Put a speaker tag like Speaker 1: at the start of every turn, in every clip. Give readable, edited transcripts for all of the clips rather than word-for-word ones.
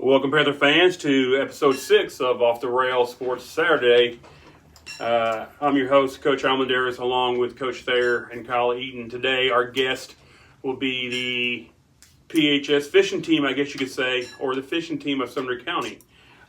Speaker 1: Welcome, Panther fans, to episode 6 of Off the Rails Sports Saturday. I'm your host, Coach Almendarez, along with Coach Thayer and Kyle Eaton. Today, our guest will be the PHS fishing team, I guess you could say, or the fishing team of Sumner County.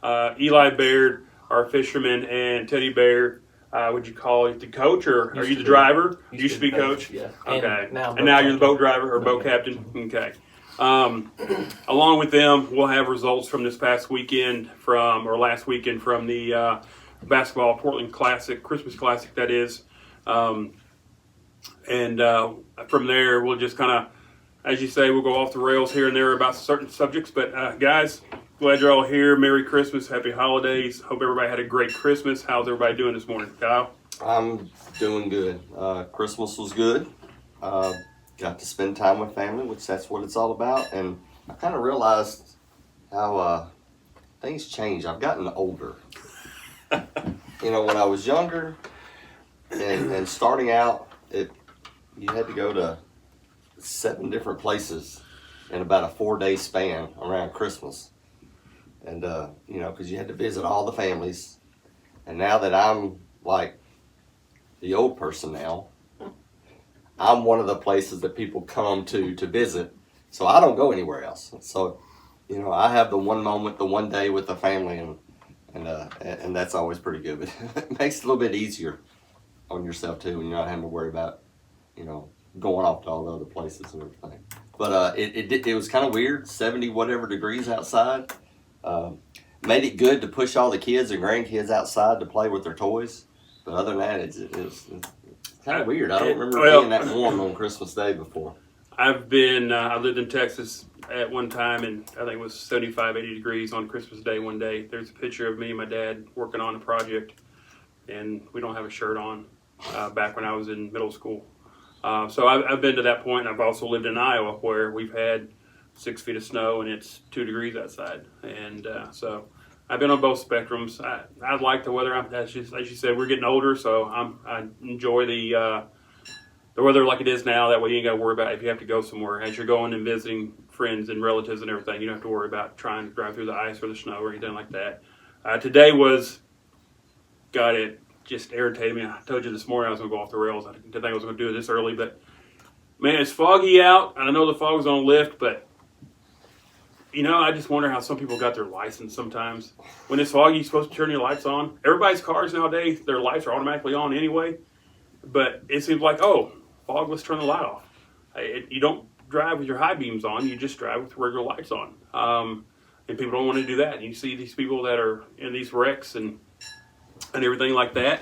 Speaker 1: Eli Baird, our fisherman, and Teddy Baird. Would you call it the coach, or are you the driver? Used to be coach?
Speaker 2: Yeah.
Speaker 1: Okay. And now you're the boat driver or boat captain? Okay. Along with them, we'll have results from this past weekend last weekend from the basketball Portland Classic, Christmas Classic that is. From there, we'll just kind of, as you say, we'll go off the rails here and there about certain subjects. But guys, glad you're all here. Merry Christmas, Happy Holidays. Hope everybody had a great Christmas. How's everybody doing this morning, Kyle?
Speaker 3: I'm doing good. Christmas was good. Got to spend time with family, which that's what it's all about. And I kind of realized how things change. I've gotten older. When I was younger and starting out, you had to go to 7 different places in about a 4-day span around Christmas. And, because you had to visit all the families. And now that I'm like the old person now, I'm one of the places that people come to visit, so I don't go anywhere else. So, I have the one moment, the one day with the family, and that's always pretty good. But it makes it a little bit easier on yourself too, when you're not having to worry about, going off to all the other places and everything. But it was kind of weird, 70 whatever degrees outside. Made it good to push all the kids and grandkids outside to play with their toys. But other than that, it's kind of weird. I don't remember being that warm on Christmas Day before.
Speaker 1: I lived in Texas at one time, and I think it was 75, 80 degrees on Christmas Day one day. There's a picture of me and my dad working on a project, and we don't have a shirt on back when I was in middle school. So I've been to that point. I've also lived in Iowa where we've had 6 feet of snow, and it's 2 degrees outside. And so I've been on both spectrums. I like the weather. As you said, we're getting older, so I enjoy the weather like it is now. That way you ain't got to worry about if you have to go somewhere. As you're going and visiting friends and relatives and everything, you don't have to worry about trying to drive through the ice or the snow or anything like that. Today it just irritated me. I told you this morning I was going to go off the rails. I didn't think I was going to do it this early, but man, it's foggy out. And I know the fog's on lift, but I just wonder how some people got their license sometimes. When it's foggy, you're supposed to turn your lights on. Everybody's cars nowadays, their lights are automatically on anyway. But it seems like, fog, let's turn the light off. You don't drive with your high beams on. You just drive with regular lights on. And people don't want to do that. And you see these people that are in these wrecks and everything like that.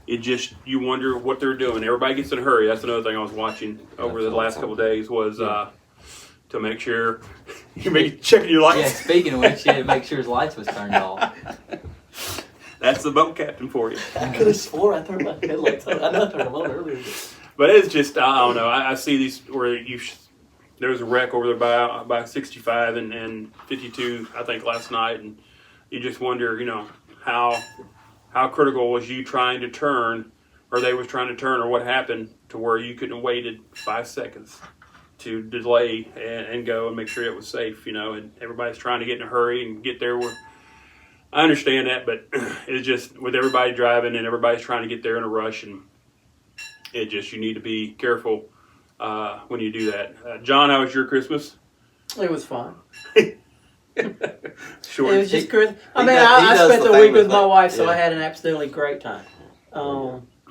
Speaker 1: You wonder what they're doing. Everybody gets in a hurry. That's another thing I was watching over the last couple of days was to make sure you're checking your lights.
Speaker 2: Yeah, speaking of which, make sure his lights was turned off.
Speaker 1: That's the boat captain for you.
Speaker 2: I could have swore I turned my headlights on. I know I turned them on earlier.
Speaker 1: But it's just, I don't know. I see these where there was a wreck over there by 65 and 52, I think, last night. And you just wonder, how critical was you trying to turn, or they was trying to turn, or what happened to where you couldn't have waited 5 seconds to delay and go and make sure it was safe, and everybody's trying to get in a hurry and get there. I understand that, but it's just with everybody driving and everybody's trying to get there in a rush, and you need to be careful when you do that. John, how was your Christmas?
Speaker 4: It was fun.
Speaker 1: Sure.
Speaker 4: It was just Christmas. I spent the week with my wife, so I had an absolutely great time.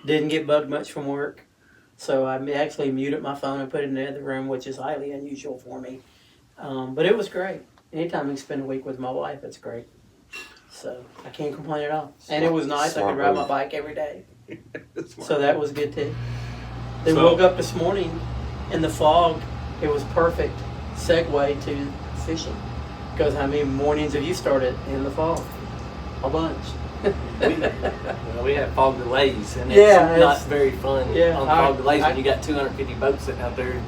Speaker 4: Didn't get bugged much from work. So I actually muted my phone and put it in the other room, which is highly unusual for me. But it was great. Anytime I can spend a week with my wife, it's great. So I can't complain at all. And it was nice. I could ride my bike every day. So that was good too. Then woke up this morning in the fog. It was perfect segue to fishing. Because how many mornings have you started in the fog? A bunch.
Speaker 2: We have fog delays, and it's not very fun on fog delays when you got 250 boats sitting out there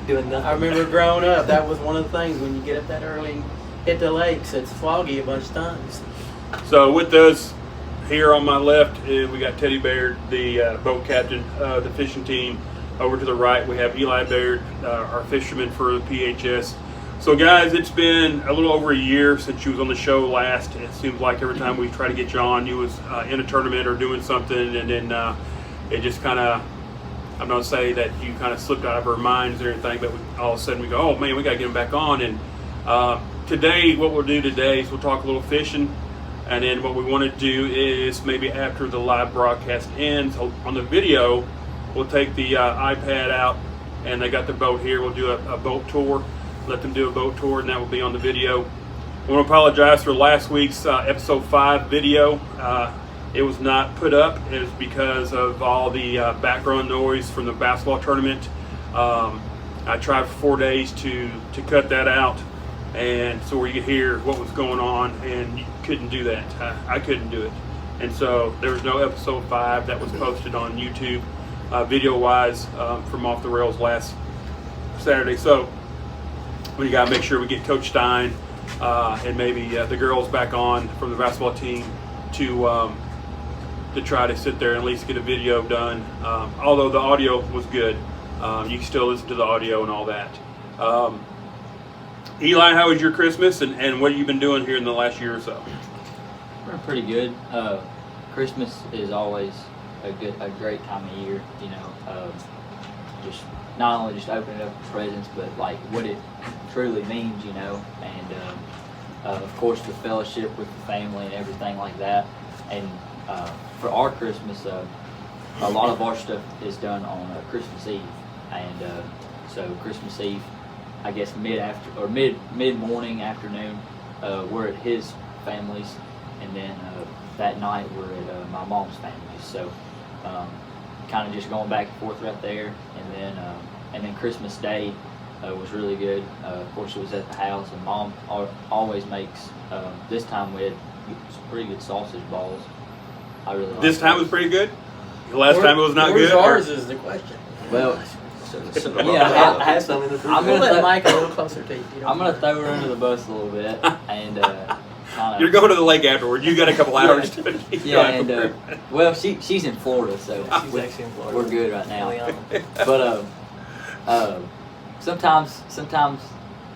Speaker 2: doing nothing.
Speaker 4: I remember growing up, that was one of the things when you get up that early and hit the lakes, it's foggy a bunch of times.
Speaker 1: So with us here on my left, we got Teddy Baird, the boat captain of the fishing team. Over to the right, we have Eli Baird, our fisherman for the PHS. So guys, it's been a little over a year since you was on the show last. It seems like every time we try to get you on, you was in a tournament or doing something, and then it just kind of, I'm not saying that you kind of slipped out of our minds or anything, but all of a sudden we go, oh man, we got to get him back on. And today, what we'll do today is we'll talk a little fishing, and then what we want to do is maybe after the live broadcast ends on the video, we'll take the iPad out, and they got the boat here. We'll do a boat tour. Let them do a boat tour, and that will be on the video. I want to apologize for last week's episode 5 video. It was not put up. It was because of all the background noise from the basketball tournament. I tried for 4 days to cut that out, and so where you could hear what was going on, and you couldn't do that. I couldn't do it. And so there was no episode 5 that was posted on YouTube video-wise from Off the Rails last Saturday. So we got to make sure we get Coach Stein and maybe the girls back on from the basketball team to try to sit there and at least get a video done. Although the audio was good, you can still listen to the audio and all that. Eli, how was your Christmas, and what have you been doing here in the last year or so?
Speaker 5: We're pretty good. Christmas is always a great time of year. You know, just not only just opening up presents, but like what it truly means, you know, and of course the fellowship with the family and everything like that. And for our Christmas, a lot of our stuff is done on Christmas Eve, and so Christmas Eve, I guess mid morning, afternoon, we're at his family's, and then that night we're at my mom's family. So kind of just going back and forth right there, and then Christmas Day was really good. Of course, it was at the house, and Mom always makes. This time we had some pretty good sausage balls. I really.
Speaker 1: This time was pretty good. The last time it was not good.
Speaker 4: Ours is the question.
Speaker 5: Well,
Speaker 2: Yeah, I have some in the fridge.
Speaker 4: I'm gonna let Mike a little closer to you.
Speaker 5: I'm gonna throw her under the bus a little bit, and kind of.
Speaker 1: You're going to the lake afterward. You got a couple hours to.
Speaker 5: Yeah, and well, she's in Florida, so
Speaker 2: She's actually in Florida.
Speaker 5: we're good right now. But sometimes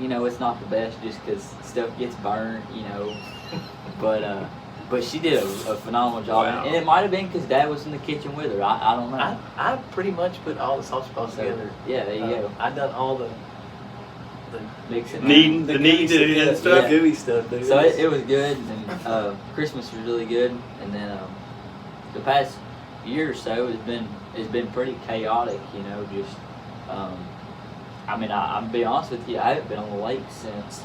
Speaker 5: you know it's not the best just because stuff gets burned, you know. But she did a phenomenal job,
Speaker 1: Wow.
Speaker 5: and it might have been because Dad was in the kitchen with her. I don't know.
Speaker 2: I pretty much put all the sausage balls together.
Speaker 5: Yeah, there you go.
Speaker 2: I done all the
Speaker 5: Mixing.
Speaker 1: The kneading and stuff.
Speaker 2: The gooey stuff. Dude.
Speaker 5: So it was good, and Christmas was really good, and then the past year or so has been pretty chaotic, you know. Just I mean, I'll be honest with you, I haven't been on the lake since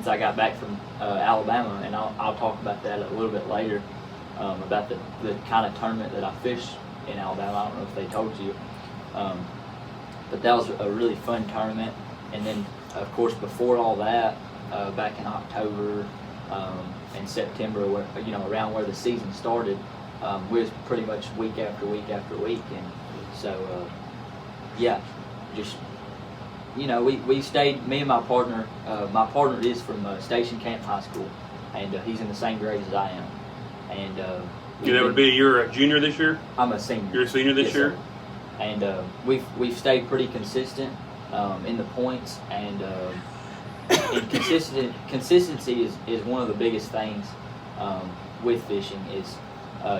Speaker 5: I got back from Alabama, and I'll talk about that a little bit later about the kind of tournament that I fished in Alabama. I don't know if they told you. But that was a really fun tournament. And then, of course, before all that, back in October and September, where, you know, around where the season started, we was pretty much week after week after week. And so, yeah, just, you know, we stayed, me and my partner is from Station Camp High School, and he's in the same grade as I am. And
Speaker 1: That would be, you're a junior this year?
Speaker 5: I'm a senior.
Speaker 1: You're a senior this year?
Speaker 5: Sir. And we've stayed pretty consistent in the points, and consistency is one of the biggest things with fishing. Is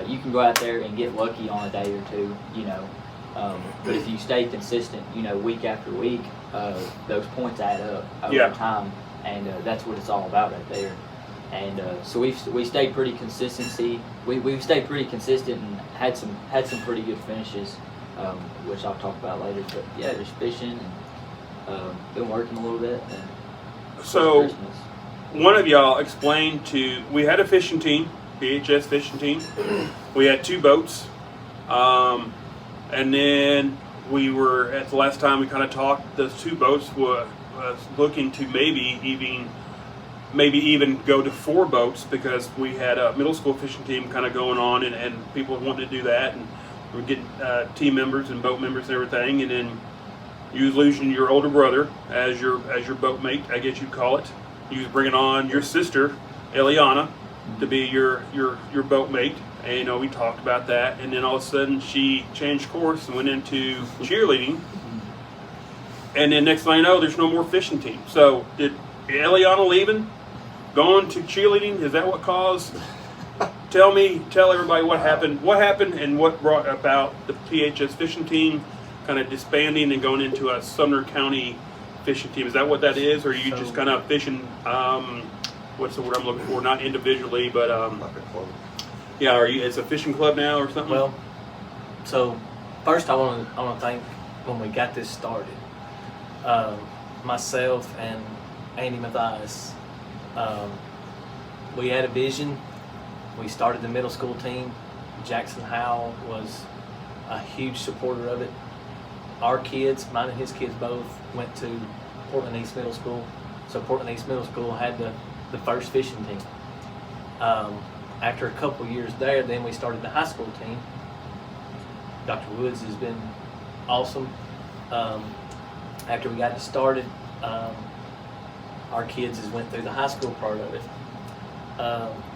Speaker 5: you can go out there and get lucky on a day or two, you know, but if you stay consistent, you know, week after week, those points add up over time, and that's what it's all about right there. And so we stayed pretty consistency. We've stayed pretty consistent and had some pretty good finishes. Which I'll talk about later, but yeah, just fishing and been working a little bit. And
Speaker 1: so, one of y'all explained we had a fishing team, BHS fishing team. We had 2 boats, and then we were at the last time we kind of talked. Those 2 boats was looking to maybe even go to 4 boats, because we had a middle school fishing team kind of going on, and people wanted to do that, and we're getting team members and boat members and everything. And then you was losing your older brother as your boat mate, I guess you'd call it. You was bringing on your sister Eliana to be your boat mate, and you know, we talked about that. And then all of a sudden she changed course and went into cheerleading. And then next thing I know, there's no more fishing team. So did Eliana leaving, going to cheerleading? Is that what caused? Tell everybody what happened. What happened and what brought about the PHS fishing team kind of disbanding and going into a Sumner County fishing team? Is that what that is, or are you just kind of fishing? What's the word I'm looking for? Not individually, but
Speaker 3: Like a club.
Speaker 1: yeah. Are you? It's a fishing club now or something?
Speaker 2: Well, so first I want to thank when we got this started, myself and Andy Mathias. We had a vision. We started the middle school team. Jackson Howell was a huge supporter of it. Our kids, mine and his kids both, went to Portland East Middle School. So Portland East Middle School had the first fishing team. After a couple years there, then we started the high school team. Dr. Woods has been awesome. After we got it started, our kids has went through the high school part of it.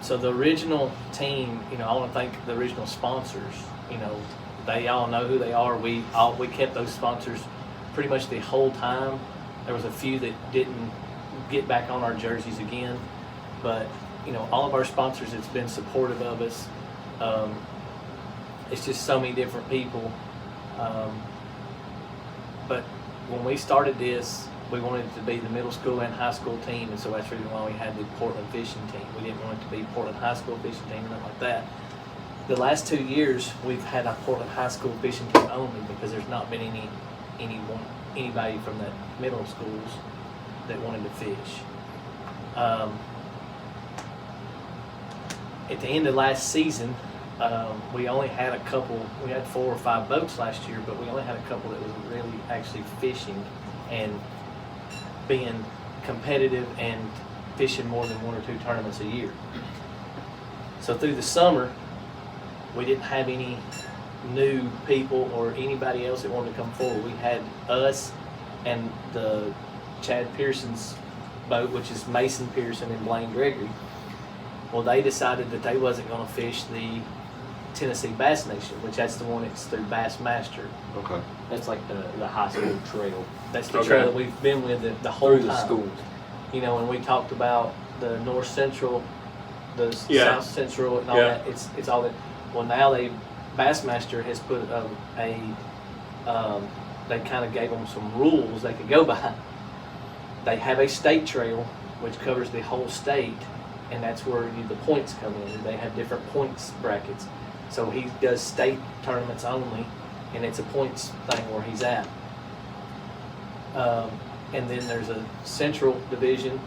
Speaker 2: So the original team, I want to thank the original sponsors. They all know who they are. We kept those sponsors pretty much the whole time. There was a few that didn't get back on our jerseys again, but all of our sponsors have been supportive of us. It's just so many different people. But when we started this, we wanted it to be the middle school and high school team, and so that's the reason why we had the Portland fishing team. We didn't want it to be Portland High School fishing team or nothing like that. The last 2 years, we've had a Portland High School fishing team only because there's not been anybody from the middle schools that wanted to fish. At the end of last season, we only had a couple. We had 4 or 5 boats last year, but we only had a couple that was really actually fishing and being competitive and fishing more than 1 or 2 tournaments a year. So through the summer, we didn't have any new people or anybody else that wanted to come forward. We had us and the Chad Pearson's boat, which is Mason Pearson and Blaine Gregory. Well, they decided that they wasn't going to fish the Tennessee Bass Nation, which that's the one that's through Bassmaster.
Speaker 3: Okay.
Speaker 5: That's like the high school trail.
Speaker 2: That's the trail that we've been with the whole
Speaker 5: Through
Speaker 2: time.
Speaker 5: the schools.
Speaker 2: And we talked about the North Central, the
Speaker 1: Yeah.
Speaker 2: South Central, and all
Speaker 1: Yeah.
Speaker 2: that. It's all that. Well, now Bassmaster has put they kind of gave them some rules they could go by. They have a state trail which covers the whole state, and that's where the points come in. They have different points brackets. So he does state tournaments only, and it's a points thing where he's at. And then there's a central division,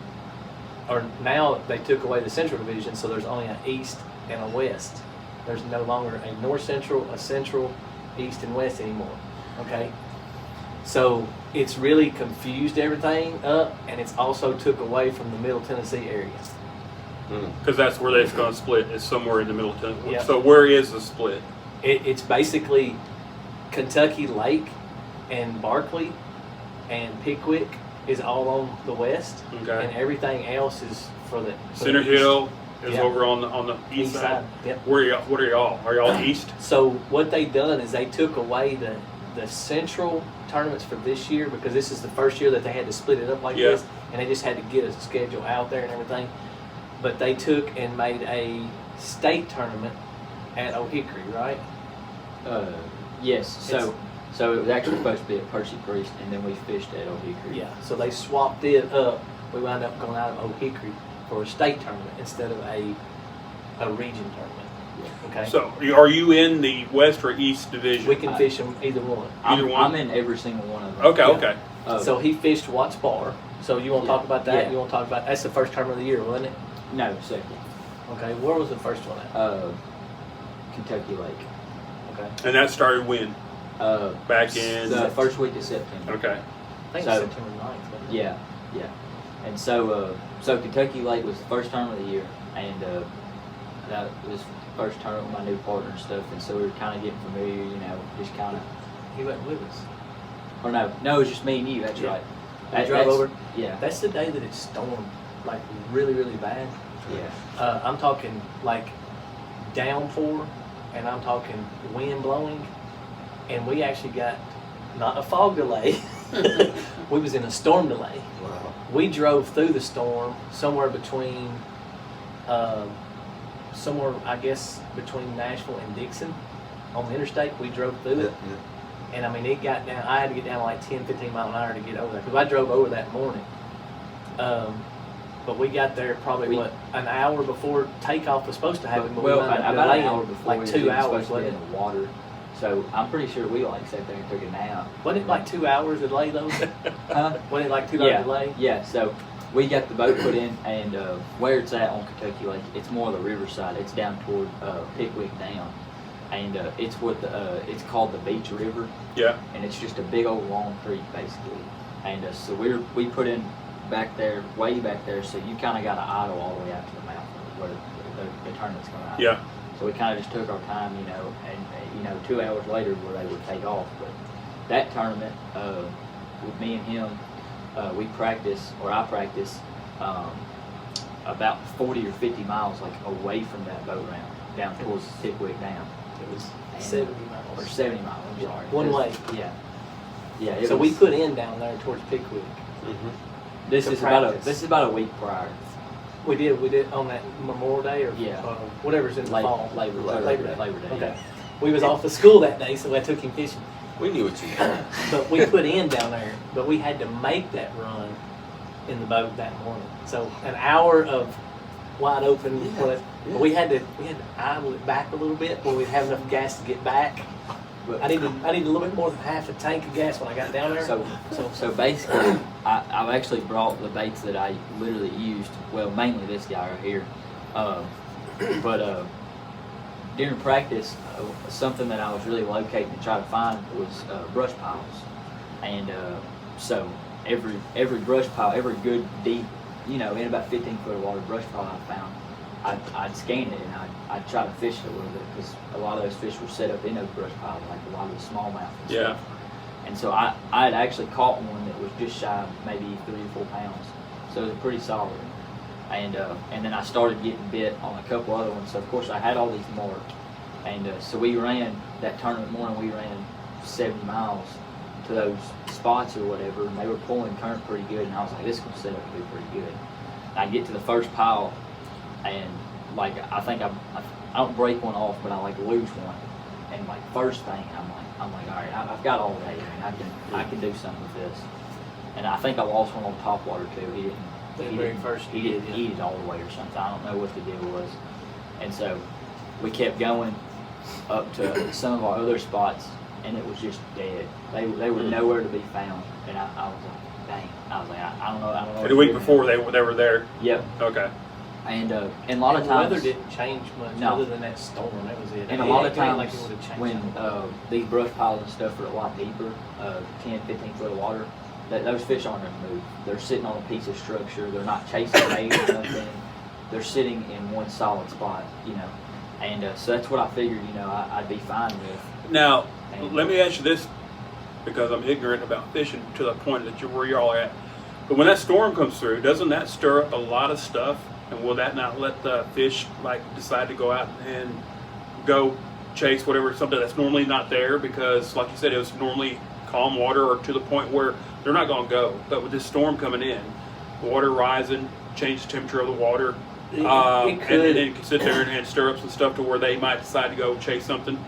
Speaker 2: or now they took away the central division, so there's only an east and a west. There's no longer a north central, a central, east and west anymore. Okay? So it's really confused everything up, and it's also took away from the Middle Tennessee area.
Speaker 1: Because that's where it's going to split. It's somewhere in the middle of Tennessee.
Speaker 2: Yeah.
Speaker 1: So where is the split?
Speaker 2: It's basically Kentucky Lake and Barkley and Pickwick is all on the west,
Speaker 1: Okay.
Speaker 2: and everything else is for the
Speaker 1: Center
Speaker 2: east.
Speaker 1: Hill is
Speaker 2: Yeah.
Speaker 1: over on the east side.
Speaker 2: Yep.
Speaker 1: Where are y'all? What are y'all? Are y'all east?
Speaker 2: So what they done is they took away the central tournaments for this year, because this is the first year that they had to split it up like
Speaker 1: Yeah.
Speaker 2: this, and they just had to get a schedule out there and everything. But they took and made a state tournament at O'Hickory, right?
Speaker 5: Yes. So it was actually supposed to be at Percy Priest, and then we fished at O'Hickory.
Speaker 2: Yeah. So they swapped it up. We wound up going out of O'Hickory for a state tournament instead of a region tournament. Okay.
Speaker 1: So are you in the west or east division?
Speaker 2: We can fish them either one.
Speaker 1: Either one?
Speaker 5: I'm in every single one of them.
Speaker 1: Okay.
Speaker 2: Yeah.
Speaker 1: Okay.
Speaker 2: So he fished Watts Bar. So you want to talk about that?
Speaker 5: Yeah.
Speaker 2: You want to talk about that's the first tournament of the year, wasn't it?
Speaker 5: No, second.
Speaker 2: Okay. Where was the first one at?
Speaker 5: Kentucky Lake.
Speaker 2: Okay.
Speaker 1: And that started when? Back in.
Speaker 5: The first week of September.
Speaker 1: Okay.
Speaker 2: I think
Speaker 5: So-
Speaker 2: September 9th. Wasn't it?
Speaker 5: Yeah. And so Kentucky Lake was the first tournament of the year, and that was the first tournament with my new partner and stuff, and so we were kind of getting familiar, just kind of.
Speaker 2: He went with us.
Speaker 5: Or no, it was just me and you. That's
Speaker 2: Yeah.
Speaker 5: right.
Speaker 2: We drove over.
Speaker 5: Yeah.
Speaker 2: That's the day that it stormed like really, really bad.
Speaker 5: Yeah.
Speaker 2: I'm talking like downpour, and I'm talking wind blowing, and we actually got not a fog delay. We was in a storm delay.
Speaker 3: Wow.
Speaker 2: We drove through the storm somewhere between, I guess, between Nashville and Dixon on the interstate. We drove through it. And I mean, it got down, I had to get down like 10, 15 mile an hour to get over there because I drove over that morning. But we got there probably, an hour before takeoff was supposed to happen. But
Speaker 5: Well,
Speaker 2: we wound up
Speaker 5: about an
Speaker 2: delaying
Speaker 5: hour before,
Speaker 2: like 2 hours.
Speaker 5: supposed to be in the water. So I'm pretty sure we like sat there and took a nap.
Speaker 2: Wasn't it like 2 hours delay though?
Speaker 5: Huh?
Speaker 2: Wasn't it like 2 hours delay?
Speaker 5: Yeah, so we got the boat put in, and where it's at on Kentucky Lake, it's more the riverside. It's down toward Pickwick Dam, and it's it's called the Beach River,
Speaker 1: Yeah.
Speaker 5: and it's just a big old long creek basically. And so we put in back there, way back there, so you kind of got to idle all the way out to the mouth where the tournament's going out.
Speaker 1: Yeah.
Speaker 5: So we kind of just took our time, and 2 hours later we were able to take off. But that tournament, with me and him, I practice about 40 or 50 miles like away from that boat ramp down towards Pickwick Dam.
Speaker 2: It was 70 miles.
Speaker 5: Or 70 miles, I'm sorry.
Speaker 2: One way.
Speaker 5: Yeah. Yeah.
Speaker 2: So we put in down there towards Pickwick.
Speaker 5: This
Speaker 2: to
Speaker 5: is
Speaker 2: practice.
Speaker 5: about a week prior.
Speaker 2: We did on that Memorial Day or whatever's in the fall.
Speaker 5: Labor Day.
Speaker 2: Okay. We was off of school that day, so I took him fishing.
Speaker 3: We knew what you meant.
Speaker 2: But we put in down there, but we had to make that run in the boat that morning. So an hour of wide open.
Speaker 3: Yeah.
Speaker 2: We had to idle it back a little bit where we'd have enough gas to get back. But I needed a little bit more than half a tank of gas when I got down there.
Speaker 5: So basically, I've actually brought the baits that I literally used. Well, mainly this guy right here. But during practice, something that I was really locating to try to find was brush piles. And so every brush pile, every good deep, in about 15 foot of water brush pile I found, I'd scan it and I'd try to fish it a little bit because a lot of those fish were set up in those brush piles, like a lot of the smallmouth and stuff. And so I had actually caught one that was just shy of maybe 3 or 4 pounds. So it was pretty solid. And then I started getting bit on a couple other ones. So of course I had all these marked. And so we ran that tournament morning. We ran 70 miles to those spots or whatever, and they were pulling current pretty good. And I was like, this is gonna set up to be pretty good. And I get to the first pile, and like I think I don't break one off, but I like lose one. And like first thing, I'm like, all right, I've got all day. I mean, I can do something with this. And I think I lost one on top water too. He didn't eat it all the way or something. I don't know what the deal was. And so we kept going up to some of our other spots, and it was just dead. They were nowhere to be found. And I was like, dang. I was like, I don't know.
Speaker 1: The week before they were there.
Speaker 5: Yep.
Speaker 1: Okay.
Speaker 5: And a lot of times
Speaker 2: the weather didn't change much other than that storm. That was it.
Speaker 5: And a lot of times
Speaker 2: like it would have changed
Speaker 5: when these brush piles and stuff are a lot deeper, 10, 15 foot of water, those fish aren't going to move. They're sitting on a piece of structure. They're not chasing bait or nothing. They're sitting in one solid spot, And so that's what I figured, I'd be fine with.
Speaker 1: Now, let me ask you this, because I'm ignorant about fishing to the point that where y'all are at. But when that storm comes through, doesn't that stir up a lot of stuff? And will that not let the fish decide to go out and go chase something that's normally not there? Because like you said, it was normally calm water or to the point where they're not going to go. But with this storm coming in, water rising, change the temperature of the water,
Speaker 2: it could.
Speaker 1: and it can sit there and stir up some stuff to where they might decide to go chase something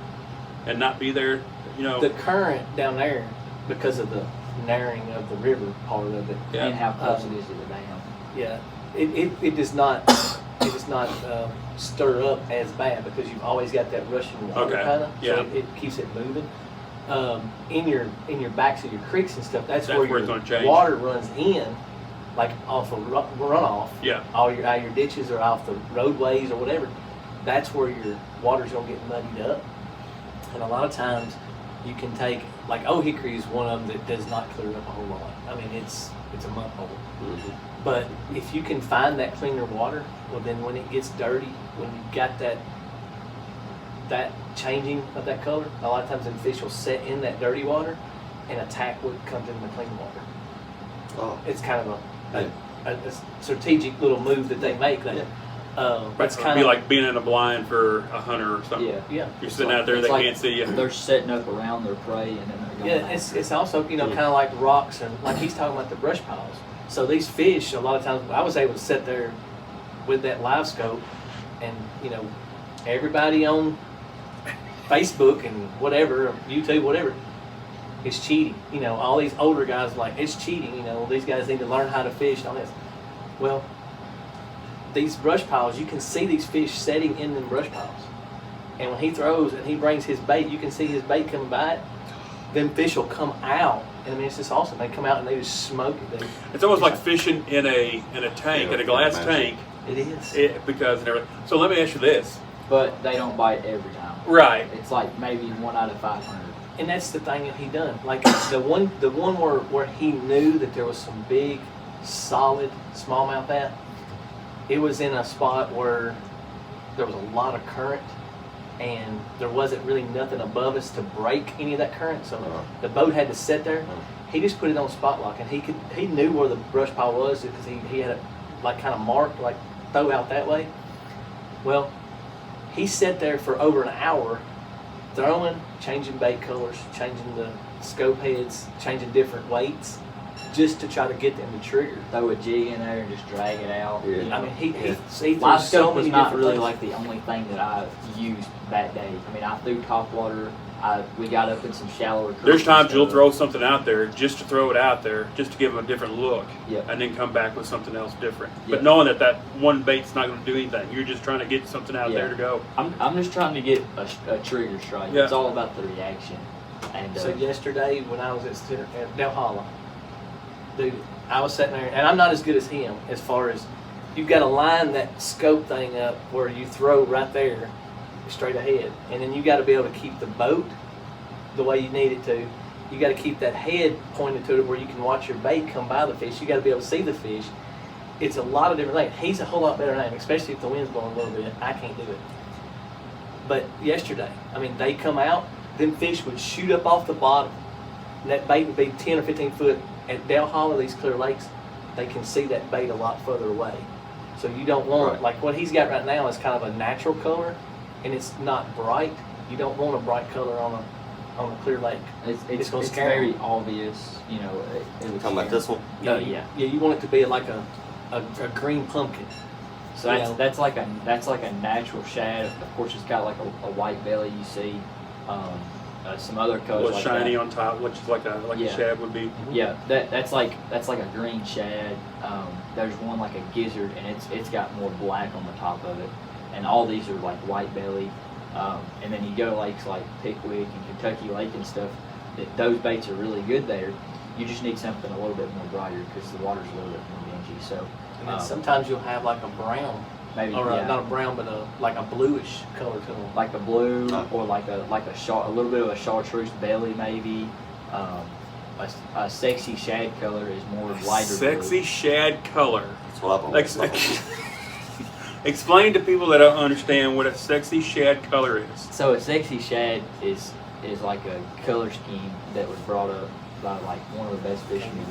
Speaker 1: and not be there.
Speaker 2: The current down there, because of the narrowing of the river part of it,
Speaker 5: And how close it is to the dam.
Speaker 2: Yeah, it does not stir up as bad because you've always got that rushing water kind of.
Speaker 1: Yeah.
Speaker 2: So it keeps it moving. In your backs of your creeks and stuff, that's where
Speaker 1: it's gonna change.
Speaker 2: water runs in, like off of runoff.
Speaker 1: Yeah.
Speaker 2: All your ditches are off the roadways or whatever. That's where your water's gonna get muddied up. And a lot of times, you can take Hickory is one of them that does not clear up a whole lot. I mean, it's a mud hole.
Speaker 3: Mm-hmm.
Speaker 2: But if you can find that cleaner water, well then when it gets dirty, when you've got that changing of that color, a lot of times the fish will set in that dirty water and attack what comes in the clean water.
Speaker 3: Oh.
Speaker 2: It's kind of a strategic little move that they make there. It's
Speaker 1: It'd
Speaker 2: kind
Speaker 1: be
Speaker 2: of
Speaker 1: like being in a blind for a hunter or something.
Speaker 5: Yeah.
Speaker 2: yeah.
Speaker 1: You're sitting out there,
Speaker 5: It's
Speaker 1: they
Speaker 5: like
Speaker 1: can't see you.
Speaker 5: They're setting up around their prey and then they're going.
Speaker 2: Yeah, it's also kind of like rocks and like he's talking about the brush piles. So these fish, a lot of times, I was able to sit there with that live scope, and everybody on Facebook and whatever, YouTube, whatever, is cheating. All these older guys like it's cheating. These guys need to learn how to fish and all this. Well, these brush piles, you can see these fish setting in them brush piles. And when he throws and he brings his bait, you can see his bait coming by it. Them fish will come out. And I mean, it's just awesome. They come out and they just smoke it.
Speaker 1: It's almost like fishing in a tank, in a glass tank.
Speaker 2: It is.
Speaker 1: Because and everything. So let me ask you this.
Speaker 5: But they don't bite every time.
Speaker 1: Right.
Speaker 5: It's like maybe 1 out of 500.
Speaker 2: And that's the thing that he done. Like the one where he knew that there was some big, solid smallmouth at. It was in a spot where there was a lot of current, and there wasn't really nothing above us to break any of that current. So the boat had to sit there. He just put it on spot lock, and he knew where the brush pile was because he had it like kind of marked, like throw out that way. Well, he sat there for over an hour, throwing, changing bait colors, changing the scope heads, changing different weights, just to try to get them to trigger.
Speaker 5: Throw a jig in there and just drag it out.
Speaker 3: Yeah.
Speaker 2: I mean, he threw
Speaker 5: Live
Speaker 2: so
Speaker 5: scope was
Speaker 2: many
Speaker 5: not
Speaker 2: different
Speaker 5: really
Speaker 2: places.
Speaker 5: like the only thing that I used that day. I mean, I threw top water. We got up in some shallower creeks.
Speaker 1: There's times
Speaker 5: and
Speaker 1: you'll
Speaker 5: stuff.
Speaker 1: throw something out there just to throw it out there, just to give them a different look,
Speaker 5: Yep.
Speaker 1: and then come back with something else different.
Speaker 5: Yep.
Speaker 1: But knowing that one bait's not going to do anything, you're just trying to get something out
Speaker 5: Yeah.
Speaker 1: there to go.
Speaker 5: I'm just trying to get a trigger strike.
Speaker 1: Yeah.
Speaker 5: It's all about the reaction. And
Speaker 2: So yesterday when I was at Del Hollow, dude, I was sitting there, and I'm not as good as him as far as you've got to line that scope thing up where you throw right there, straight ahead, and then you got to be able to keep the boat the way you need it to. You got to keep that head pointed to it where you can watch your bait come by the fish. You got to be able to see the fish. It's a lot of different things. He's a whole lot better than I am, especially if the wind's blowing a little bit. I can't do it. But yesterday, I mean, they come out, them fish would shoot up off the bottom, and that bait would be 10 or 15 foot. At Del Hollow, these clear lakes, they can see that bait a lot further away. So you don't want,
Speaker 3: Right.
Speaker 2: like what he's got right now is kind of a natural color, and it's not bright. You don't want a bright color on a clear lake.
Speaker 5: it's
Speaker 2: gonna scare 'em.
Speaker 5: very obvious. It was
Speaker 3: Talking about this one?
Speaker 5: Oh yeah.
Speaker 2: Yeah, you want it to be like a green pumpkin.
Speaker 5: So
Speaker 2: You
Speaker 5: that's
Speaker 2: know.
Speaker 5: that's like a natural shad. Of course, it's got like a white belly. You see some other
Speaker 1: A
Speaker 5: colors
Speaker 1: little
Speaker 5: like
Speaker 1: shiny
Speaker 5: that.
Speaker 1: on top, which is like a
Speaker 5: Yeah.
Speaker 1: shad would be.
Speaker 5: Yeah, that's like a green shad. There's one like a gizzard, and it's got more black on the top of it. And all these are like white belly. And then you go to lakes like Pickwick and Kentucky Lake and stuff. Those baits are really good there. You just need something a little bit more brighter because the water's a little bit more dingy. So
Speaker 2: And then sometimes you'll have like a brown,
Speaker 5: maybe
Speaker 2: or
Speaker 5: yeah,
Speaker 2: not a brown, but like a bluish color to them.
Speaker 5: like a blue or like a little bit of a chartreuse belly maybe. A sexy shad color is more lighter
Speaker 1: Sexy
Speaker 5: blue.
Speaker 1: shad color.
Speaker 3: That's what I've always
Speaker 1: Like,
Speaker 3: thought.
Speaker 1: explain to people that don't understand what a sexy shad color is.
Speaker 5: So a sexy shad is like a color scheme that was brought up by like one of the best fishermen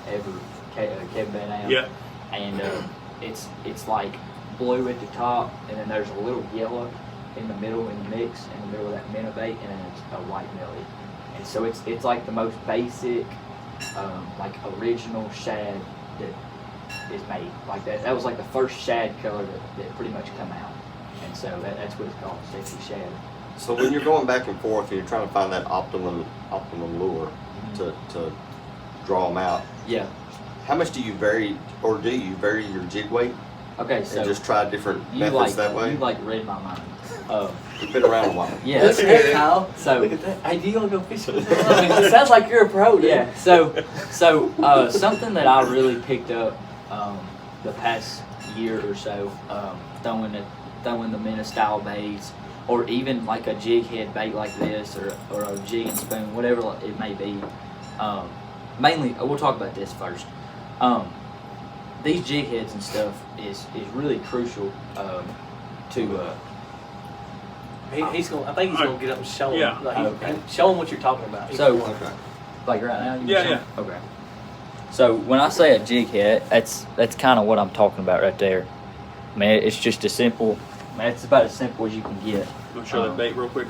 Speaker 5: ever, Kevin Van Am.
Speaker 1: Yeah.
Speaker 5: And it's like blue at the top, and then there's a little yellow in the middle in the mix, in the middle of that minnow bait, and then it's a white belly. And so it's like the most basic, like original shad that is made. Like that was like the first shad color that pretty much come out. And so that's what it's called, sexy shad.
Speaker 3: So when you're going back and forth and you're trying to find that optimum lure to draw them out,
Speaker 5: Yeah.
Speaker 3: how much do you vary, or do you vary your jig weight
Speaker 5: Okay, so
Speaker 3: and just try different
Speaker 5: you
Speaker 3: methods that way?
Speaker 5: you read my mind.
Speaker 3: You've been around a while.
Speaker 5: Yeah.
Speaker 2: Look at that, Kyle.
Speaker 5: So
Speaker 2: Look at that. Hey, do you want to go fishing? I mean, it sounds like you're a pro, dude.
Speaker 5: yeah. So something that I really picked up the past year or so, throwing the Minnow style baits, or even like a jig head bait like this, or a jig and spoon, whatever it may be. Mainly, we'll talk about this first. These jig heads and stuff is really crucial to.
Speaker 2: He's gonna. I think he's gonna get up and show him.
Speaker 1: Yeah.
Speaker 2: Like,
Speaker 5: Okay.
Speaker 2: Show him what you're talking about. He's
Speaker 5: So-
Speaker 2: gonna-
Speaker 3: Okay.
Speaker 5: Like right now? You
Speaker 1: Yeah,
Speaker 5: can show me? Okay. So when I say a jig head, that's kind of what I'm talking about right there. I mean, it's just a simple. I mean, it's about as simple as you can get.
Speaker 1: I'm gonna show that bait real quick.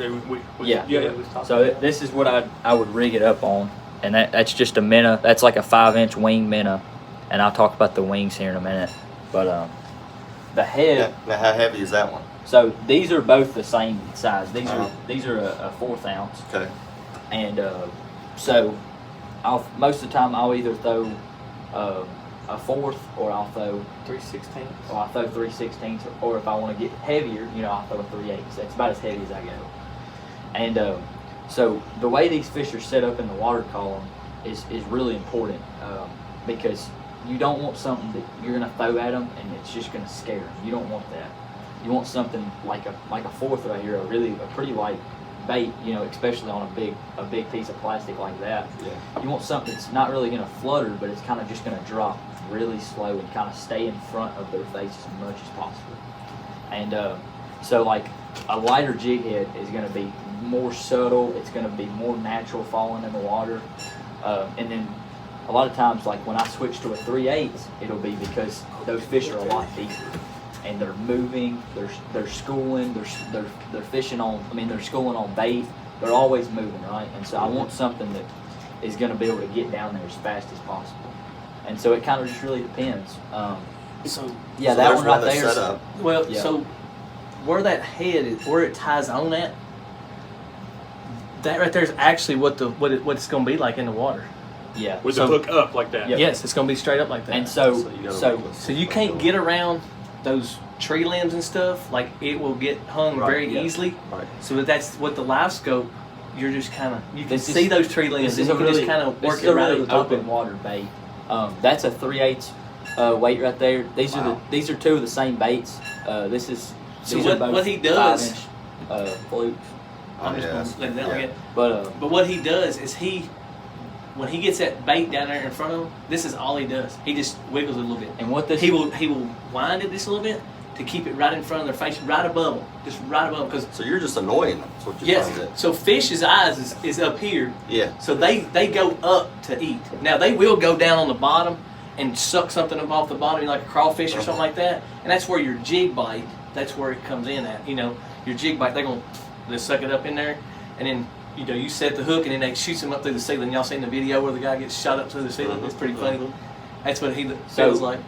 Speaker 5: Yeah.
Speaker 1: Yeah.
Speaker 5: So this is what I would rig it up on, and that's just a minnow. That's like a 5-inch wing minnow, and I'll talk about the wings here in a minute. But the head.
Speaker 3: Now, how heavy is that one?
Speaker 5: So these are both the same size. These are a 1/4 ounce.
Speaker 3: Okay.
Speaker 5: And so most of the time I'll either throw a 1/4 or I'll throw
Speaker 2: 3/16.
Speaker 5: or I'll throw 3/16, or if I want to get heavier, I'll throw a 3/8. That's about as heavy as I go. And so the way these fish are set up in the water column is really important because you don't want something that you're going to throw at them and it's just going to scare them. You don't want that. You want something like a 1/4 right here, a pretty light bait, especially on a big piece of plastic like that.
Speaker 3: Yeah.
Speaker 5: You want something that's not really going to flutter, but it's kind of just going to drop really slow and kind of stay in front of their face as much as possible. And so like a lighter jig head is going to be more subtle. It's going to be more natural falling in the water. And then a lot of times, like when I switch to a 3/8, it'll be because those fish are a lot deeper. And they're moving, they're schooling, they're fishing on. I mean, they're schooling on bait. They're always moving, right? And so I want something that is going to be able to get down there as fast as possible. And so it kind of just really depends.
Speaker 2: So
Speaker 5: Yeah,
Speaker 3: So
Speaker 5: that
Speaker 3: there's
Speaker 5: one right
Speaker 3: that's
Speaker 5: there.
Speaker 3: set up.
Speaker 2: well,
Speaker 5: Yeah.
Speaker 2: so where that head is, where it ties on at, that right there is actually what it's going to be like in the water.
Speaker 5: Yeah.
Speaker 1: With
Speaker 2: So-
Speaker 1: the hook up like that.
Speaker 5: Yep.
Speaker 2: Yes, it's going to be straight up like that.
Speaker 5: And so
Speaker 3: you gotta
Speaker 5: so
Speaker 3: make it
Speaker 2: So you can't get around those tree limbs and stuff. Like it will get hung
Speaker 5: Right,
Speaker 2: very
Speaker 5: yeah.
Speaker 2: easily.
Speaker 3: Right.
Speaker 2: So that's what the live scope. You're just kind of you can
Speaker 5: This is-
Speaker 2: see those tree limbs.
Speaker 5: this
Speaker 2: And
Speaker 5: is
Speaker 2: you
Speaker 5: a
Speaker 2: can
Speaker 5: really
Speaker 2: just kind of
Speaker 5: this
Speaker 2: work
Speaker 5: is
Speaker 2: it
Speaker 5: a
Speaker 2: right
Speaker 5: really
Speaker 2: over top
Speaker 5: open
Speaker 2: of.
Speaker 5: water bait. That's a 3/8 weight right there. These
Speaker 3: Wow.
Speaker 5: these are two of the same baits. This is
Speaker 2: So
Speaker 5: these are
Speaker 2: what
Speaker 5: both
Speaker 2: he does-
Speaker 5: 5-inch flukes.
Speaker 2: I'm
Speaker 3: Oh,
Speaker 2: just
Speaker 3: yeah.
Speaker 2: gonna let that
Speaker 3: Yeah.
Speaker 2: get.
Speaker 5: But
Speaker 2: But what he does is when he gets that bait down there in front of him, this is all he does. He just wiggles it a little bit.
Speaker 5: and what this
Speaker 2: He will wind it just a little bit to keep it right in front of their face, right above them, just right above them. Because
Speaker 3: So you're just annoying them. That's what you're
Speaker 2: yes,
Speaker 3: trying to do.
Speaker 2: so fish's eyes is up here.
Speaker 3: Yeah.
Speaker 2: So they go up to eat. Now they will go down on the bottom and suck something up off the bottom, like a crawfish or something like that. And that's where your jig bite, that's where it comes in at. Your jig bite, they're gonna just suck it up in there, and then you set the hook, and then they shoot him up through the ceiling. Y'all seen the video where the guy gets shot up through the ceiling? It's pretty funny. That's what he feels like.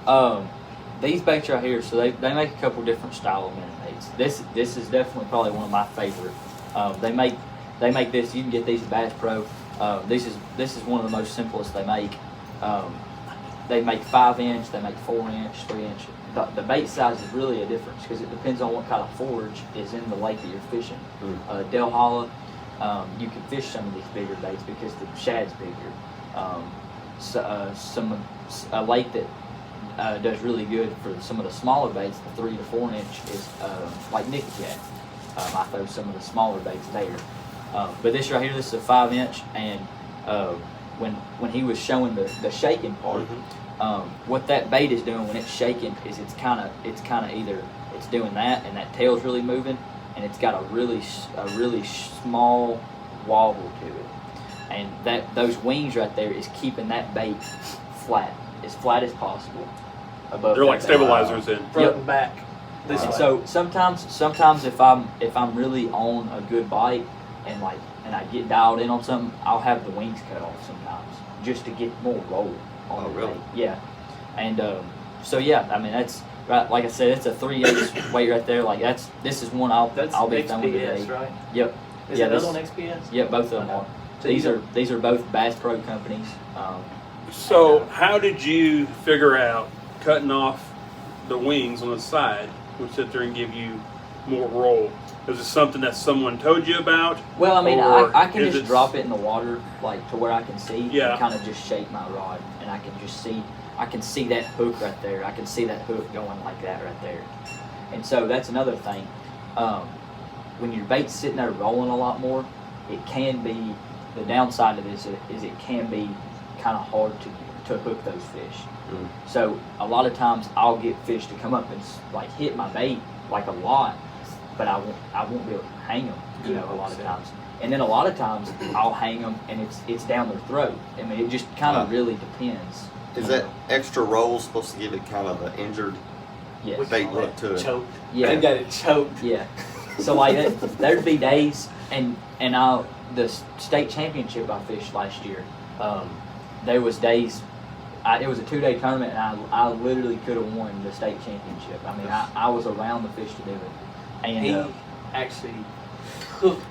Speaker 5: these baits right here, so they make a couple different style of minnow baits. This is definitely probably one of my favorite. They make this. You can get these at Bass Pro. This is one of the most simplest they make. They make 5-inch, they make 4-inch, 3-inch. The bait size is really a difference because it depends on what kind of forage is in the lake that you're fishing. Del Holla, you can fish some of these bigger baits because the shad's bigger. A lake that does really good for some of the smaller baits, the 3 to 4 inch, is like Nicky Cat. I throw some of the smaller baits there. But this right here, this is a 5-inch, and when he was showing the shaking part, what that bait is doing when it's shaking is it's kind of either it's doing that and that tail's really moving, and it's got a really small wobble to it, and those wings right there is keeping that bait flat as possible above.
Speaker 1: They're like
Speaker 5: that bait.
Speaker 1: stabilizers in.
Speaker 2: Front and back.
Speaker 5: And so sometimes if I'm really on a good bite and I get dialed in on something, I'll have the wings cut off sometimes just to get more roll on
Speaker 3: Oh,
Speaker 5: the
Speaker 3: really?
Speaker 5: bait. Yeah. And so yeah, I mean that's right. Like I said, it's a 3/8 weight right there. Like this is one I'll be throwing today.
Speaker 2: XPS, right?
Speaker 5: Yep.
Speaker 2: Is
Speaker 5: Yeah,
Speaker 2: it
Speaker 5: this-
Speaker 2: another on XPS?
Speaker 5: Yep. Both of them are.
Speaker 2: So
Speaker 5: These are both Bass Pro companies.
Speaker 1: So how did you figure out cutting off the wings on the side would sit there and give you more roll? Is it something that someone told you about?
Speaker 5: Well, I mean,
Speaker 1: Or
Speaker 5: I can
Speaker 1: is
Speaker 5: just
Speaker 1: it-
Speaker 5: drop it in the water, like to where I can see,
Speaker 1: Yeah.
Speaker 5: and kind of just shape my rod, and I can just see, I can see that hook right there. I can see that hook going like that right there. And so that's another thing. When your bait's sitting there rolling a lot more, it can be, the downside of this is it can be kind of hard to hook those fish. So a lot of times I'll get fish to come up and like hit my bait like a lot, but I won't be able to hang them, a lot of times. And then a lot of times I'll hang them and it's down their throat. I mean, it just kind of really depends.
Speaker 3: Is that extra roll supposed to give it kind of an injured
Speaker 5: Yes.
Speaker 3: Bait look to it.
Speaker 4: Choked.
Speaker 5: Yeah.
Speaker 2: They got it choked.
Speaker 5: Yeah. So like there'd be days, and the state championship I fished last year. There was days. It was a 2-day tournament, and I literally could have won the state championship. I mean, I was around the fish to do it. And
Speaker 2: He actually hooked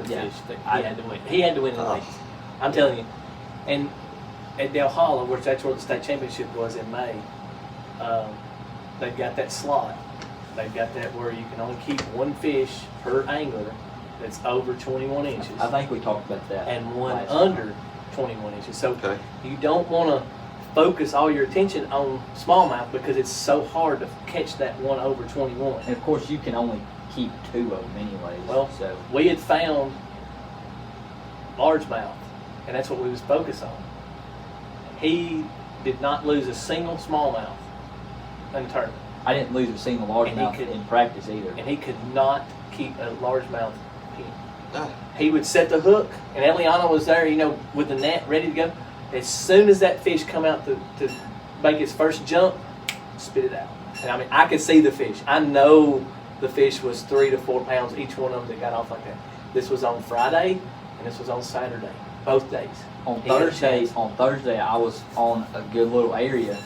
Speaker 2: the
Speaker 5: Yeah.
Speaker 2: fish that he had to win. He had to win the
Speaker 3: Oh.
Speaker 2: race. I'm telling you. And at Del Holla, which that's where the state championship was in May, they've got that slot. They've got that where you can only keep one fish per angler that's over 21 inches
Speaker 5: I think we talked about that.
Speaker 2: and one
Speaker 5: last
Speaker 2: under
Speaker 5: time.
Speaker 2: 21 inches. So
Speaker 3: Okay.
Speaker 2: you don't want to focus all your attention on smallmouth because it's so hard to catch that one over 21.
Speaker 5: And of course, you can only keep 2 of them anyways.
Speaker 2: Well,
Speaker 5: so
Speaker 2: we had found largemouth, and that's what we was focused on. He did not lose a single smallmouth in the tournament,
Speaker 5: I didn't lose a single
Speaker 2: And he
Speaker 5: largemouth
Speaker 2: could-
Speaker 5: in practice either.
Speaker 2: and he could not keep a largemouth pin.
Speaker 3: Ah.
Speaker 2: He would set the hook, and Eliana was there, with the net ready to go. As soon as that fish come out to make its first jump, spit it out. And I mean, I could see the fish. I know the fish was 3 to 4 pounds, each one of them that got off like that. This was on Friday, and this was on Saturday, both days.
Speaker 5: On
Speaker 2: He had a
Speaker 5: Thursday,
Speaker 2: chance.
Speaker 5: I was on a good little area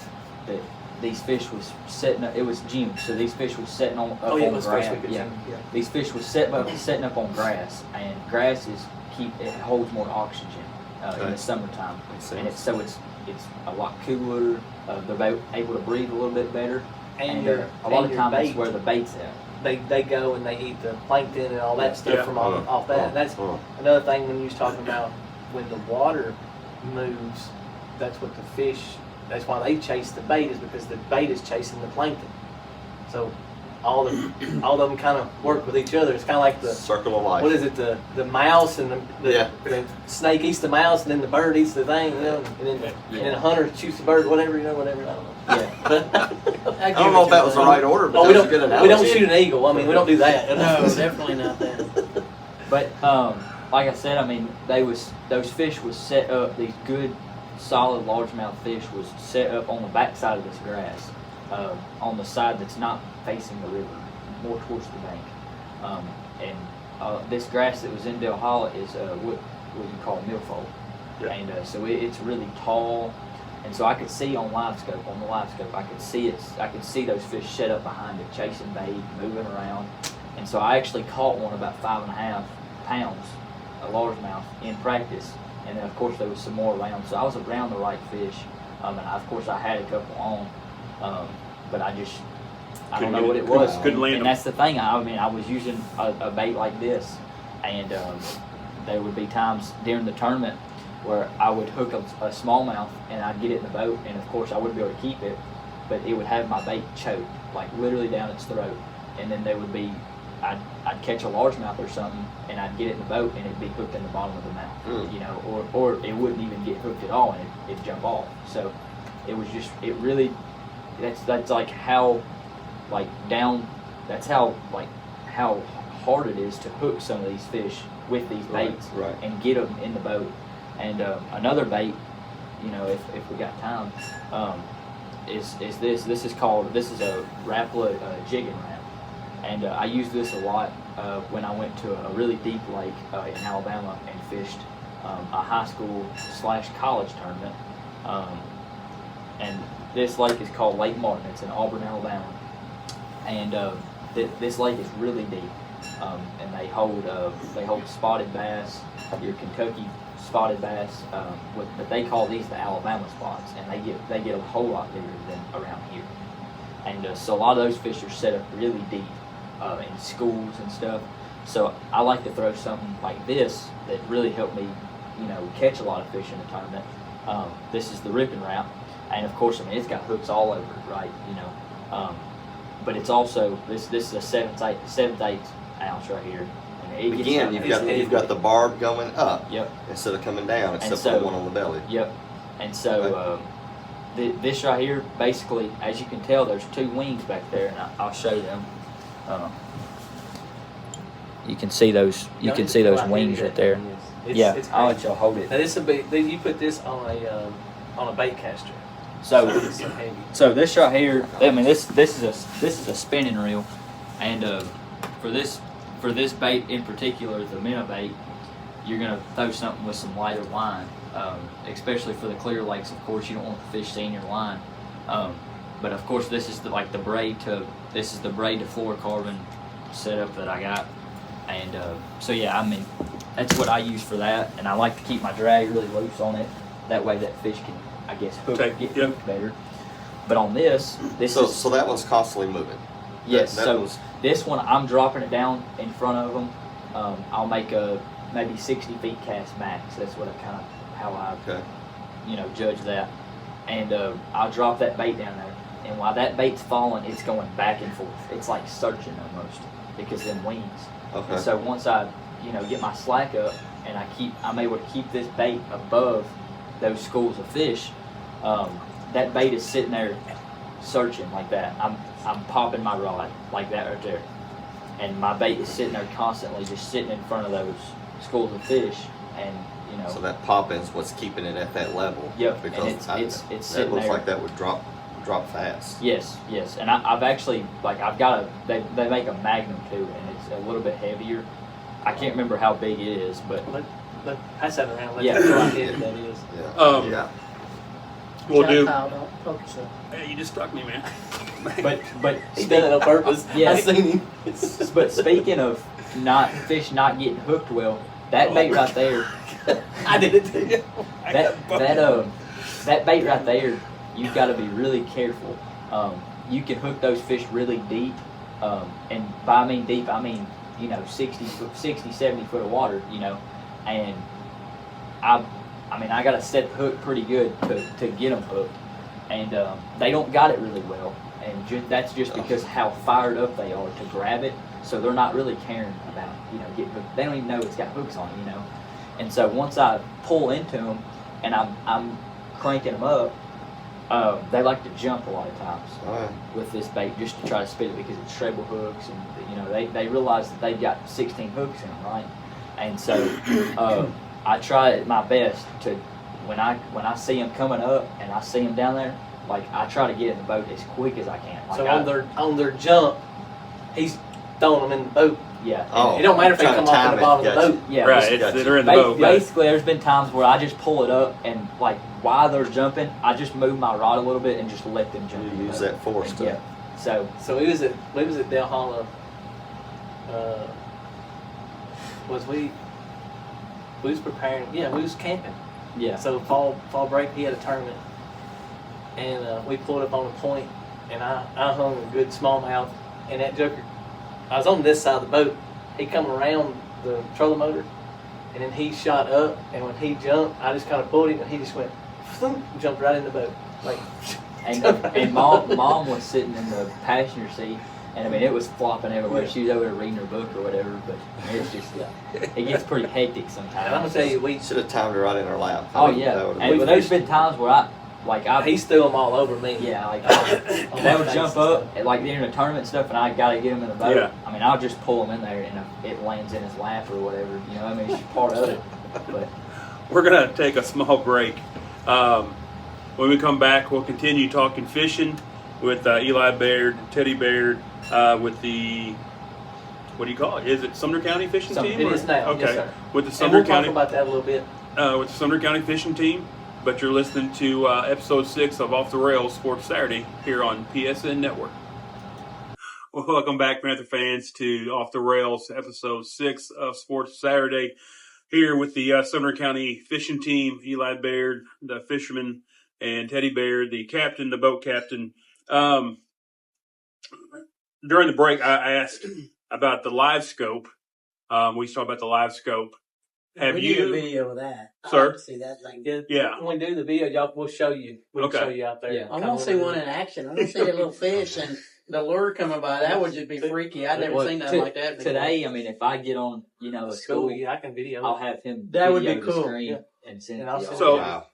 Speaker 5: that these fish was setting up. It was June, so these fish was setting on up
Speaker 2: It
Speaker 5: on
Speaker 2: was
Speaker 5: grass.
Speaker 2: first week of
Speaker 5: Yeah.
Speaker 2: June. Yeah.
Speaker 5: These fish was setting up on grass, and grass it holds more oxygen in
Speaker 3: Okay.
Speaker 5: the summertime,
Speaker 3: Makes
Speaker 5: and
Speaker 3: sense.
Speaker 5: it's a lot cooler. They're able to breathe a little bit better, and
Speaker 2: your-
Speaker 5: a lot
Speaker 2: and
Speaker 5: of
Speaker 2: your
Speaker 5: times
Speaker 2: bait.
Speaker 5: that's where the bait's at.
Speaker 2: They go and they eat the plankton and all that stuff
Speaker 1: Yeah.
Speaker 2: from off that. That's another thing when you was talking about when the water moves, that's what the fish, that's why they chase the bait, is because the bait is chasing the plankton. So all of them kind of work with each other. It's kind of like the,
Speaker 3: Circle of life.
Speaker 2: what is it, the mouse and the
Speaker 3: Yeah.
Speaker 2: snake eats the mouse and then the bird eats the thing, and then the hunter shoots the bird, whatever, I don't know.
Speaker 5: Yeah.
Speaker 3: I don't know if that was the right order, but
Speaker 2: Oh, we
Speaker 3: that was a good
Speaker 2: don't
Speaker 3: analogy.
Speaker 2: shoot an eagle. I mean, we don't do that.
Speaker 4: No, definitely not that.
Speaker 5: But like I said, I mean, those fish was set up. These good, solid largemouth fish was set up on the backside of this grass, on the side that's not facing the river, more towards the bank. This grass that was in Del Holla is what you call milfoil,
Speaker 1: Yeah.
Speaker 5: and so it's really tall. And so I could see on the live scope, I could see it. I could see those fish set up behind it, chasing bait, moving around. And so I actually caught one about 5.5 pounds, a largemouth, in practice. And then of course there was some more around. So I was around the right fish. And of course I had a couple on, but I don't know what it was.
Speaker 1: Couldn't land
Speaker 5: And
Speaker 1: them.
Speaker 5: that's the thing. I was using a bait like this, and there would be times during the tournament where I would hook a smallmouth and I'd get it in the boat, and of course I wouldn't be able to keep it, but it would have my bait choked, like literally down its throat. And then there would be, I'd catch a largemouth or something, and I'd get it in the boat, and it'd be hooked in the bottom of the mouth, or it wouldn't even get hooked at all, and it'd jump off. So it was just, it really, that's like how, like down, that's how hard it is to hook some of these fish with these baits
Speaker 3: right.
Speaker 5: and get them in the boat. And another bait, if we got time, is this. This is a Rapala jigging wrap, and I used this a lot when I went to a really deep lake in Alabama and fished a high school / college tournament. And this lake is called Lake Martin. It's in Auburn, Alabama, and this lake is really deep. And they hold spotted bass, your Kentucky spotted bass, but they call these the Alabama spots, and they get a whole lot bigger than around here. And so a lot of those fish are set up really deep in schools and stuff. So I like to throw something like this that really helped me, catch a lot of fish in the tournament. This is the ripping wrap, and of course, I mean, it's got hooks all over it, right? But it's also this is a 7/8 ounce right here. And it gets
Speaker 3: Again,
Speaker 5: down-
Speaker 3: you've got the barb going up
Speaker 5: Yep.
Speaker 3: instead of coming down, except
Speaker 5: so-
Speaker 3: for the one on the belly.
Speaker 5: Yep. And so this right here, basically, as you can tell, there's 2 wings back there, and I'll show them. You can see those. You can see those wings right there.
Speaker 2: It's
Speaker 5: Yeah,
Speaker 2: crazy.
Speaker 5: I'll let y'all hold it.
Speaker 2: Now this will be, you put this on a bait caster.
Speaker 5: So
Speaker 2: It's so heavy.
Speaker 5: so this right here, I mean this is a spinning reel, and for this bait in particular, the minnow bait, you're gonna throw something with some lighter line, especially for the clear lakes. Of course, you don't want the fish seeing your line, but of course this is the braid to fluorocarbon setup that I got, and so yeah, I mean that's what I use for that, and I like to keep my drag really loose on it. That way that fish can, I guess, get hooked better. But on this
Speaker 3: So that one's constantly moving.
Speaker 5: Yes.
Speaker 3: That
Speaker 5: So
Speaker 3: was-
Speaker 5: this one, I'm dropping it down in front of them. I'll make a maybe 60 feet cast max. That's what how I judge that. And I'll drop that bait down there. And while that bait's falling, it's going back and forth. It's like searching almost because them wings.
Speaker 3: Okay.
Speaker 5: And so once I get my slack up and I'm able to keep this bait above those schools of fish, that bait is sitting there searching like that. I'm popping my rod like that right there, and my bait is sitting there constantly, just sitting in front of those schools of fish, and
Speaker 3: So that popping's what's keeping it at that level.
Speaker 5: Yep,
Speaker 3: Because
Speaker 5: and it's
Speaker 3: that
Speaker 5: sitting
Speaker 3: looks
Speaker 5: there.
Speaker 3: like that would drop fast.
Speaker 5: Yes, and I've actually I've got they make a Magnum too, and it's a little bit heavier. I can't remember how big it is, but
Speaker 2: But pass that around. Let
Speaker 5: Yeah.
Speaker 2: you know how heavy that is.
Speaker 3: Yeah. Yeah.
Speaker 1: We'll do.
Speaker 4: Kyle, don't poke yourself.
Speaker 1: Hey, you just stuck me, man.
Speaker 5: but
Speaker 2: He did it on purpose.
Speaker 5: Yeah.
Speaker 2: I seen him.
Speaker 5: but speaking of fish not getting hooked well, that bait right there.
Speaker 2: I did it too.
Speaker 5: That bait right there, you've got to be really careful. You can hook those fish really deep, and by deep, I mean 60, 70 foot of water, and I got to set the hook pretty good to get them hooked, and they don't got it really well, and that's just because how fired up they are to grab it, so they're not really caring about getting hooked. They don't even know it's got hooks on it, and so once I pull into them and I'm cranking them up, they like to jump a lot of times with this bait just to try to spit it because it's treble hooks, and they realize that they've got 16 hooks in them, right? And so I try my best to when I see them coming up and I see them down there, I try to get in the boat as quick as I can.
Speaker 2: So on their jump, he's throwing them in the boat.
Speaker 5: Yeah.
Speaker 3: Oh,
Speaker 2: It don't matter if they
Speaker 3: trying to
Speaker 2: come off
Speaker 3: time
Speaker 2: in the
Speaker 3: it,
Speaker 2: bottom of the
Speaker 3: gotcha.
Speaker 2: boat.
Speaker 5: Yeah.
Speaker 1: Right,
Speaker 3: Gotcha.
Speaker 1: they're in the boat.
Speaker 5: Basically, there's been times where I just pull it up and while they're jumping, I just move my rod a little bit and just let them jump.
Speaker 3: You use that force to.
Speaker 5: Yeah. So
Speaker 2: So we was at Del Hollow. We was preparing. Yeah, we was camping.
Speaker 5: yeah.
Speaker 2: So fall break, he had a tournament, and we pulled up on a point, and I hung a good smallmouth, and that joker. I was on this side of the boat. He come around the trolling motor, and then he shot up, and when he jumped, I just kind of pulled him, and he just went, thump, jumped right in the boat.
Speaker 5: And mom was sitting in the passenger seat, and it was flopping everywhere. She was over there reading her book or whatever, but it's just it gets pretty hectic sometimes.
Speaker 2: And I'm gonna tell you, we
Speaker 3: Should have timed it right in her lap.
Speaker 5: Oh yeah,
Speaker 3: That would've
Speaker 5: and
Speaker 3: been-
Speaker 5: there's been times where I
Speaker 2: he threw them all over me.
Speaker 5: yeah
Speaker 2: On
Speaker 5: they
Speaker 2: my
Speaker 5: would
Speaker 2: face
Speaker 5: jump
Speaker 2: and
Speaker 5: up
Speaker 2: stuff.
Speaker 5: they're in a tournament and stuff, and I gotta get them in the boat.
Speaker 1: Yeah.
Speaker 5: I'll just pull them in there, and it lands in his lap or whatever. It's just part of it. But
Speaker 1: We're going to take a small break. When we come back, we'll continue talking fishing with Eli Baird, Teddy Baird, with the, what do you call it? Is it Sumner County Fishing
Speaker 5: Sumner.
Speaker 1: Team?
Speaker 2: It
Speaker 1: or-
Speaker 2: is now,
Speaker 1: Okay.
Speaker 2: yes, sir.
Speaker 1: With the
Speaker 2: And
Speaker 1: Sumner
Speaker 2: we'll talk
Speaker 1: County,
Speaker 2: about that a little bit.
Speaker 1: with the Sumner County Fishing Team. But you're listening to episode 6 of Off the Rails Sports Saturday here on PSN Network. Well, welcome back, Panther fans, to Off the Rails episode 6 of Sports Saturday. Here with the Sumner County Fishing Team, Eli Baird, the fisherman, and Teddy Baird, the captain, the boat captain. During the break, I asked about the live scope. We talked about the live scope. Have
Speaker 4: we need a
Speaker 1: you,
Speaker 4: video of that. I'd
Speaker 1: Sir?
Speaker 4: like to see that thing.
Speaker 1: Yeah.
Speaker 2: When we do the video, we'll show you. We'll
Speaker 1: Okay.
Speaker 2: show you out there.
Speaker 5: Yeah.
Speaker 4: I want to see one in action. I want to see a little fish and the lure coming by. That would just be freaky. I've never
Speaker 5: Well,
Speaker 4: seen nothing like that before.
Speaker 5: today, if I get on a school,
Speaker 2: Yeah, I can video.
Speaker 5: I'll have him
Speaker 4: That would
Speaker 5: video
Speaker 4: be
Speaker 5: the
Speaker 4: cool.
Speaker 5: screen
Speaker 2: Yeah.
Speaker 5: and send it
Speaker 2: And I'll
Speaker 5: to
Speaker 2: send
Speaker 5: y'all.
Speaker 1: So-
Speaker 3: Wow.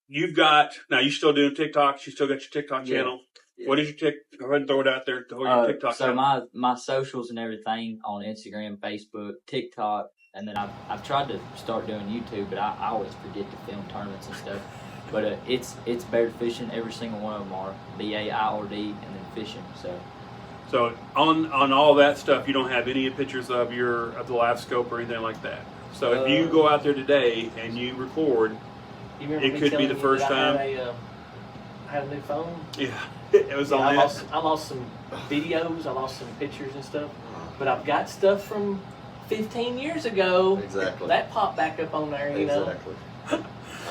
Speaker 1: You've got, now you still doing TikTok? You still got your TikTok
Speaker 5: Yeah.
Speaker 1: channel?
Speaker 5: Yeah.
Speaker 1: What is your Go ahead and throw it out there. Throw your TikTok
Speaker 5: so
Speaker 1: channel.
Speaker 5: my socials and everything on Instagram, Facebook, TikTok, and then I've tried to start doing YouTube, but I always forget to film tournaments and stuff. But it's Baird fishing. Every single one of them are BAIRD and then fishing.
Speaker 1: So on all that stuff, you don't have any pictures of the live scope or anything like that. So if you go out there today and you record,
Speaker 2: You remember
Speaker 1: it
Speaker 2: me
Speaker 1: could be
Speaker 2: telling
Speaker 1: the
Speaker 2: you
Speaker 1: first
Speaker 2: that
Speaker 1: time.
Speaker 2: I had a new phone.
Speaker 1: Yeah, it was on that.
Speaker 2: I lost some videos. I lost some pictures and stuff. But I've got stuff from 15 years ago.
Speaker 3: Exactly.
Speaker 2: That popped back up on there, you know.
Speaker 3: Exactly.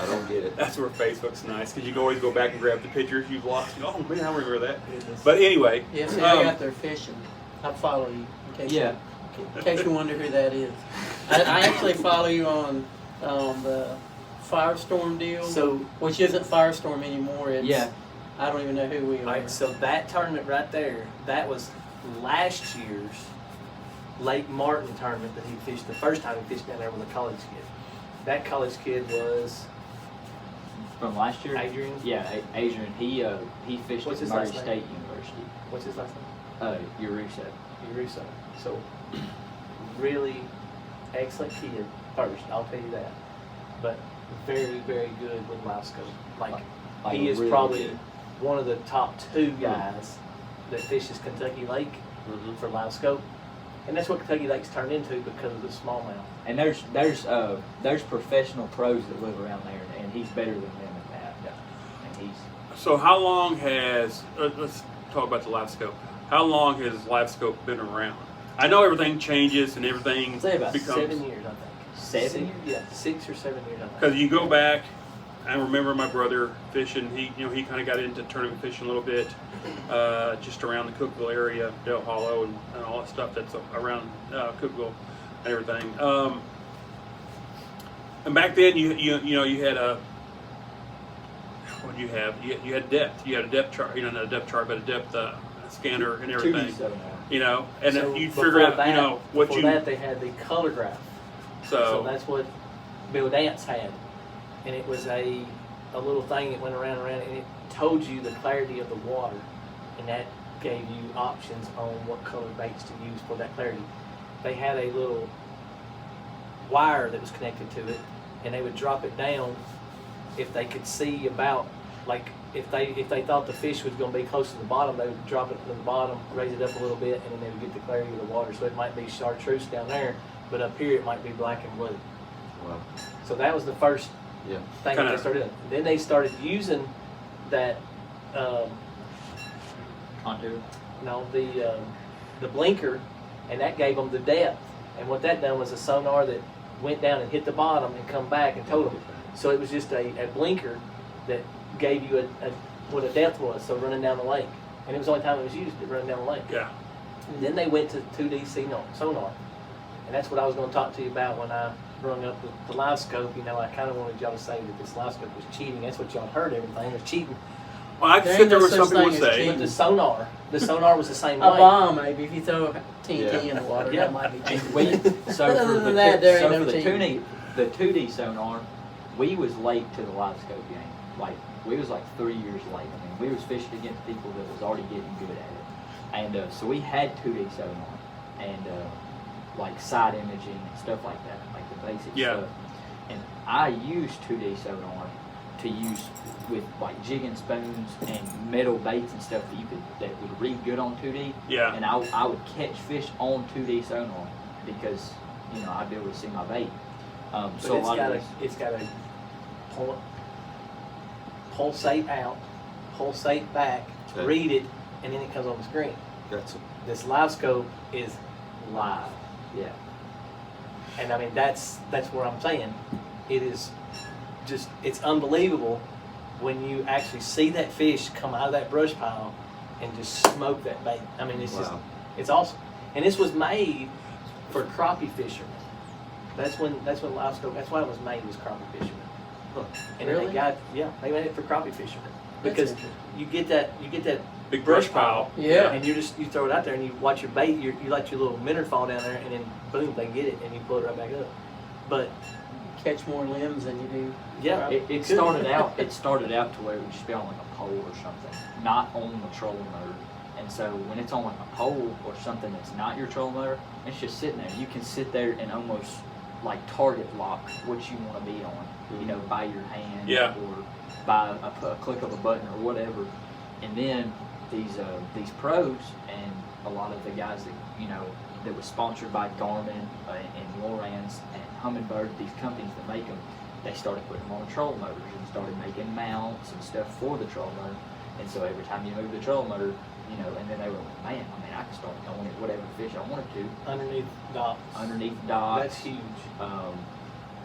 Speaker 3: I don't get it.
Speaker 1: That's where Facebook's nice because you can always go back and grab the pictures you've lost. Oh man, I remember that.
Speaker 2: Goodness.
Speaker 1: But anyway,
Speaker 4: Yeah, see, I got there fishing. I follow you. In case you wonder who that is. I actually follow you on the Firestorm deal,
Speaker 2: So
Speaker 4: which isn't Firestorm anymore. It's,
Speaker 5: Yeah.
Speaker 4: I don't even know who we are.
Speaker 2: Alright, so that tournament right there, that was last year's Lake Martin tournament that he fished the first time he fished down there with a college kid. That college kid was
Speaker 5: From last year?
Speaker 2: Adrian.
Speaker 5: Yeah, Adrian. He fished
Speaker 2: What's
Speaker 5: at
Speaker 2: his
Speaker 5: Murray
Speaker 2: last name?
Speaker 5: State University.
Speaker 2: What's his last name?
Speaker 5: Uruso.
Speaker 2: Russo. So really excellent kid first, I'll tell you that. But very, very good with live scope. Like he is
Speaker 5: really
Speaker 2: probably
Speaker 5: good.
Speaker 2: one of the top 2 guys that fishes Kentucky Lake for live scope. And that's what Kentucky Lake's turned into because of the smallmouth.
Speaker 5: And there's professional pros that live around there, and he's better than them at that.
Speaker 2: Yeah.
Speaker 5: And he's
Speaker 1: so how long has let's talk about the live scope. How long has live scope been around? I know everything changes and everything
Speaker 2: I'd say about
Speaker 1: becomes
Speaker 2: 7 years, I think.
Speaker 5: 7 years?
Speaker 2: Yeah, 6 or 7 years, I think.
Speaker 1: because you go back. I remember my brother fishing. He kind of got into tournament fishing a little bit, just around the Cookville area, Del Hollow, and all that stuff that's around Cookville and everything. And back then, you had a what did you have? You had depth. You had a depth chart. Not a depth chart, but a depth scanner and everything.
Speaker 5: 2D
Speaker 1: And
Speaker 2: So
Speaker 1: you
Speaker 2: before
Speaker 1: figure out
Speaker 2: that-
Speaker 1: what
Speaker 2: before
Speaker 1: you.
Speaker 2: that, they had the color graph. So that's what Bill Dance had. And it was a little thing that went around and around, and it told you the clarity of the water. And that gave you options on what color baits to use for that clarity. They had a little wire that was connected to it, and they would drop it down if they could see about, like, if they thought the fish was going to be close to the bottom, they would drop it to the bottom, raise it up a little bit, and then they would get the clarity of the water. So it might be chartreuse down there, but up here it might be black and blue.
Speaker 3: Wow.
Speaker 2: So that was the first
Speaker 3: Yeah.
Speaker 2: thing that
Speaker 1: Kinda-
Speaker 2: they started doing. Then they started using that,
Speaker 5: contour.
Speaker 2: the blinker, and that gave them the depth. And what that done was a sonar that went down and hit the bottom and come back and told them. So it was just a blinker that gave you what a depth was, so running down the lake. And it was the only time it was used, running down the lake.
Speaker 1: Yeah.
Speaker 2: And then they went to 2D sonar. And that's what I was going to talk to you about when I brung up the live scope. I kind of wanted y'all to say that this live scope was cheating. That's what y'all heard everything, was cheating.
Speaker 1: Well, I
Speaker 4: There
Speaker 1: sit
Speaker 4: ain't
Speaker 1: there
Speaker 4: no
Speaker 1: with some
Speaker 4: such
Speaker 1: people
Speaker 4: thing as
Speaker 1: say.
Speaker 2: But the sonar was the same
Speaker 4: A
Speaker 2: way.
Speaker 4: bomb, maybe. If you throw TNT
Speaker 3: Yeah.
Speaker 4: in the water,
Speaker 2: Yeah.
Speaker 4: that might be
Speaker 5: And
Speaker 4: cheating.
Speaker 5: we so
Speaker 4: Other
Speaker 5: for
Speaker 4: than
Speaker 5: the
Speaker 4: that, there ain't
Speaker 5: so
Speaker 4: no
Speaker 5: for the
Speaker 4: cheating.
Speaker 5: 2D sonar, we was late to the live scope game. Like we was like 3 years late. I mean, we was fishing against people that was already getting good at it, and so we had 2D sonar and like side imaging and stuff like that, like the basic
Speaker 1: Yeah.
Speaker 5: stuff. And I used 2D sonar to use with like jigging spoons and metal baits and stuff that would read good on 2D.
Speaker 1: Yeah.
Speaker 5: And I would catch fish on 2D sonar because I'd be able to see my bait.
Speaker 2: But
Speaker 5: So a lot of those,
Speaker 2: it's got a pulsate out, pulsate back,
Speaker 3: Okay.
Speaker 2: read it, and then it comes on the screen.
Speaker 3: Gotcha.
Speaker 2: This live scope is live.
Speaker 5: yeah.
Speaker 2: And I mean, that's where I'm saying it is just, it's unbelievable when you actually see that fish come out of that brush pile and just smoke that bait. I mean, it's just,
Speaker 3: Wow.
Speaker 2: it's awesome. And this was made for crappie fishermen. That's when live scope, that's why it was made, was crappie fishermen.
Speaker 3: Huh.
Speaker 2: And then
Speaker 4: Really?
Speaker 2: they made it for crappie fishermen.
Speaker 4: That's
Speaker 2: Because
Speaker 4: interesting.
Speaker 2: you get that
Speaker 1: Big brush pile.
Speaker 4: Yeah.
Speaker 2: and you throw it out there and you watch your bait, you let your little minnow fall down there, and then boom, they get it and you pull it right back up. But
Speaker 4: Catch more limbs than you do.
Speaker 2: yeah,
Speaker 5: It started out to where it would just be on like a pole or something, not on the trolling motor. And so when it's on like a pole or something that's not your trolling motor, it's just sitting there. You can sit there and almost like target lock what you want to be on, you know, by your hand
Speaker 1: Yeah.
Speaker 5: or by a click of a button or whatever. And then these pros and a lot of the guys that, you know, that was sponsored by Garmin and Lowrance and Humminbird, these companies that make them, they started putting them on trolling motors and started making mounts and stuff for the trolling motor. And so every time you move the trolling motor, you know, and then they were like, man, I mean, I can start throwing it whatever fish I wanted to.
Speaker 2: Underneath docks.
Speaker 5: Docks.
Speaker 2: That's huge.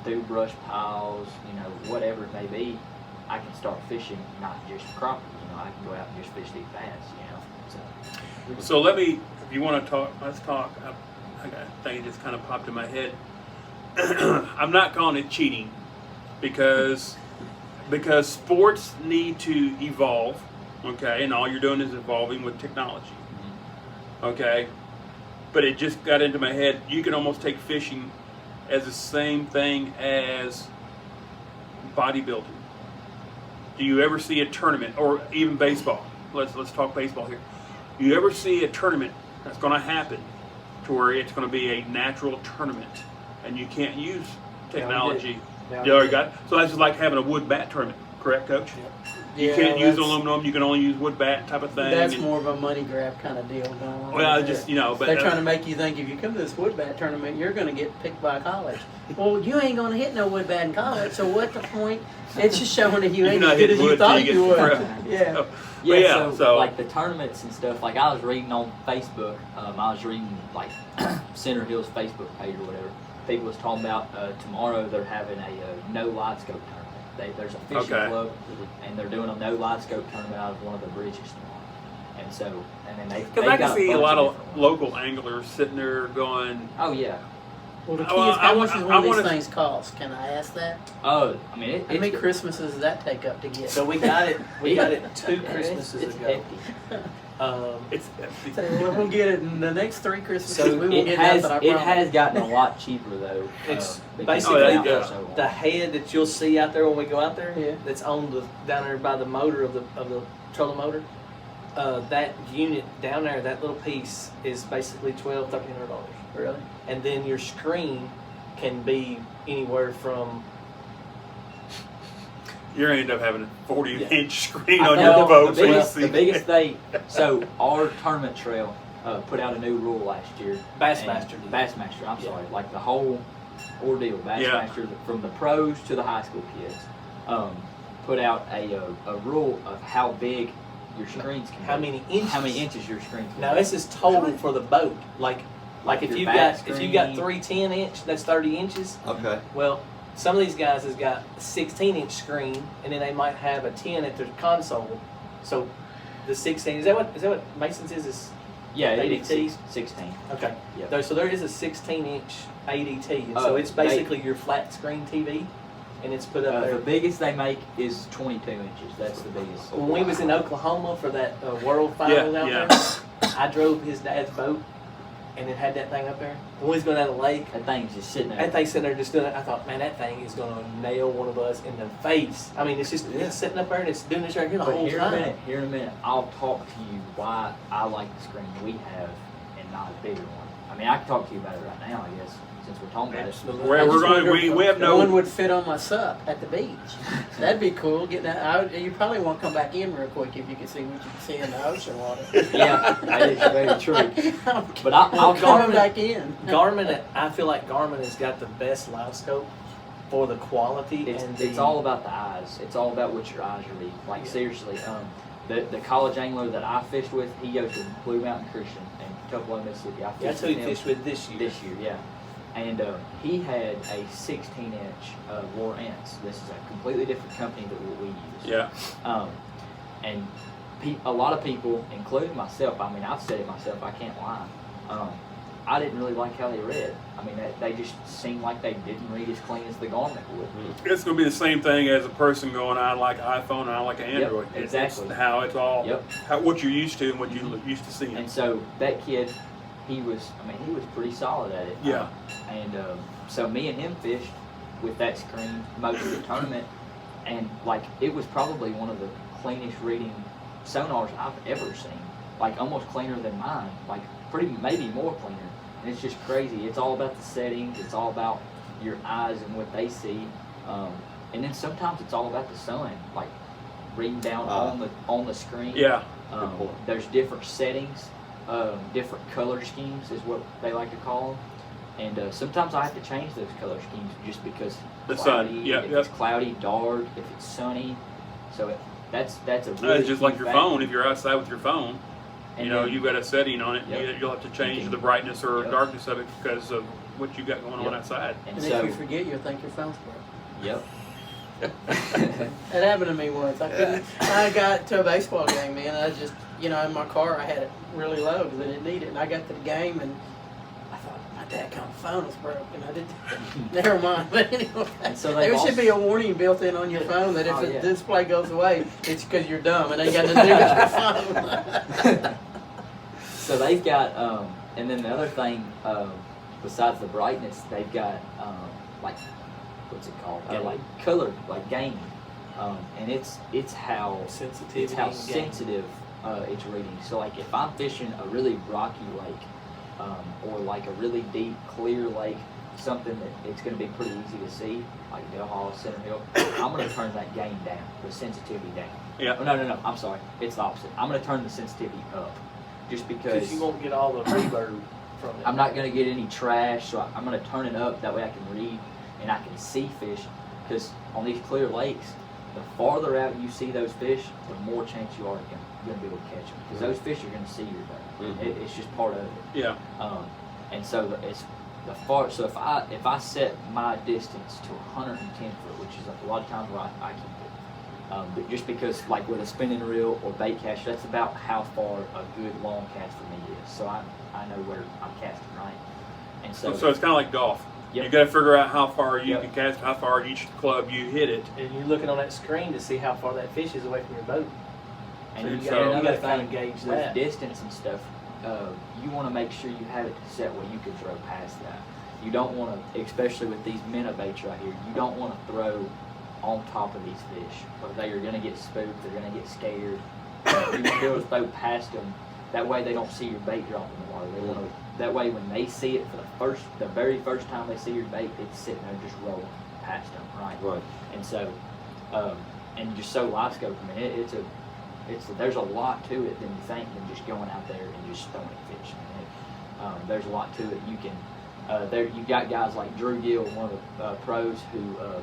Speaker 5: Through brush piles, you know, whatever it may be, I can start fishing, not just crappie, you know, I can go out and just fish these bass, you know.
Speaker 1: So let me, if you want to talk, let's talk. I got a thing that just kind of popped in my head. I'm not calling it cheating because sports need to evolve, okay, and all you're doing is evolving with technology, okay. But it just got into my head. You can almost take fishing as the same thing as bodybuilding. Do you ever see a tournament, or even baseball? Let's talk baseball here. Do you ever see a tournament that's going to happen to where it's going to be a natural tournament and you can't use technology?
Speaker 2: Yeah,
Speaker 1: You already got it? So that's just like having a wood bat tournament, correct, Coach? You
Speaker 4: Yeah,
Speaker 1: can't use
Speaker 4: that's-
Speaker 1: aluminum. You can only use wood bat type of thing.
Speaker 4: That's
Speaker 1: and-
Speaker 4: more of a money grab kind of deal going on.
Speaker 1: Well,
Speaker 4: there.
Speaker 1: just, you know, but
Speaker 4: they're trying to make you think if you come to this wood bat tournament, you're going to get picked by college. Well, you ain't going to hit no wood bat in college, so what the point? It's just showing that you
Speaker 1: You're
Speaker 4: ain't
Speaker 1: not
Speaker 4: as good
Speaker 1: hitting
Speaker 4: as you
Speaker 1: wood
Speaker 4: thought
Speaker 1: till you
Speaker 4: you
Speaker 1: get
Speaker 4: would.
Speaker 1: pro.
Speaker 4: Yeah.
Speaker 1: But
Speaker 5: Yeah, so,
Speaker 1: so
Speaker 5: like the tournaments and stuff, like I was reading on Facebook, I was reading like Center Hill's Facebook page or whatever. People was talking about tomorrow they're having a no live scope tournament. There's a fishing
Speaker 1: Okay.
Speaker 5: club and they're doing a no live scope tournament out of one of the bridges tomorrow. And so, and then they
Speaker 1: because I can
Speaker 5: got
Speaker 1: see a
Speaker 5: bunch
Speaker 1: lot of
Speaker 5: different ones.
Speaker 1: local anglers sitting there going,
Speaker 5: Oh yeah.
Speaker 4: Well, the key
Speaker 1: Well,
Speaker 4: is how
Speaker 1: I
Speaker 4: much
Speaker 1: wa-
Speaker 4: does
Speaker 1: I
Speaker 4: one of
Speaker 1: wanna-
Speaker 4: these things cost? Can I ask that?
Speaker 5: Oh, I mean
Speaker 4: How many Christmases does that take up to get?
Speaker 2: So we got it. We got it 2
Speaker 5: it's
Speaker 2: Christmases ago.
Speaker 5: hefty.
Speaker 1: it's
Speaker 4: We'll get it in the next 3 Christmases.
Speaker 2: So
Speaker 4: we won't
Speaker 5: It
Speaker 4: get
Speaker 5: has
Speaker 4: nothing, I promise.
Speaker 5: gotten a lot cheaper though.
Speaker 2: It's
Speaker 5: because
Speaker 2: basically
Speaker 5: it's been out
Speaker 1: the-
Speaker 5: for so long.
Speaker 2: The head that you'll see out there when we go out there,
Speaker 4: Yeah.
Speaker 2: that's on the down there by the motor of the trolling motor. That unit down there, that little piece is basically $1,200-$1,300,
Speaker 4: Really?
Speaker 2: and then your screen can be anywhere from
Speaker 1: you're gonna end up having a 40-inch screen
Speaker 5: I
Speaker 1: on
Speaker 5: know,
Speaker 1: your boat.
Speaker 5: the
Speaker 1: So you
Speaker 5: biggest,
Speaker 1: see
Speaker 5: the biggest thing. So our tournament trail put out a new rule last year.
Speaker 2: Bassmaster did.
Speaker 5: Bassmaster. I'm
Speaker 2: Yeah.
Speaker 5: sorry. Like the whole ordeal. Bassmaster from the pros to the high school kids put out a rule of how big your screens can
Speaker 2: how
Speaker 5: be.
Speaker 2: many inches.
Speaker 5: How many inches your screens can
Speaker 2: Now
Speaker 5: be.
Speaker 2: this is total for the boat. Like if
Speaker 5: your
Speaker 2: you
Speaker 5: back
Speaker 2: got if you got
Speaker 5: screen.
Speaker 2: 3 10-inch, that's 30 inches.
Speaker 3: Okay.
Speaker 2: Well, some of these guys has got a 16-inch screen, and then they might have a 10 at their console. So the 16 is that what Mason's is?
Speaker 5: Yeah,
Speaker 2: ADTs?
Speaker 5: it's 16.
Speaker 2: Okay.
Speaker 5: Yep.
Speaker 2: So there is a 16-inch ADT, and
Speaker 5: Oh,
Speaker 2: so it's basically your flat screen TV, and it's put up
Speaker 5: The
Speaker 2: there.
Speaker 5: biggest they make is 22 inches. That's the biggest.
Speaker 2: When we was in Oklahoma for that World Finals out
Speaker 1: yeah.
Speaker 2: there, I drove his dad's boat, and it had that thing up there. When we was going down the lake,
Speaker 5: That thing's just sitting there.
Speaker 2: that thing sitting there just doing it. I thought, man, that thing is going to nail one of us in the face. I mean, it's just it's sitting up there and it's doing this right here the
Speaker 5: But
Speaker 2: whole
Speaker 5: here
Speaker 2: time.
Speaker 5: in a minute, I'll talk to you why I like the screen we have and not a bigger one. I mean, I can talk to you about it right now, I guess, since we're talking about it.
Speaker 1: We're
Speaker 4: I just
Speaker 1: going.
Speaker 4: wonder
Speaker 1: We have
Speaker 4: if
Speaker 1: no.
Speaker 4: one would fit on my sup at the beach. That'd be cool. Getting that, you probably won't come back in real quick if you can see what you can see in the ocean water.
Speaker 5: Yeah, that is very true. But
Speaker 4: I'm
Speaker 5: I'll
Speaker 4: coming
Speaker 2: Garmin-
Speaker 4: back in.
Speaker 2: Garmin, I feel like Garmin has got the best live scope for the quality and
Speaker 5: It's all about the eyes. It's all about what your eyes are reading. Like seriously, the college angler that I fished with, he goes to Blue Mountain Christian in Tupelo, Mississippi. I fished
Speaker 2: That's who
Speaker 5: with
Speaker 2: he
Speaker 5: him
Speaker 2: fished with this year.
Speaker 5: this year, yeah. And he had a 16-inch Lowrance. This is a completely different company than what we use.
Speaker 1: Yeah.
Speaker 5: And a lot of people, including myself, I mean, I've said it myself, I can't lie. I didn't really like how they read. I mean, they just seemed like they didn't read as clean as the Garmin would.
Speaker 1: It's going to be the same thing as a person going, I like an iPhone and I like an Android.
Speaker 5: Yep, exactly.
Speaker 1: It's how it's all,
Speaker 5: Yep.
Speaker 1: what you're used to and what you're used to seeing.
Speaker 5: And so that kid, he was pretty solid at it.
Speaker 1: Yeah.
Speaker 5: And so me and him fished with that screen most of the tournament, and like it was probably one of the cleanest reading sonars I've ever seen. Like almost cleaner than mine. Like maybe more cleaner. And it's just crazy. It's all about the settings. It's all about your eyes and what they see. And then sometimes it's all about the sun, like reading down on the screen.
Speaker 1: Yeah.
Speaker 5: There's different settings, different color schemes is what they like to call them. And sometimes I have to change those color schemes just because
Speaker 1: The
Speaker 5: cloudy,
Speaker 1: sun, yeah,
Speaker 5: if
Speaker 1: yeah.
Speaker 5: it's cloudy, dark, if it's sunny. So that's a really
Speaker 1: It's just like your
Speaker 5: huge
Speaker 1: phone.
Speaker 5: factor.
Speaker 1: If you're outside with your phone,
Speaker 5: And
Speaker 1: you know,
Speaker 5: then-
Speaker 1: you've got a setting on it.
Speaker 5: Yep.
Speaker 1: You'll have to change
Speaker 5: Okay.
Speaker 1: the brightness or
Speaker 5: Yep.
Speaker 1: darkness of it because of what you got going on
Speaker 5: Yep.
Speaker 1: outside.
Speaker 5: And
Speaker 4: And
Speaker 5: so,
Speaker 4: if you forget, you'll think your phone's broke.
Speaker 5: yep.
Speaker 4: That happened to me once. I got to a baseball game, man. I just, in my car, I had it really low because I didn't need it. And I got to the game and I thought, my dadgum phone was broken. I didn't, never mind. But anyway,
Speaker 5: And so
Speaker 4: there
Speaker 5: they've
Speaker 4: should be a warning built in on your phone that if
Speaker 5: Oh,
Speaker 4: the
Speaker 5: yeah.
Speaker 4: display goes away, it's because you're dumb. It ain't got nothing to do with your phone.
Speaker 5: So they've got, and then the other thing, besides the brightness, they've got like, what's it called? Like color, like gaming, and it's how
Speaker 2: Sensitivity.
Speaker 5: it's how
Speaker 2: and game.
Speaker 5: sensitive it's reading. So like if I'm fishing a really rocky lake, or like a really deep, clear lake, something that it's going to be pretty easy to see, like Dale Hall, Center Hill, I'm going to turn that gain down, the sensitivity down.
Speaker 1: Yeah.
Speaker 5: Oh, no, I'm sorry. It's the opposite. I'm going to turn the sensitivity up, just because
Speaker 2: Because you won't get all the reverb from it.
Speaker 5: I'm not going to get any trash, so I'm going to turn it up. That way I can read and I can see fish. Because on these clear lakes, the farther out you see those fish, the more chance you are going to be able to catch them. Because those fish are going to see your boat. It's just part of it.
Speaker 1: Yeah.
Speaker 5: And so it's the far. So if I set my distance to 110 foot, which is a lot of times where I keep it, but just because like with a spinning reel or bait cast, that's about how far a good long cast for me is. So I know where I'm casting, right? And so
Speaker 1: So it's kind of like golf.
Speaker 5: Yep.
Speaker 1: You got to figure out how far you
Speaker 5: Yep.
Speaker 1: can cast, how far each club you hit it.
Speaker 2: And you're looking on that screen to see how far that fish is away from your boat.
Speaker 5: and
Speaker 1: So
Speaker 5: you
Speaker 1: you
Speaker 5: got
Speaker 1: gotta
Speaker 5: another
Speaker 2: kinda
Speaker 5: thing
Speaker 2: gauge
Speaker 5: with
Speaker 2: that.
Speaker 5: distance and stuff. You want to make sure you have it set where you can throw past that. You don't want to, especially with these minnow baits right here, you don't want to throw on top of these fish, or they are going to get spooked, they're going to get scared. You want to be able to throw past them. That way they don't see your bait drop in the water. They want to. That way when they see it for the very first time they see your bait, it's sitting there just rolling past them, right?
Speaker 3: Right.
Speaker 5: And so, and just so live scope, I mean, there's a lot to it than you think than just going out there and just throwing fish. I mean, there's a lot to it. You can. You got guys like Drew Gill, one of the pros, who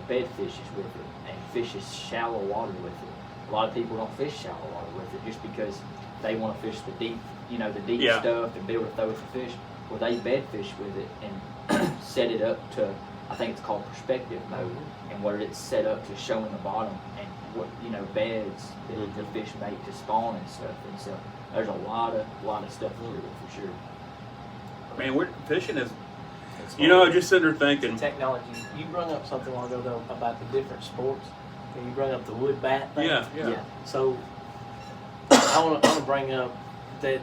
Speaker 5: bed fishes with it and fishes shallow water with it. A lot of people don't fish shallow water with it just because they want to fish the deep, the deep
Speaker 1: Yeah.
Speaker 5: stuff and be able to throw it for fish. Well, they bed fish with it and set it up to, I think it's called perspective mode, and where it's set up to showing the bottom and what beds that the fish make to spawn and stuff. And so there's a lot of stuff to it for sure.
Speaker 1: Man, we're fishing is. I just sitting there thinking.
Speaker 2: Technology. You brought up something a while ago though about the different sports. And you brought up the wood bat thing.
Speaker 1: Yeah.
Speaker 2: So I want to bring up that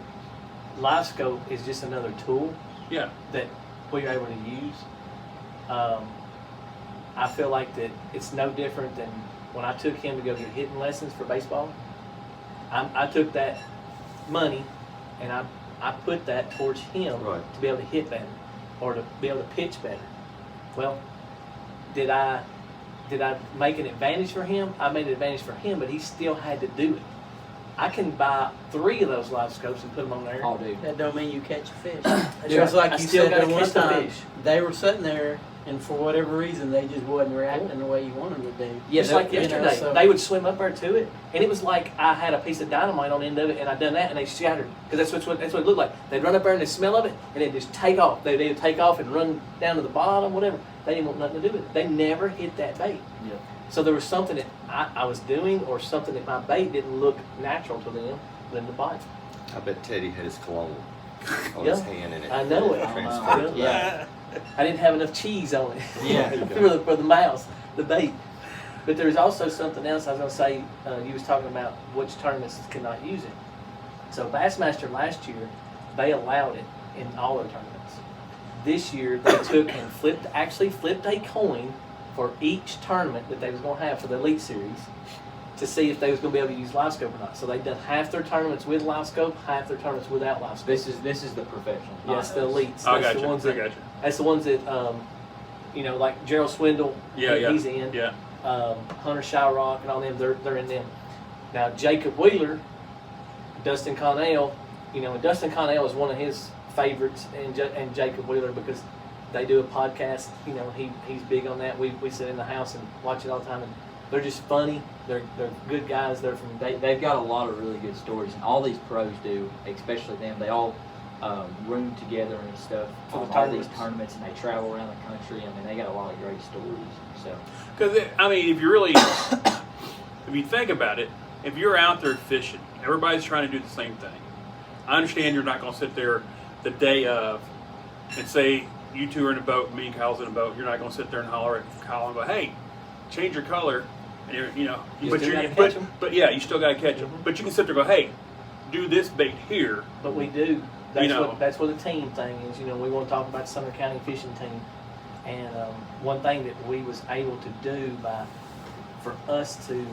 Speaker 2: live scope is just another tool
Speaker 1: Yeah.
Speaker 2: that we're able to use. I feel like that it's no different than when I took him to go get hitting lessons for baseball. I took that money and I put that towards him
Speaker 3: Right.
Speaker 2: to be able to hit better or to be able to pitch better. Well, did I make an advantage for him? I made an advantage for him, but he still had to do it. I can buy 3 of those live scopes and put them on there.
Speaker 5: Oh, dude.
Speaker 4: That don't mean you catch a fish. It's
Speaker 2: Yeah,
Speaker 4: just like
Speaker 2: I
Speaker 4: you
Speaker 2: still
Speaker 4: said
Speaker 2: gotta
Speaker 4: that one
Speaker 2: catch the
Speaker 4: time.
Speaker 2: fish.
Speaker 4: They were sitting there, and for whatever reason, they just wasn't reacting the way you wanted them to do.
Speaker 5: Yeah,
Speaker 2: Just like
Speaker 4: you know,
Speaker 2: yesterday,
Speaker 4: so-
Speaker 2: they would swim up there to it, and it was like I had a piece of dynamite on the end of it, and I done that, and they shattered. Because that's what it looked like. They'd run up there and they smell of it, and they'd just take off. They'd either take off and run down to the bottom, whatever. They didn't want nothing to do with it. They never hit that bait.
Speaker 5: Yeah.
Speaker 2: So there was something that I was doing, or something that my bait didn't look natural to them to bite.
Speaker 3: I bet Teddy had his cologne on
Speaker 2: Yeah.
Speaker 3: his hand and it
Speaker 2: I know it.
Speaker 3: transferred to that.
Speaker 5: Yeah.
Speaker 2: I didn't have enough cheese on it.
Speaker 5: Yeah.
Speaker 2: for the mouse, the bait. But there's also something else I was going to say. You was talking about which tournaments cannot use it. So Bassmaster last year, they allowed it in all their tournaments. This year they took and flipped a coin for each tournament that they was going to have for the Elite Series to see if they was going to be able to use live scope or not. So they've done half their tournaments with live scope, half their tournaments without live scope.
Speaker 5: This is the professionals.
Speaker 2: Yes, the elites.
Speaker 1: I
Speaker 2: That's
Speaker 1: got
Speaker 2: the ones
Speaker 1: you.
Speaker 2: that, That's the ones that You know, like Gerald Swindle, he's in.
Speaker 1: Yeah.
Speaker 2: Hunter Shyrock and all them, they're in them. Now Jacob Wheeler, Dustin Connell, you know, and Dustin Connell is one of his favorites, and Jacob Wheeler, because they do a podcast. You know, he's big on that. We sit in the house and watch it all the time, and they're just funny. They're good guys. They're from
Speaker 5: They've got a lot of really good stories, and all these pros do, especially them. They all room together and stuff
Speaker 2: For the
Speaker 5: on all these
Speaker 2: tournaments.
Speaker 5: tournaments, and they travel around the country. I mean, they got a lot of great stories. So,
Speaker 1: Because I mean, if you think about it, if you're out there fishing, everybody's trying to do the same thing. I understand you're not going to sit there the day of and say you two are in a boat, me and Kyle's in a boat. You're not going to sit there and holler at Kyle and go, "Hey, change your color." And you know,
Speaker 2: You
Speaker 1: but
Speaker 2: still
Speaker 1: you're
Speaker 2: gotta catch 'em.
Speaker 1: but yeah, you still got to catch them.
Speaker 2: Mhm.
Speaker 1: But you can sit there and go, "Hey, do this bait here."
Speaker 2: But we do. That's
Speaker 1: You know.
Speaker 2: that's what the team thing is. You know, we want to talk about the Sumner County fishing team, and one thing that we was able to do for us to,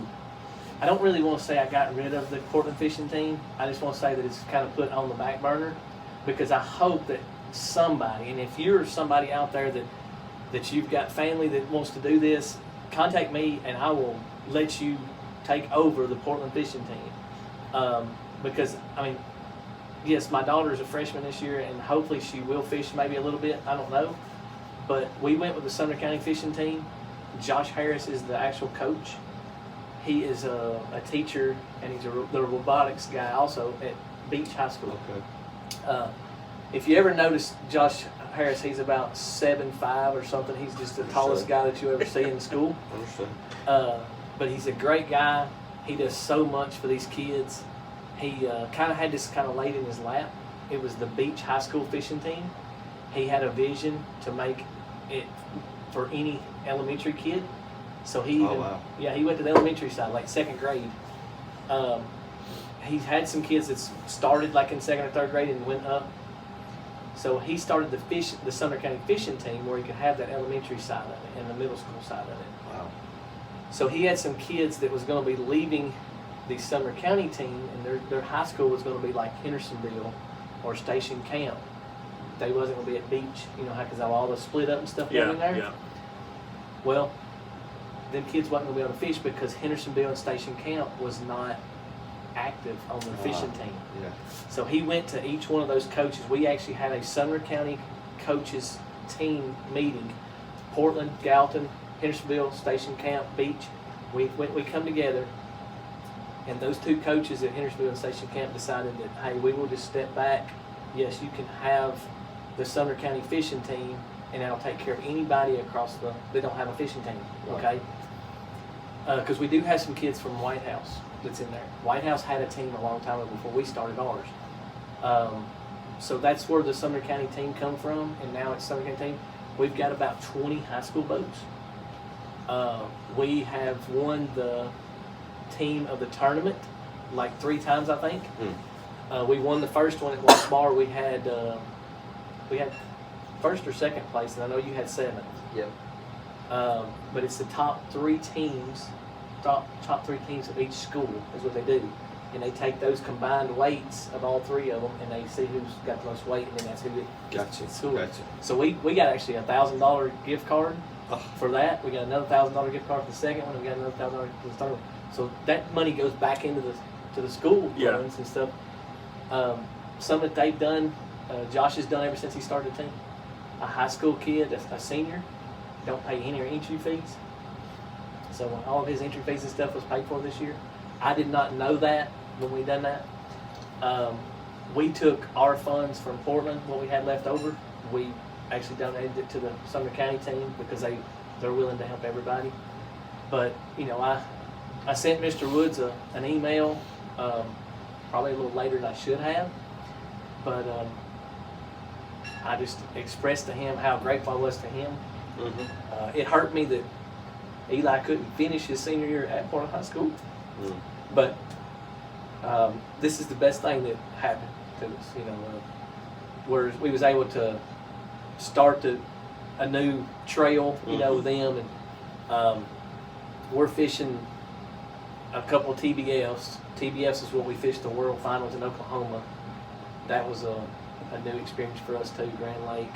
Speaker 2: I don't really want to say I got rid of the Portland fishing team. I just want to say that it's kind of put on the back burner, because I hope that somebody, and if you're somebody out there that you've got family that wants to do this, contact me and I will let you take over the Portland fishing team. Because I mean, yes, my daughter's a freshman this year, and hopefully she will fish maybe a little bit. I don't know. But we went with the Sumner County fishing team. Josh Harris is the actual coach. He is a teacher, and he's the robotics guy also at Beach High School.
Speaker 3: Okay.
Speaker 2: If you ever notice Josh Harris, he's about 7'5" or something. He's just the tallest guy that you ever see in school.
Speaker 3: Understood.
Speaker 2: But he's a great guy. He does so much for these kids. He kind of had this kind of laid in his lap. It was the Beach High School fishing team. He had a vision to make it for any elementary kid. So he even,
Speaker 3: wow.
Speaker 2: yeah, he went to the elementary side, like second grade. He had some kids that started like in second or third grade and went up. So he started the Sumner County fishing team where he could have that elementary side of it and the middle school side of it.
Speaker 3: Wow.
Speaker 2: So he had some kids that was going to be leaving the Sumner County team, and their high school was going to be like Hendersonville or Station Camp. They wasn't going to be at Beach, you know, because of all the split up and stuff
Speaker 1: Yeah,
Speaker 2: down in there.
Speaker 1: yeah.
Speaker 2: Well, them kids wasn't going to be able to fish because Hendersonville and Station Camp was not active on the fishing team.
Speaker 3: Yeah.
Speaker 2: So he went to each one of those coaches. We actually had a Sumner County coaches team meeting. Portland, Gallatin, Hendersonville, Station Camp, Beach. We come together, and those two coaches at Hendersonville and Station Camp decided that, hey, we will just step back. Yes, you can have the Sumner County fishing team, and that'll take care of anybody across they don't have a fishing team, okay? Because we do have some kids from White House that's in there. White House had a team a long time ago before we started ours. So that's where the Sumner County team come from, and now it's Sumner County team. We've got about 20 high school boats. We have won the team of the tournament like 3 times, I think. We won the first one at Lost Bar. We had first or second place, and I know you had 7th.
Speaker 5: yep.
Speaker 2: But it's the top 3 teams, top 3 teams of each school is what they do, and they take those combined weights of all 3 of them, and they see who's got the most weight, and then that's who it
Speaker 3: Gotcha.
Speaker 2: school.
Speaker 3: Gotcha.
Speaker 2: So we got actually a $1,000 gift card
Speaker 3: Oh.
Speaker 2: for that. We got another $1,000 gift card for the second one. We got another $1,000 for the third one. So that money goes back into the school
Speaker 1: Yeah.
Speaker 2: funds and stuff. Some that they've done, Josh has done ever since he started the team. A high school kid, a senior, don't pay any entry fees. So all of his entry fees and stuff was paid for this year. I did not know that when we done that. We took our funds from Portland, what we had left over. We actually donated it to the Sumner County team because they're willing to help everybody. But you know, I sent Mr. Woods an email, probably a little later than I should have, but I just expressed to him how grateful I was to him.
Speaker 3: Mm-hmm.
Speaker 2: It hurt me that Eli couldn't finish his senior year at Portland High School, but this is the best thing that happened to us. You know, where we was able to start a new trail, you know, with them, and we're fishing a couple of TBFs. TBFs is what we fished the World Finals in Oklahoma. That was a new experience for us too, Grand Lake.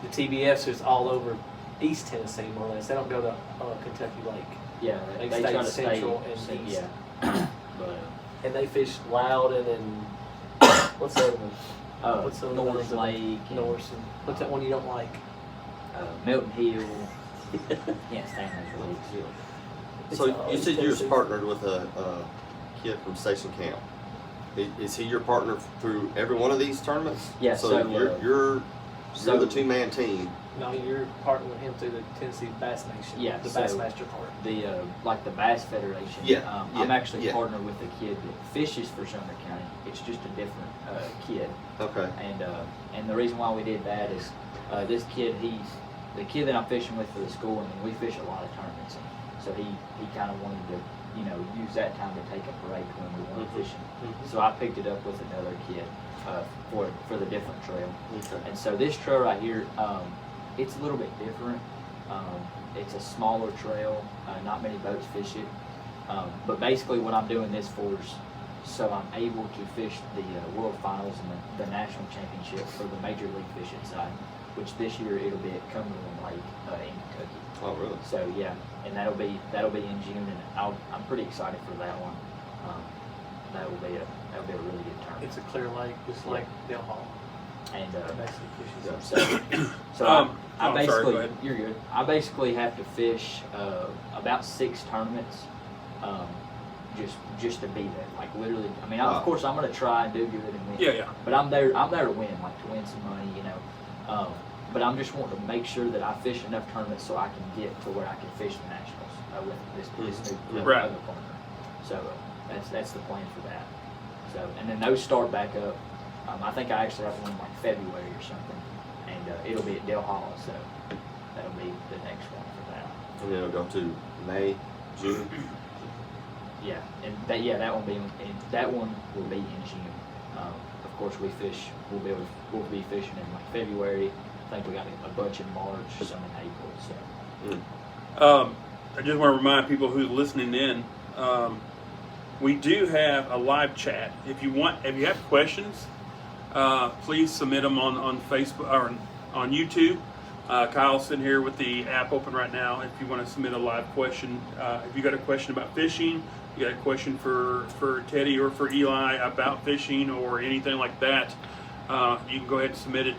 Speaker 2: the TBFs is all over East Tennessee more or less. They don't go to Kentucky Lake.
Speaker 5: Yeah,
Speaker 2: They
Speaker 5: they
Speaker 2: stay
Speaker 5: try to
Speaker 2: central
Speaker 5: stay.
Speaker 2: and east.
Speaker 5: Yeah, but
Speaker 2: And they fish Loudon and what's the other one? What's the other one?
Speaker 5: North Lake, and,
Speaker 2: Norse. And what's that one you don't like?
Speaker 5: Milton Hill. Can't stand those lakes.
Speaker 3: So
Speaker 2: It's
Speaker 3: you said you was
Speaker 2: Tennessee.
Speaker 3: partnered with a kid from Station Camp. Is he your partner through every one of these tournaments?
Speaker 5: Yeah,
Speaker 3: So,
Speaker 5: so,
Speaker 3: you're
Speaker 5: so-
Speaker 3: the 2-man team.
Speaker 2: No, you're partnering with him through the Tennessee Bass Nation.
Speaker 5: Yeah,
Speaker 2: the
Speaker 5: so-
Speaker 2: Bassmaster part.
Speaker 5: The like the Bass Federation.
Speaker 3: Yeah,
Speaker 5: I'm
Speaker 3: yeah,
Speaker 5: actually
Speaker 3: yeah.
Speaker 5: partnered with a kid that fishes for Sumner County. It's just a different kid.
Speaker 3: Okay.
Speaker 5: And the reason why we did that is this kid, he's the kid that I'm fishing with for the school. I mean, we fish a lot of tournaments, and so he kind of wanted to, use that time to take a break when we weren't fishing. So I picked it up with another kid for the different trail.
Speaker 3: Okay.
Speaker 5: And so this trail right here, it's a little bit different. It's a smaller trail. Not many boats fish it. But basically, what I'm doing this for is so I'm able to fish the World Finals and the National Championship for the Major League fishing side, which this year it'll be at Cumberland Lake in Kentucky.
Speaker 3: Oh, really?
Speaker 5: So yeah, and that'll be in June, and I'm pretty excited for that one. That'll be a really good tournament.
Speaker 2: It's a clear lake, just like Del Hall.
Speaker 5: And
Speaker 2: Basically fishes.
Speaker 5: so I
Speaker 1: I'm sorry,
Speaker 5: basically
Speaker 1: go ahead.
Speaker 5: you're good. I basically have to fish about 6 tournaments, just to be there. Like literally, I mean, of course I'm gonna try and do good and win.
Speaker 1: Yeah.
Speaker 5: But I'm there to win, like to win some money, But I'm just wanting to make sure that I fish enough tournaments so I can get to where I can fish the nationals with this new
Speaker 1: Right.
Speaker 5: other partner. So that's the plan for that. So and then those start back up. I think I actually have one in like February or something, and it'll be at Del Hall, so that'll be the next one for that.
Speaker 3: And then it'll go to May, June.
Speaker 5: Yeah, and that one will be in June. Of course, we'll be fishing in like February. I think we got a bunch in March, some in April. So
Speaker 1: I just want to remind people who's listening in, we do have a live chat. If you have questions, please submit them on Facebook or on YouTube. Kyle's sitting here with the app open right now. If you want to submit a live question, if you got a question about fishing, you got a question for Teddy or for Eli about fishing or anything like that, you can go ahead and submit it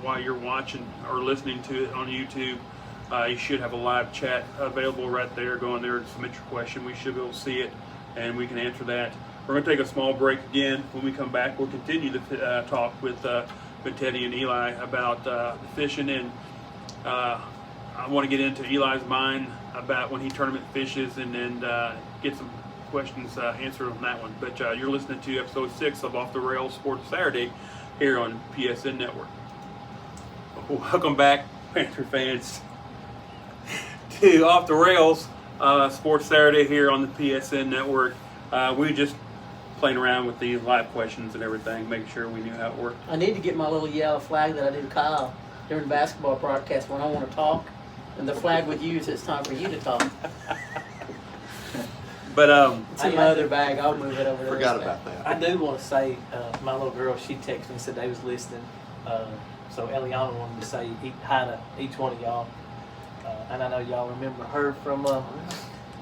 Speaker 1: while you're watching or listening to it on YouTube. You should have a live chat available right there. Go in there and submit your question. We should be able to see it, and we can answer that. We're going to take a small break again. When we come back, we'll continue to talk with Teddy and Eli about the fishing, and I want to get into Eli's mind about when he tournament fishes, and then get some questions answered on that one. But you're listening to episode 6 of Off the Rails Sports Saturday here on PSN Network. Welcome back, Panther fans, to Off the Rails Sports Saturday here on the PSN Network. We just playing around with the live questions and everything, making sure we knew how it worked.
Speaker 4: I need to get my little yellow flag that I do to Kyle during the basketball broadcast when I want to talk, and the flag with you says it's time for you to talk.
Speaker 1: But
Speaker 4: It's in my other bag. I'll move it over there.
Speaker 3: Forgot about that.
Speaker 2: I do want to say, my little girl, she texted me and said they was listening. So Eliana wanted to say hi to each one of y'all. And I know y'all remember her from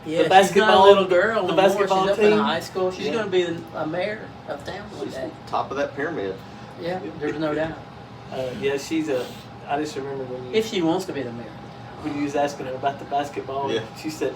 Speaker 4: Yeah,
Speaker 2: the basketball,
Speaker 4: she's not a little girl.
Speaker 2: the
Speaker 4: no more.
Speaker 2: basketball
Speaker 4: she's up
Speaker 2: team.
Speaker 4: in high school. She's
Speaker 2: Yeah.
Speaker 4: going to be a mayor of town one
Speaker 3: She's
Speaker 4: day.
Speaker 3: top of that pyramid.
Speaker 4: Yeah, there's no doubt.
Speaker 2: Yeah, she's I just remember
Speaker 4: If she wants to be the mayor.
Speaker 2: when you was asking her about the basketball.
Speaker 3: Yeah.
Speaker 2: She said,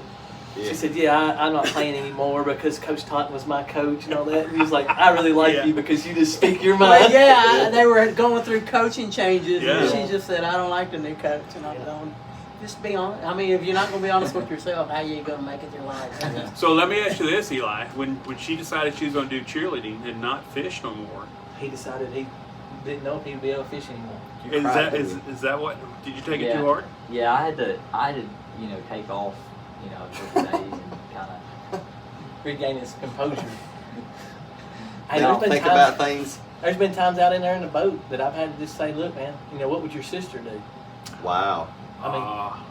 Speaker 3: Yeah.
Speaker 2: I'm not playing anymore because Coach Totten was my coach and all that. And he was like, I really like
Speaker 1: Yeah.
Speaker 2: you because you just speak your
Speaker 4: Well,
Speaker 2: mind.
Speaker 4: yeah, they were going through coaching changes,
Speaker 1: Yeah.
Speaker 4: and she just said, I don't like the new coach. And I'm going, just be honest. I mean, if you're not going to be honest with yourself, how are you going to make it through life?
Speaker 1: so let me ask you this, Eli. When she decided she was going to do cheerleading and not fish no more,
Speaker 2: He decided he didn't know if he'd be able to fish anymore.
Speaker 3: You
Speaker 1: is
Speaker 3: cried,
Speaker 1: that
Speaker 3: didn't you?
Speaker 1: is that what? Did you take it
Speaker 5: Yeah.
Speaker 1: too hard?
Speaker 5: Yeah, I had to take off, for days and kind of.
Speaker 2: Regain his composure. Hey,
Speaker 3: Now think about things.
Speaker 2: There's been times out in there in the boat that I've had to just say, look, man, what would your sister do?
Speaker 3: Wow.
Speaker 2: I mean,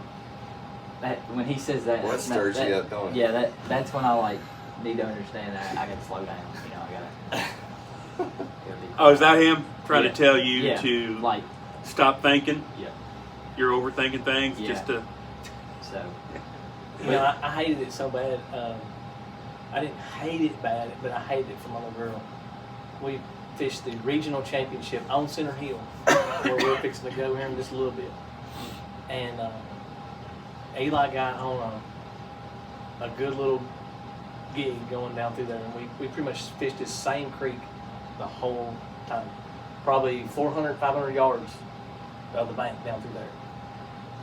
Speaker 5: That when he says that,
Speaker 3: Well, that stirs
Speaker 5: that-
Speaker 3: you up, don't it?
Speaker 5: Yeah, that's when I need to understand that I got to slow down. I gotta be
Speaker 1: Oh, is that him trying
Speaker 5: Yeah.
Speaker 1: to tell you
Speaker 5: yeah,
Speaker 1: to
Speaker 5: like
Speaker 1: stop thinking?
Speaker 5: yeah,
Speaker 1: you're overthinking things
Speaker 5: Yeah.
Speaker 1: just to.
Speaker 5: So
Speaker 2: You know, I hated it so bad. I didn't hate it bad, but I hated it for my little girl. We fished the regional championship on Center Hill, where we're fixing to go here in just a little bit. And Eli got on a good little gig going down through there, and we pretty much fished this same creek the whole time. Probably 400, 500 yards of the bank down through there.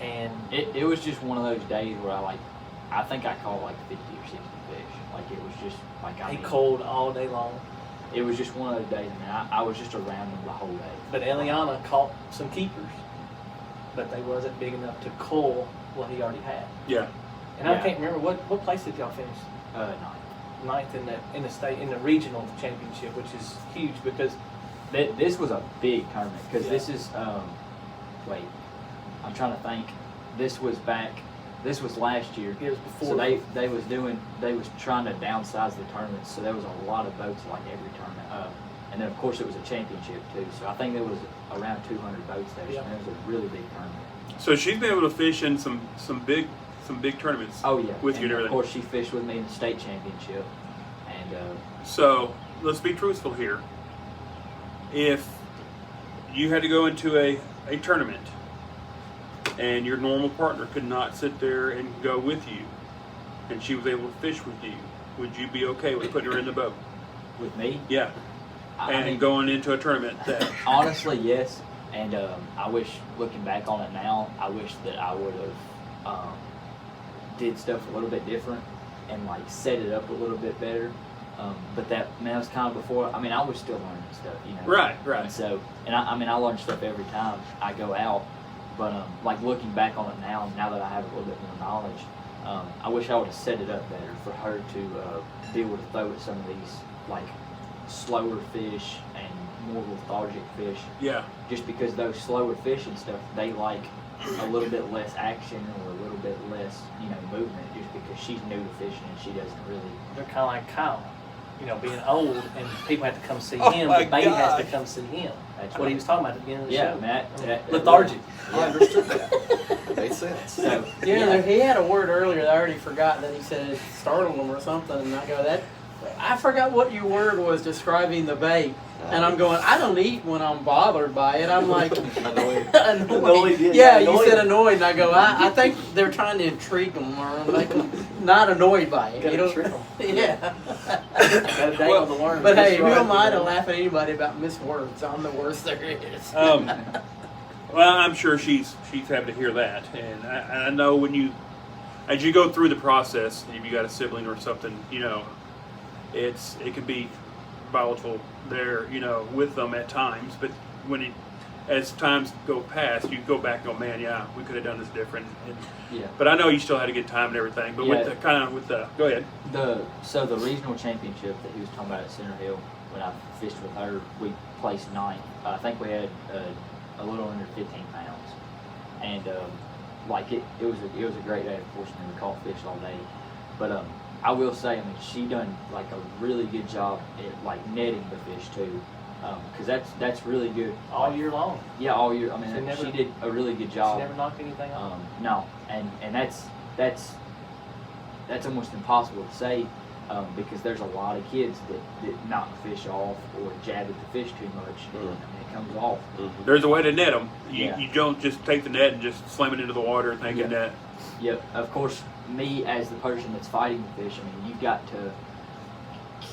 Speaker 2: And
Speaker 5: it was just one of those days where I think I caught like 50 or 60 fish. Like it was just like
Speaker 2: he cold all day long.
Speaker 5: It was just one of those days, man. I was just around them the whole day.
Speaker 2: But Eliana caught some keepers, but they wasn't big enough to cull what he already had.
Speaker 1: Yeah.
Speaker 2: And I
Speaker 5: Yeah.
Speaker 2: can't remember what place did y'all finish? Ninth in the state in the regional championship, which is huge because
Speaker 5: This was a big tournament because
Speaker 2: Yeah.
Speaker 5: this is wait, I'm trying to think. This was last year.
Speaker 2: it was before.
Speaker 5: So they was trying to downsize the tournament, so there was a lot of boats like every tournament. And then of course it was a championship too. So I think there was around 200 boats there.
Speaker 2: Yeah.
Speaker 5: So it was a really big tournament.
Speaker 1: So she's been able to fish in some big tournaments.
Speaker 5: Oh yeah.
Speaker 1: With you and
Speaker 5: and of
Speaker 1: everything.
Speaker 5: course she fished with me in the state championship. And
Speaker 1: So let's be truthful here. If you had to go into a tournament and your normal partner could not sit there and go with you, and she was able to fish with you, would you be okay with putting her in the boat?
Speaker 5: with me,
Speaker 1: Yeah.
Speaker 5: I
Speaker 1: And
Speaker 5: mean,
Speaker 1: going into a tournament that.
Speaker 5: honestly, yes. And I wish, looking back on it now, I wish that I would have did stuff a little bit different and like set it up a little bit better. But that was kind of before. I mean, I was still learning stuff, you know.
Speaker 1: Right, right.
Speaker 5: And so, I learn stuff every time I go out. But like looking back on it now that I have a little bit more knowledge, I wish I would have set it up better for her to be able to throw at some of these like slower fish and more lethargic fish.
Speaker 1: Yeah.
Speaker 5: Just because those slower fish and stuff, they like a little bit less action or a little bit less, movement. Just because she's new to fishing and she doesn't really.
Speaker 2: They're kind of like Kyle, being old and people have to come see
Speaker 1: Oh
Speaker 2: him.
Speaker 1: my
Speaker 2: The bait has to
Speaker 1: gosh.
Speaker 2: come see him. That's what
Speaker 5: right.
Speaker 2: he was talking about at the beginning of the
Speaker 5: Yeah,
Speaker 2: show.
Speaker 5: Matt.
Speaker 2: Lethargic.
Speaker 3: I understood that. Made sense.
Speaker 5: So
Speaker 4: Yeah, he had a word earlier that I already forgot that he said it startled him or something, and I go, I forgot what your word was describing the bait. And I'm going, I don't eat when I'm bothered by it. I'm like,
Speaker 3: Annoyed.
Speaker 4: annoyed.
Speaker 2: yeah,
Speaker 4: Yeah, you
Speaker 2: annoyed.
Speaker 4: said annoyed, and I go, I think they're trying to intrigue them or make them not annoyed by it.
Speaker 2: Gotta
Speaker 4: You know?
Speaker 2: trick 'em.
Speaker 4: Yeah.
Speaker 2: Gotta dangle the worm.
Speaker 4: But hey,
Speaker 2: Just
Speaker 4: who
Speaker 2: right.
Speaker 4: am I to laugh at anybody about miswords? I'm the worst there is.
Speaker 1: Well, I'm sure she's happy to hear that, and I know as you go through the process, if you got a sibling or something, it can be volatile there, with them at times. But as times go past, you go back and go, man, yeah, we could have done this different.
Speaker 5: yeah.
Speaker 1: But I know you still had a good time and everything. But
Speaker 5: Yeah.
Speaker 1: go ahead.
Speaker 5: So the regional championship that he was talking about at Center Hill, when I fished with her, we placed ninth. I think we had a little under 15 pounds, and it was a great day. Of course, we caught fish all day, but I will say, she done like a really good job at like netting the fish too, because that's really good
Speaker 2: all year long.
Speaker 5: Yeah, all year.
Speaker 2: She
Speaker 5: She did a really good job.
Speaker 2: She never knocked anything off.
Speaker 5: No, and that's almost impossible to say because there's a lot of kids that knock the fish off or jab at the fish too much, and it comes off.
Speaker 1: There's a way to net them.
Speaker 5: Yeah.
Speaker 1: You don't just take the net and just slam it into the water thinking that.
Speaker 5: Yep. Of course, me as the person that's fighting the fish, you've got to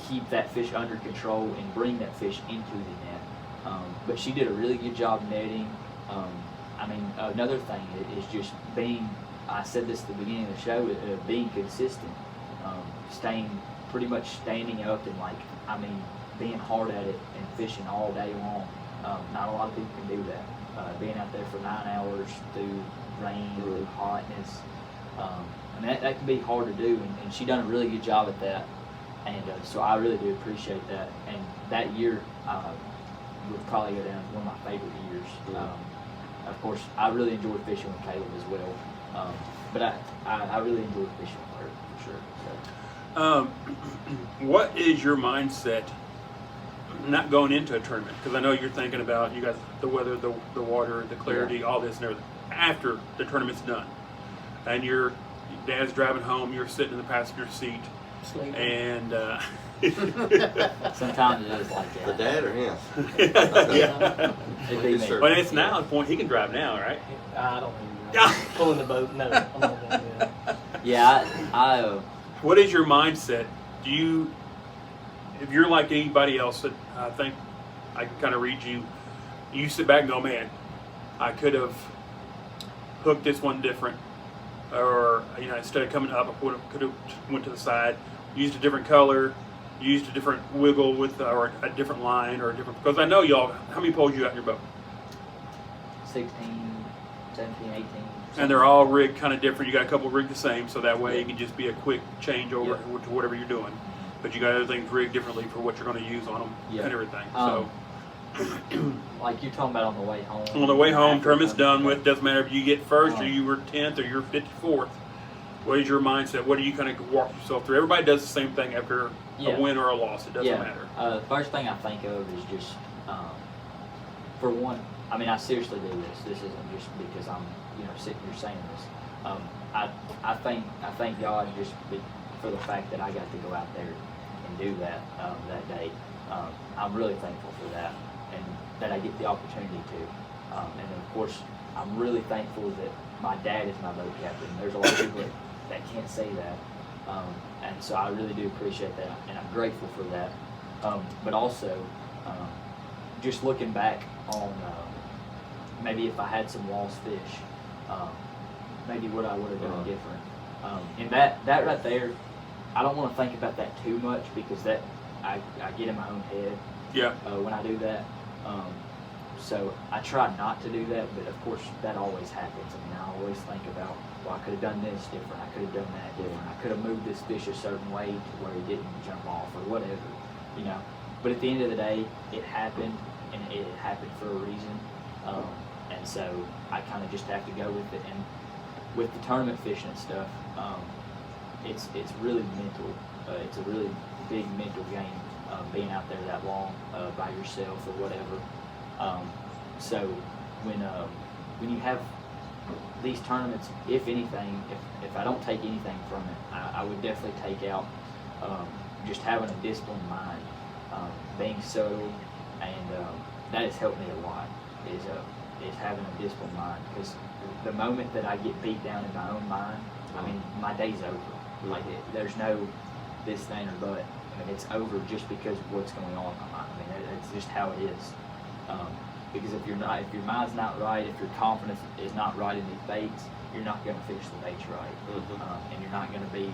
Speaker 5: keep that fish under control and bring that fish into the net. But she did a really good job netting. Another thing is just being. I said this at the beginning of the show. Being consistent, pretty much standing up and being hard at it and fishing all day long. Not a lot of people can do that. Being out there for 9 hours through rain, through hotness. That can be hard to do, and she done a really good job at that, and so I really do appreciate that. And that year would probably go down as one of my favorite years. Of course, I really enjoyed fishing with Caleb as well, but I really enjoyed fishing with her for sure. So.
Speaker 1: What is your mindset not going into a tournament? Because I know you're thinking about you got the weather, the water, the clarity, all this and everything. after the tournament's done, and your dad's driving home, you're sitting in the passenger seat,
Speaker 4: Sleeping.
Speaker 1: and
Speaker 5: Sometimes it is like
Speaker 3: The
Speaker 5: that.
Speaker 3: dad or him?
Speaker 1: yeah.
Speaker 5: It'd be me.
Speaker 3: Sure.
Speaker 1: But it's now the point he can drive now, right?
Speaker 2: I don't know. Pulling the boat. No, I'm not going to do that.
Speaker 5: Yeah, I
Speaker 1: What is your mindset? Do you, if you're like anybody else, that I think I can kind of read you, you sit back and go, man, I could have hooked this one different, or instead of coming up, I could have went to the side, used a different color, used a different wiggle with, or a different line, or a different. Because I know y'all, how many poles you got in your boat?
Speaker 5: 16, 17, 18.
Speaker 1: And they're all rigged kind of different. You got a couple rigged the same, so that way it can just be a quick change over to whatever you're doing. But you got other things rigged differently for what you're going to use on them and everything. So,
Speaker 5: Like you're talking about on the way home.
Speaker 1: on the way home,
Speaker 5: After
Speaker 1: tournament's
Speaker 5: coming
Speaker 1: done with. Doesn't matter if you get first or
Speaker 5: Oh.
Speaker 1: you were 10th or you're 54th. What is your mindset? What do you kind of walk yourself through? Everybody does the same thing after
Speaker 5: Yeah.
Speaker 1: a win or a loss. It doesn't
Speaker 5: Yeah.
Speaker 1: matter.
Speaker 5: First thing I think of is just, for one, I mean, I seriously do this. This isn't just because I'm, sitting here saying this. I thank God just for the fact that I got to go out there and do that that day. I'm really thankful for that, and that I get the opportunity to. And of course, I'm really thankful that my dad is my boat captain. There's a lot of people that can't say that. And so I really do appreciate that, and I'm grateful for that. But also, just looking back on maybe if I had some lost fish, maybe what I would have done different. And that right there, I don't want to think about that too much because that I get in my own head
Speaker 1: Yeah.
Speaker 5: when I do that. So I try not to do that, but of course that always happens. I mean, I always think about, well, I could have done this different. I could have done that different. I could have moved this fish a certain way to where he didn't jump off or whatever, But at the end of the day, it happened, and it happened for a reason. And so I kind of just have to go with it. And with the tournament fishing and stuff, it's really mental. It's a really big mental game being out there that long by yourself or whatever. So when you have these tournaments, if anything, if I don't take anything from it, I would definitely take out just having a disciplined mind, being subtle, and that has helped me a lot. Is having a disciplined mind, because the moment that I get beat down in my own mind, I mean, my day's over. Like there's no this, thing, or but. I mean, it's over just because of what's going on in my mind. I mean, it's just how it is. Because if your mind's not right, if your confidence is not right in these baits, you're not going to fish the baits right, and you're not going to be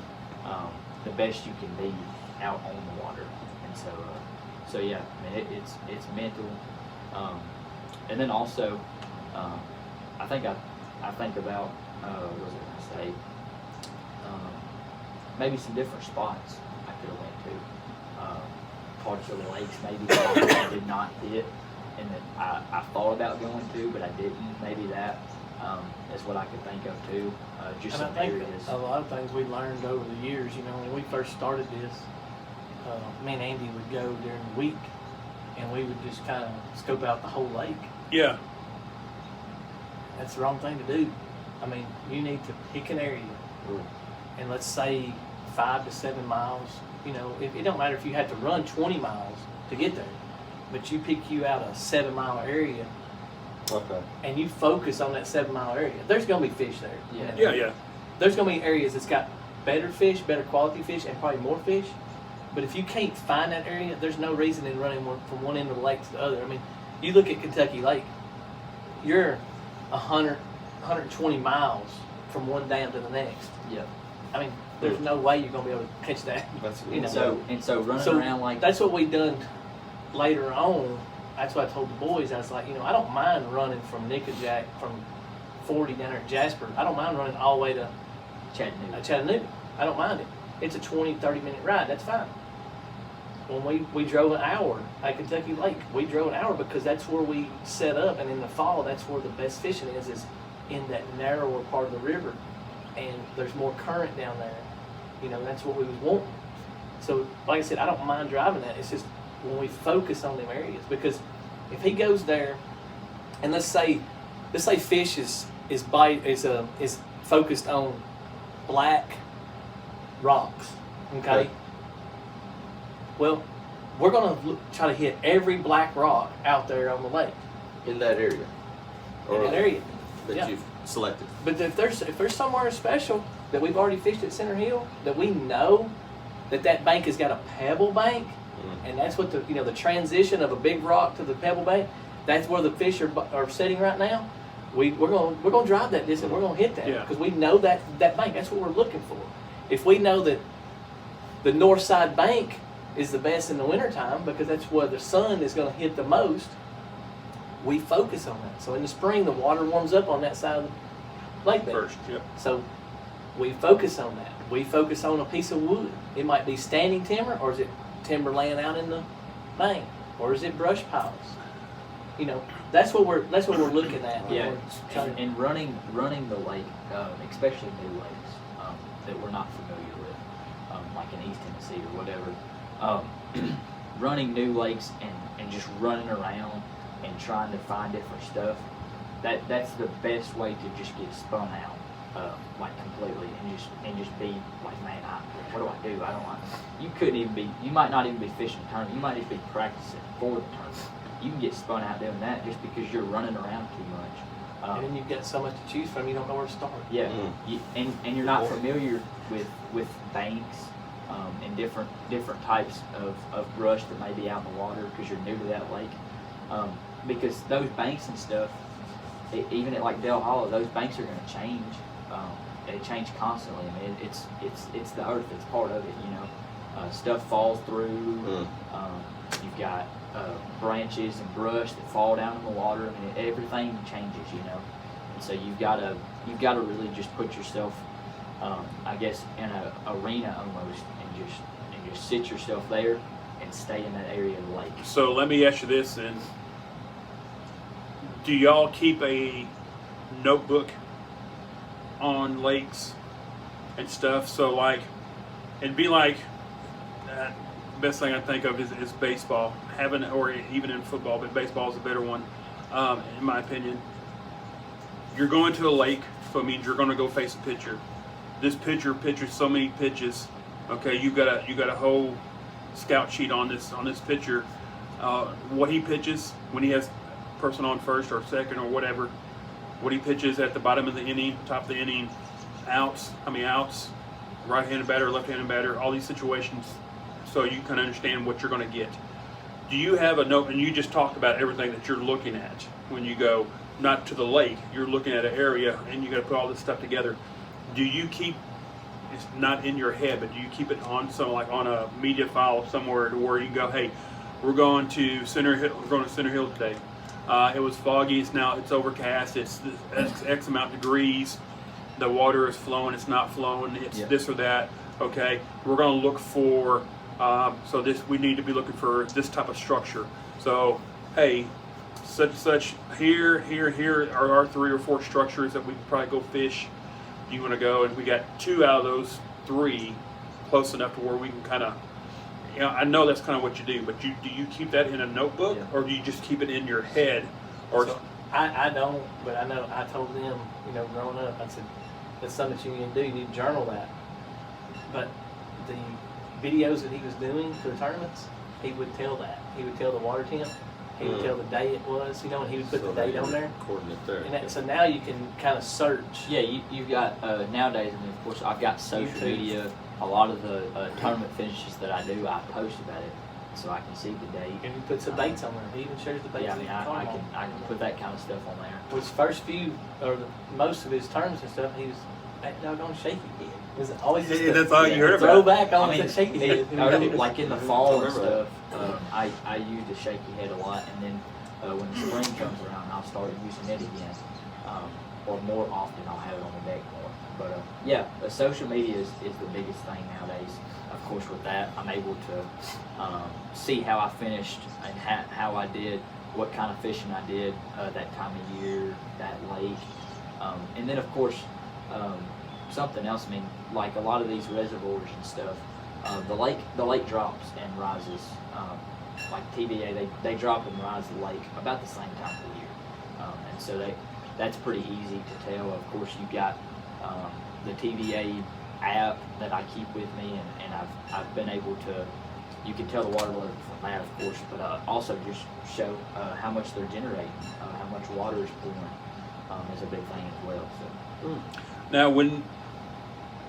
Speaker 5: the best you can be out on the water. And so yeah, I mean, it's mental, and then also, I think about what was I going to say? Maybe some different spots I could have went to. Parts of the lakes maybe that I did not hit, and that I thought about going to, but I didn't. Maybe that is what I could think of too. Just
Speaker 2: And
Speaker 5: some
Speaker 2: I think
Speaker 5: areas.
Speaker 2: a lot of things we learned over the years, when we first started this, me and Andy would go during the week, and we would just kind of scope out the whole lake.
Speaker 1: Yeah.
Speaker 2: That's the wrong thing to do. I mean, you need to pick an area, and let's say 5 to 7 miles. It don't matter if you had to run 20 miles to get there, but you pick out a 7 mile area,
Speaker 3: Okay.
Speaker 2: and you focus on that 7 mile area. There's gonna be fish there.
Speaker 1: Yeah.
Speaker 2: There's gonna be areas that's got better fish, better quality fish, and probably more fish. But if you can't find that area, there's no reason in running from one end of the lake to the other. I mean, you look at Kentucky Lake, you're 100, 120 miles from one dam to the next.
Speaker 5: Yeah.
Speaker 2: I mean, there's no way you're gonna be able to catch that.
Speaker 3: That's
Speaker 5: So running around like
Speaker 2: That's what we done later on. That's what I told the boys. I was like, I don't mind running from Nickajack, from 40 down there at Jasper. I don't mind running all the way to Chattanooga. I don't mind it. It's a 20, 30-minute ride. That's fine. When we drove an hour at Kentucky Lake, we drove an hour because that's where we set up. And in the fall, that's where the best fishing is in that narrower part of the river. And there's more current down there. That's what we was wanting. So, like I said, I don't mind driving that. It's just when we focus on them areas, because if he goes there, and let's say fish is is focused on black rocks. Okay.
Speaker 3: Okay.
Speaker 2: Well, we're gonna try to hit every black rock out there on the lake
Speaker 3: In that area.
Speaker 2: in that area.
Speaker 3: That
Speaker 2: Yeah.
Speaker 3: you've selected.
Speaker 2: But if there's somewhere special that we've already fished at Center Hill that we know that bank has got a pebble bank, and that's what the transition of a big rock to the pebble bank, that's where the fish are sitting right now. We're gonna drive that distance. We're gonna hit that
Speaker 1: Yeah.
Speaker 2: because we know that bank. That's what we're looking for. If we know that the north side bank is the best in the wintertime because that's where the sun is going to hit the most, we focus on that. So in the spring, the water warms up on that side of the lake bed.
Speaker 1: First, yep.
Speaker 2: So we focus on that. We focus on a piece of wood. It might be standing timber, or is it timber laying out in the bank, or is it brush piles? That's what we're looking at.
Speaker 5: Yeah,
Speaker 2: We're trying to-
Speaker 5: and running the lake, especially new lakes that we're not familiar with, like in East Tennessee or whatever. Running new lakes and just running around and trying to find different stuff. That's the best way to just get spun out, like completely, and just be like, man, what do I do? I don't like. You couldn't even be. You might not even be fishing a tournament. You might just be practicing for the tournament. You can get spun out doing that just because you're running around too much.
Speaker 2: and then you've got so much to choose from, you don't know where to start.
Speaker 5: Yeah, and you're not familiar with banks and different types of brush that may be out in the water because you're new to that lake. Because those banks and stuff, even at like Del Hollow, those banks are going to change. They change constantly. I mean, it's the earth. It's part of it. Stuff falls through. You've got branches and brush that fall down in the water. I mean, everything changes. And so you've got to really just put yourself, I guess, in an arena almost, and just sit yourself there and stay in that area of the lake.
Speaker 1: So let me ask you this then. Do y'all keep a notebook on lakes and stuff? So like, it'd be like, best thing I think of is baseball. Or even in football, but baseball is a better one, in my opinion. You're going to a lake, so it means you're going to go face a pitcher. This pitcher pitches so many pitches. Okay, you got a whole scout sheet on this pitcher. What he pitches when he has person on first or second or whatever. What he pitches at the bottom of the inning, top of the inning, outs, how many outs, right-handed batter, left-handed batter, all these situations, so you can understand what you're going to get. Do you have a note, and you just talked about everything that you're looking at when you go, not to the lake, you're looking at an area and you got to put all this stuff together. Do you keep, it's not in your head, but do you keep it on on a media file somewhere to where you go, hey, we're going to Center Hill today. It was foggy, it's overcast, it's X amount of degrees, the water is flowing, it's not flowing, it's this or that. Okay, we're going to look for we need to be looking for this type of structure. So, hey, such here are our 3 or 4 structures that we can probably go fish. You want to go, and we got 2 out of those 3 close enough to where we can kind of, I know that's kind of what you do, but do you keep that in a notebook, or do you just keep it in your head? Or
Speaker 2: So, I don't, but I know I told them, growing up, I said, that's something that you need to do. You need to journal that. But the videos that he was doing for the tournaments, he would tell that. He would tell the water temp. He would tell the day it was, and he would put the date on there.
Speaker 3: Coordinate there.
Speaker 2: And so now you can kind of search.
Speaker 5: Yeah, you've got nowadays, and of course I've got social
Speaker 2: YouTube.
Speaker 5: media. A lot of the tournament finishes that I do, I post about it, so I can see the date.
Speaker 2: And he puts the dates on there. He even shares the dates.
Speaker 5: Yeah, I mean, I can put that kind of stuff on there.
Speaker 2: His first few, or most of his tournaments and stuff, he was that doggone shaky head. It was always just
Speaker 1: that's all you heard about.
Speaker 2: throw back on
Speaker 5: I mean,
Speaker 2: the shaky head.
Speaker 5: like in the fall and
Speaker 3: remember
Speaker 5: stuff, I use the shaky head a lot, and then when the spring comes around, I'll start using it again, or more often I'll have it on the deck more. But the social media is the biggest thing nowadays. Of course, with that, I'm able to see how I finished and how I did, what kind of fishing I did that time of year, that lake, and then of course something else. I mean, like a lot of these reservoirs and stuff, the lake drops and rises. Like TBA, they drop and rise the lake about the same time of the year, and so that's pretty easy to tell. Of course, you got the TVA app that I keep with me, and I've been able to. You can tell the water level from that, of course, but also just show how much they're generating, how much water is pouring is a big thing as well. So.
Speaker 1: Now, when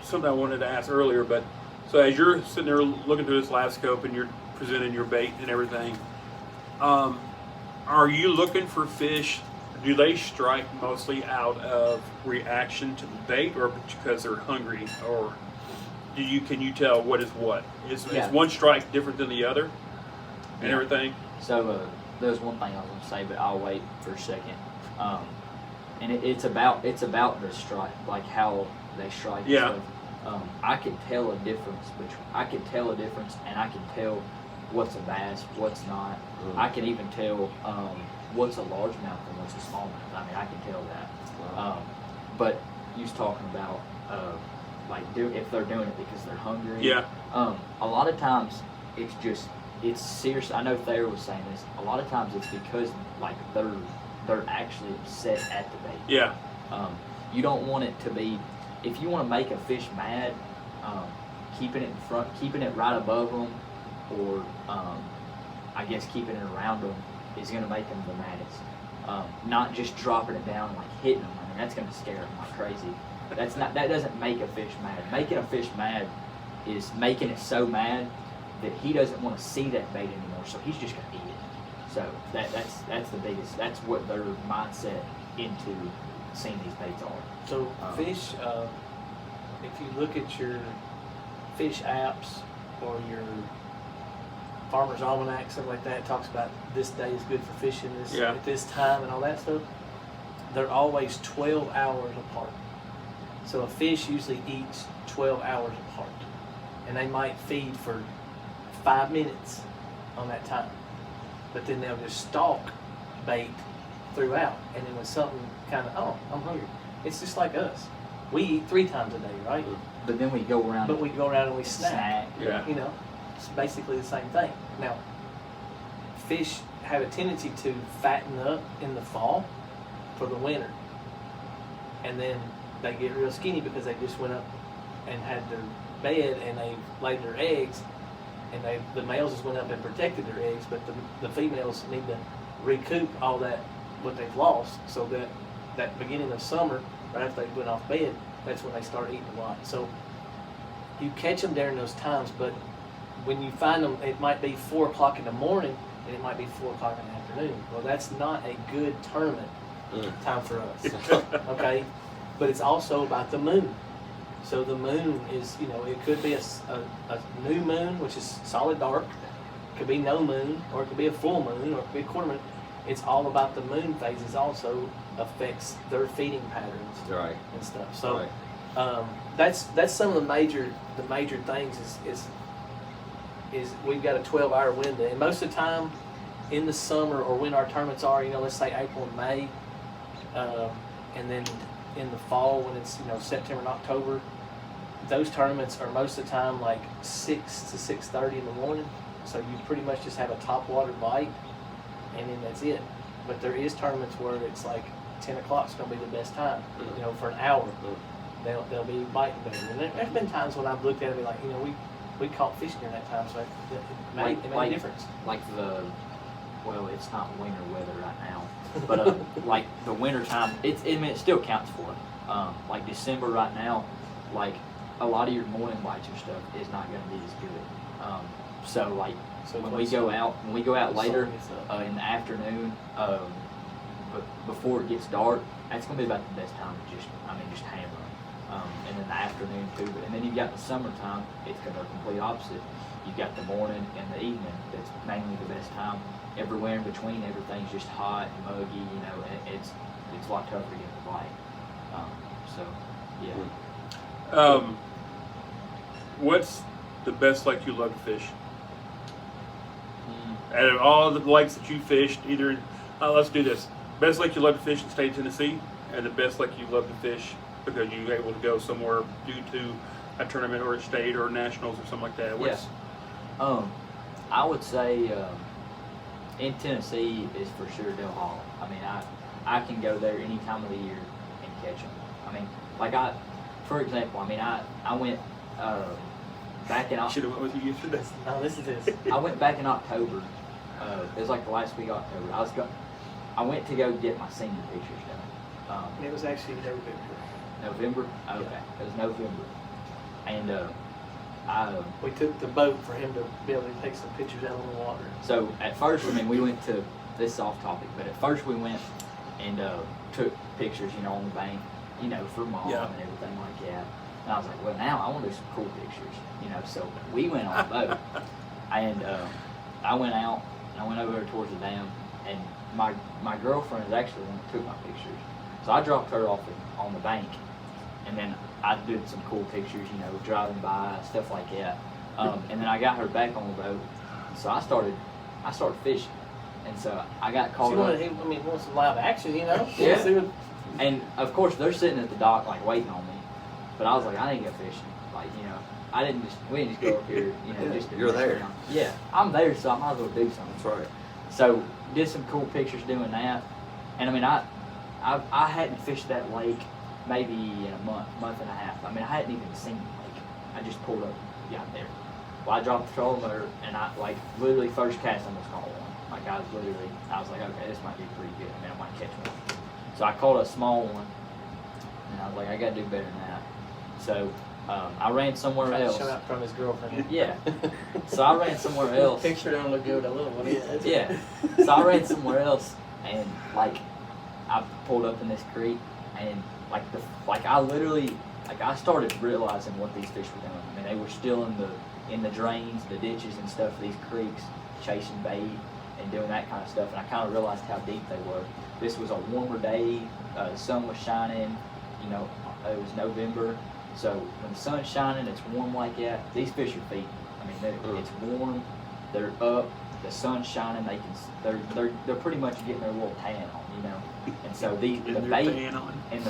Speaker 1: something I wanted to ask earlier, but so as you're sitting there looking through this live scope and you're presenting your bait and everything, are you looking for fish? Do they strike mostly out of reaction to the bait, or because they're hungry, or can you tell what is what? Is one strike different than the other, and everything?
Speaker 5: So there's one thing I was going to say, but I'll wait for a second. And it's about the strike, like how they strike.
Speaker 1: Yeah.
Speaker 5: So, I can tell a difference and I can tell what's a bass, what's not. I can even tell what's a largemouth and what's a smallmouth. I mean, I can tell that. But you was talking about if they're doing it because they're hungry.
Speaker 1: Yeah.
Speaker 5: A lot of times it's serious. I know Thayer was saying this. A lot of times it's because they're actually upset at the bait.
Speaker 1: Yeah.
Speaker 5: You don't want it to be. If you want to make a fish mad, keeping it in front, keeping it right above them, or I guess keeping it around them is going to make them the maddest. Not just dropping it down and hitting them. I mean, that's going to scare them like crazy. That doesn't make a fish mad. Making a fish mad is making it so mad that he doesn't want to see that bait anymore. So he's just going to eat it. So that's the biggest. That's what their mindset into seeing these baits are.
Speaker 2: So fish, if you look at your fish apps or your Farmer's Almanac, something like that, it talks about this day is good for fishing at this time and all that stuff. They're always 12 hours apart. So a fish usually eats 12 hours apart. And they might feed for 5 minutes on that time. But then they'll just stalk bait throughout. And then when something kind of, I'm hungry. It's just like us. We eat 3 times a day, right?
Speaker 5: But then we go around.
Speaker 2: But we go around and we snack.
Speaker 1: Yeah.
Speaker 2: You know, it's basically the same thing. Now, fish have a tendency to fatten up in the fall for the winter. And then they get real skinny because they just went up and had their bed and they laid their eggs, and the males just went up and protected their eggs, but the females need to recoup all that what they've lost, so that beginning of summer, right after they went off bed, that's when they start eating a lot. So you catch them during those times, but when you find them, it might be 4 o'clock in the morning and it might be 4 o'clock in the afternoon. Well, that's not a good tournament time for us, okay? But it's also about the moon. So the moon is, it could be a new moon, which is solid dark. It could be no moon, or it could be a full moon, or it could be a quarter moon. It's all about the moon phases also affects their feeding patterns and stuff. So that's some of the major things is we've got a 12-hour window. And most of the time in the summer or when our tournaments are, let's say April and May, and then in the fall when it's September and October, those tournaments are most of the time like 6 to 6:30 in the morning. So you pretty much just have a top water bite, and then that's it. But there is tournaments where it's like 10 o'clock is going to be the best time, for an hour. They'll be biting better. And there's been times when I've looked at it and be like, we caught fish during that time, so it made a difference.
Speaker 5: Like it's not winter weather right now, but like the winter time, it still counts for it. Like December right now, like a lot of your morning bites or stuff is not going to be as good. So when we go out later in the afternoon, but before it gets dark, that's going to be about the best time to just hammer. And then the afternoon too. And then you've got the summertime, it's going to be the complete opposite. You've got the morning and the evening, that's mainly the best time. Everywhere in between, everything's just hot and muggy, and it's a lot tougher to get the bite. So, yeah.
Speaker 1: What's the best lake you love to fish? Out of all the lakes that you fished, either let's do this. Best lake you love to fish in the state of Tennessee, and the best lake you love to fish because you were able to go somewhere due to a tournament or a state or nationals or something like that. I
Speaker 5: would say in Tennessee is for sure Del Hall. I mean, I can go there any time of the year and catch them. I mean, for example, I went back in
Speaker 1: Should have went with you yesterday.
Speaker 4: No, this is this.
Speaker 5: I went back in October. It was like the last week of October. I went to go get my senior pictures done.
Speaker 6: It was actually November.
Speaker 5: November? Okay, it was November. And
Speaker 6: We took the boat for him to be able to take some pictures out on the water.
Speaker 5: so at first, we went to, this is off topic, but at first we went and took pictures, on the bank, for mom
Speaker 1: Yeah.
Speaker 5: and everything like that. And I was like, well, now I want to do some cool pictures, so we went on the boat. And I went out, and I went over towards the dam, and my girlfriend is actually the one that took my pictures. So I dropped her off on the bank, and then I did some cool pictures, driving by, stuff like that. And then I got her back on the boat, so I started fishing, and so I got caught up.
Speaker 6: Want some live action,
Speaker 5: Yeah.
Speaker 6: See what,
Speaker 5: And of course they're sitting at the dock like waiting on me, but I was like, I didn't go fishing, we didn't just go up here, just to
Speaker 3: You're
Speaker 5: mess
Speaker 3: there.
Speaker 5: around. Yeah, I'm there, so I might as well do something.
Speaker 3: That's right.
Speaker 5: So did some cool pictures doing that, and I hadn't fished that lake maybe in a month and a half. I hadn't even seen the lake. I just pulled up, got there. Well, I dropped the trolling motor, and I literally first cast I almost caught one. I was like, okay, this might be pretty good. I might catch one. So I caught a small one, and I was like, I gotta do better than that. So I ran somewhere else.
Speaker 6: shout out from his girlfriend.
Speaker 5: Yeah. So I ran somewhere else.
Speaker 4: Picture don't look good, a little one.
Speaker 5: Yeah. So I ran somewhere else, and I pulled up in this creek, and I started realizing what these fish were doing. They were still in the drains, the ditches and stuff of these creeks, chasing bait and doing that kind of stuff. And I kind of realized how deep they were. This was a warmer day. The sun was shining. It was November. So when the sun's shining, it's warm like that. These fish are feeding. It's warm. They're up. The sun's shining. They're pretty much getting their little tan on, And so the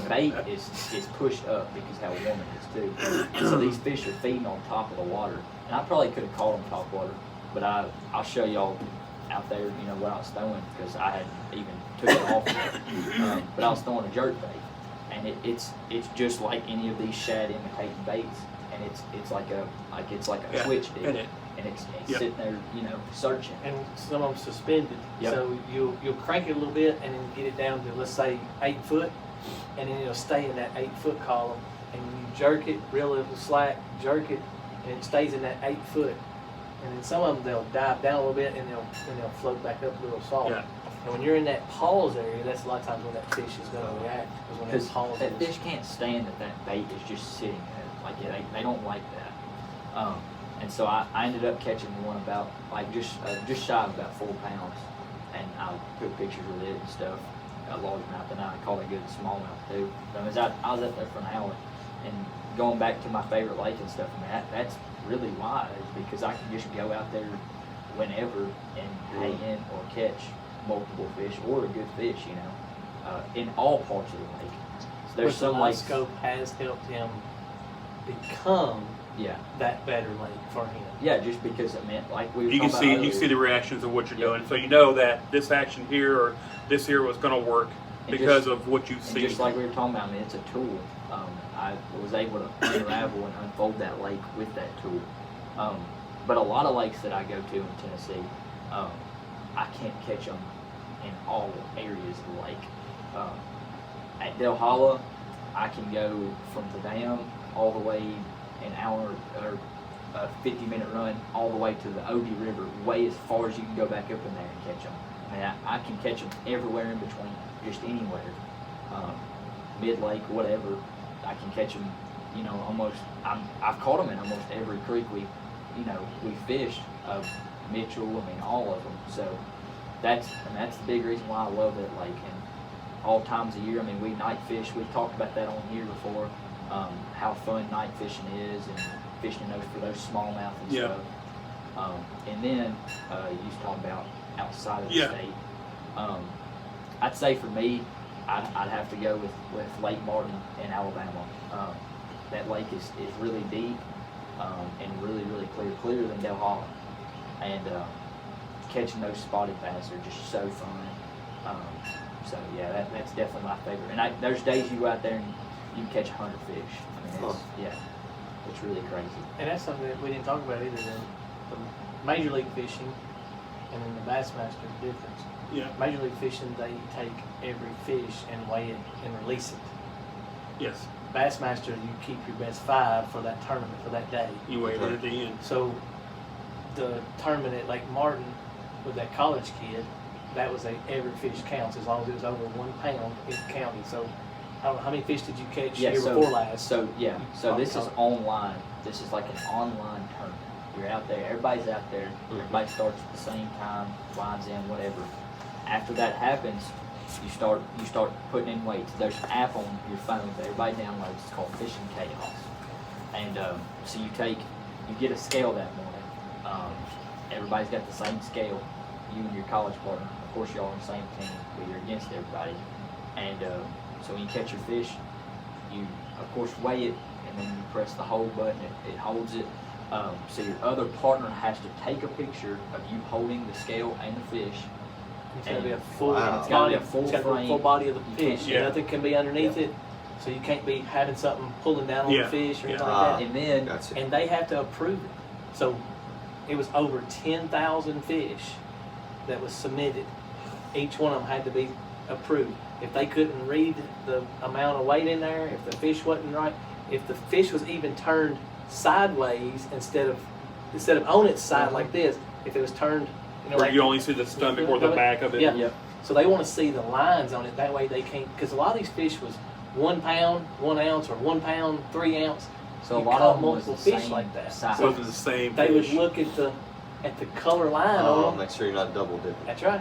Speaker 5: bait is pushed up because how warm it is too. And so these fish are feeding on top of the water. And I probably could have caught them top water, but I'll show y'all out there, what I was throwing, because I hadn't even took it off yet. But I was throwing a jerk bait, and it's just like any of these shad imitating baits, and it's like a switch deal, and it's sitting there, searching.
Speaker 6: And some of them suspended.
Speaker 5: Yep.
Speaker 6: So you'll crank it a little bit and then get it down to, let's say, 8 foot, and then it'll stay in that 8 foot column. And when you jerk it, reel it slack, jerk it, and it stays in that 8 foot. And then some of them, they'll dive down a little bit and they'll float back up a little soft.
Speaker 1: Yeah.
Speaker 6: And when you're in that pause area, that's a lot of times when that fish is going to react.
Speaker 5: Because that fish can't stand that bait is just sitting there. They don't like that. And so I ended up catching one about just shy of about 4 pounds, and I took pictures with it and stuff. A largemouth, and I caught a good smallmouth too. I was up there for an hour, and going back to my favorite lake and stuff. That's really wise, because I can just go out there whenever and hang in or catch multiple fish or a good fish, in all parts of the lake. So there's some lakes.
Speaker 6: scope has helped him become that better lake for him.
Speaker 5: Yeah, just because it meant we were
Speaker 1: You can
Speaker 5: talking about
Speaker 1: see
Speaker 5: earlier.
Speaker 1: the reactions of what you're doing, so you know that this action here or this here was going to work
Speaker 5: And
Speaker 1: because
Speaker 5: just-
Speaker 1: of what you
Speaker 5: And
Speaker 1: see.
Speaker 5: just like we were talking about, it's a tool. I was able to unravel and unfold that lake with that tool. But a lot of lakes that I go to in Tennessee, I can't catch them in all areas of the lake. At Del Holla, I can go from the dam all the way an hour or a 50-minute run all the way to the Odie River, way as far as you can go back up in there and catch them. I can catch them everywhere in between, just anywhere. Mid-lake, whatever, I can catch them, almost, I've caught them in almost every creek we fished, Mitchell, all of them. So that's the big reason why I love that lake. And all times of year, we night fish, we've talked about that on here before, how fun night fishing is, and fishing for those smallmouth and stuff. And then you was talking about outside of the state. I'd say for me, I'd have to go with Lake Martin in Alabama. That lake is really deep and really, really clearer than Del Holla. And catching those spotted bass are just so fun. So yeah, that's definitely my favorite. And there's days you go out there and you can catch 100 fish. I mean, it's really crazy.
Speaker 6: And that's something that we didn't talk about either. The Major League Fishing and then the Bassmaster difference.
Speaker 1: Yeah.
Speaker 6: Major League Fishing, they take every fish and weigh it and release it.
Speaker 1: Yes.
Speaker 6: Bassmaster, you keep your best 5 for that tournament for that day.
Speaker 1: You wait at the end.
Speaker 6: So the tournament at Lake Martin with that college kid, that was every fish counts as long as it was over 1 pound, it counted. So I don't know, how many fish did you catch year before last?
Speaker 5: So this is online. This is like an online tournament. You're out there, everybody's out there, everybody starts at the same time, flies in, whatever. After that happens, you start putting in weights. There's an app on your phone that everybody downloads. It's called Fishing Chaos. And so you get a scale that morning. Everybody's got the same scale. You and your college partner. Of course, y'all on the same team, but you're against everybody. And so when you catch your fish, you of course weigh it, and then you press the hold button. It holds it. So your other partner has to take a picture of you holding the scale and the fish.
Speaker 6: It's got to be a full
Speaker 3: Wow.
Speaker 5: It's gotta be a
Speaker 6: body.
Speaker 5: full
Speaker 6: It's got to be a
Speaker 5: frame.
Speaker 6: full body of the
Speaker 5: You
Speaker 6: fish.
Speaker 5: can't-
Speaker 1: Yeah.
Speaker 6: Nothing can be underneath it. So you can't be having something pulling down on
Speaker 1: Yeah.
Speaker 6: the fish or anything
Speaker 3: Yeah.
Speaker 6: like that.
Speaker 5: And then
Speaker 3: Gotcha.
Speaker 6: And they have to approve it. So it was over 10,000 fish that was submitted. Each one of them had to be approved. If they couldn't read the amount of weight in there, if the fish wasn't right, if the fish was even turned sideways instead of on its side like this, if it was turned,
Speaker 1: Where
Speaker 6: like
Speaker 1: you only see the stomach or the back of it.
Speaker 6: Yeah.
Speaker 5: Yep.
Speaker 6: So they want to see the lines on it. That way they can't, because a lot of these fish was 1 pound, 1 ounce, or 1 pound, 3 ounce.
Speaker 5: so a
Speaker 6: You
Speaker 5: lot
Speaker 6: caught
Speaker 5: of them was
Speaker 6: multiple
Speaker 5: the
Speaker 6: fish
Speaker 5: same
Speaker 6: like that.
Speaker 5: size.
Speaker 1: So it's the same
Speaker 6: They
Speaker 1: fish.
Speaker 6: would look at the color line
Speaker 3: Oh,
Speaker 6: on them.
Speaker 3: make sure you're not double dipping.
Speaker 6: That's right.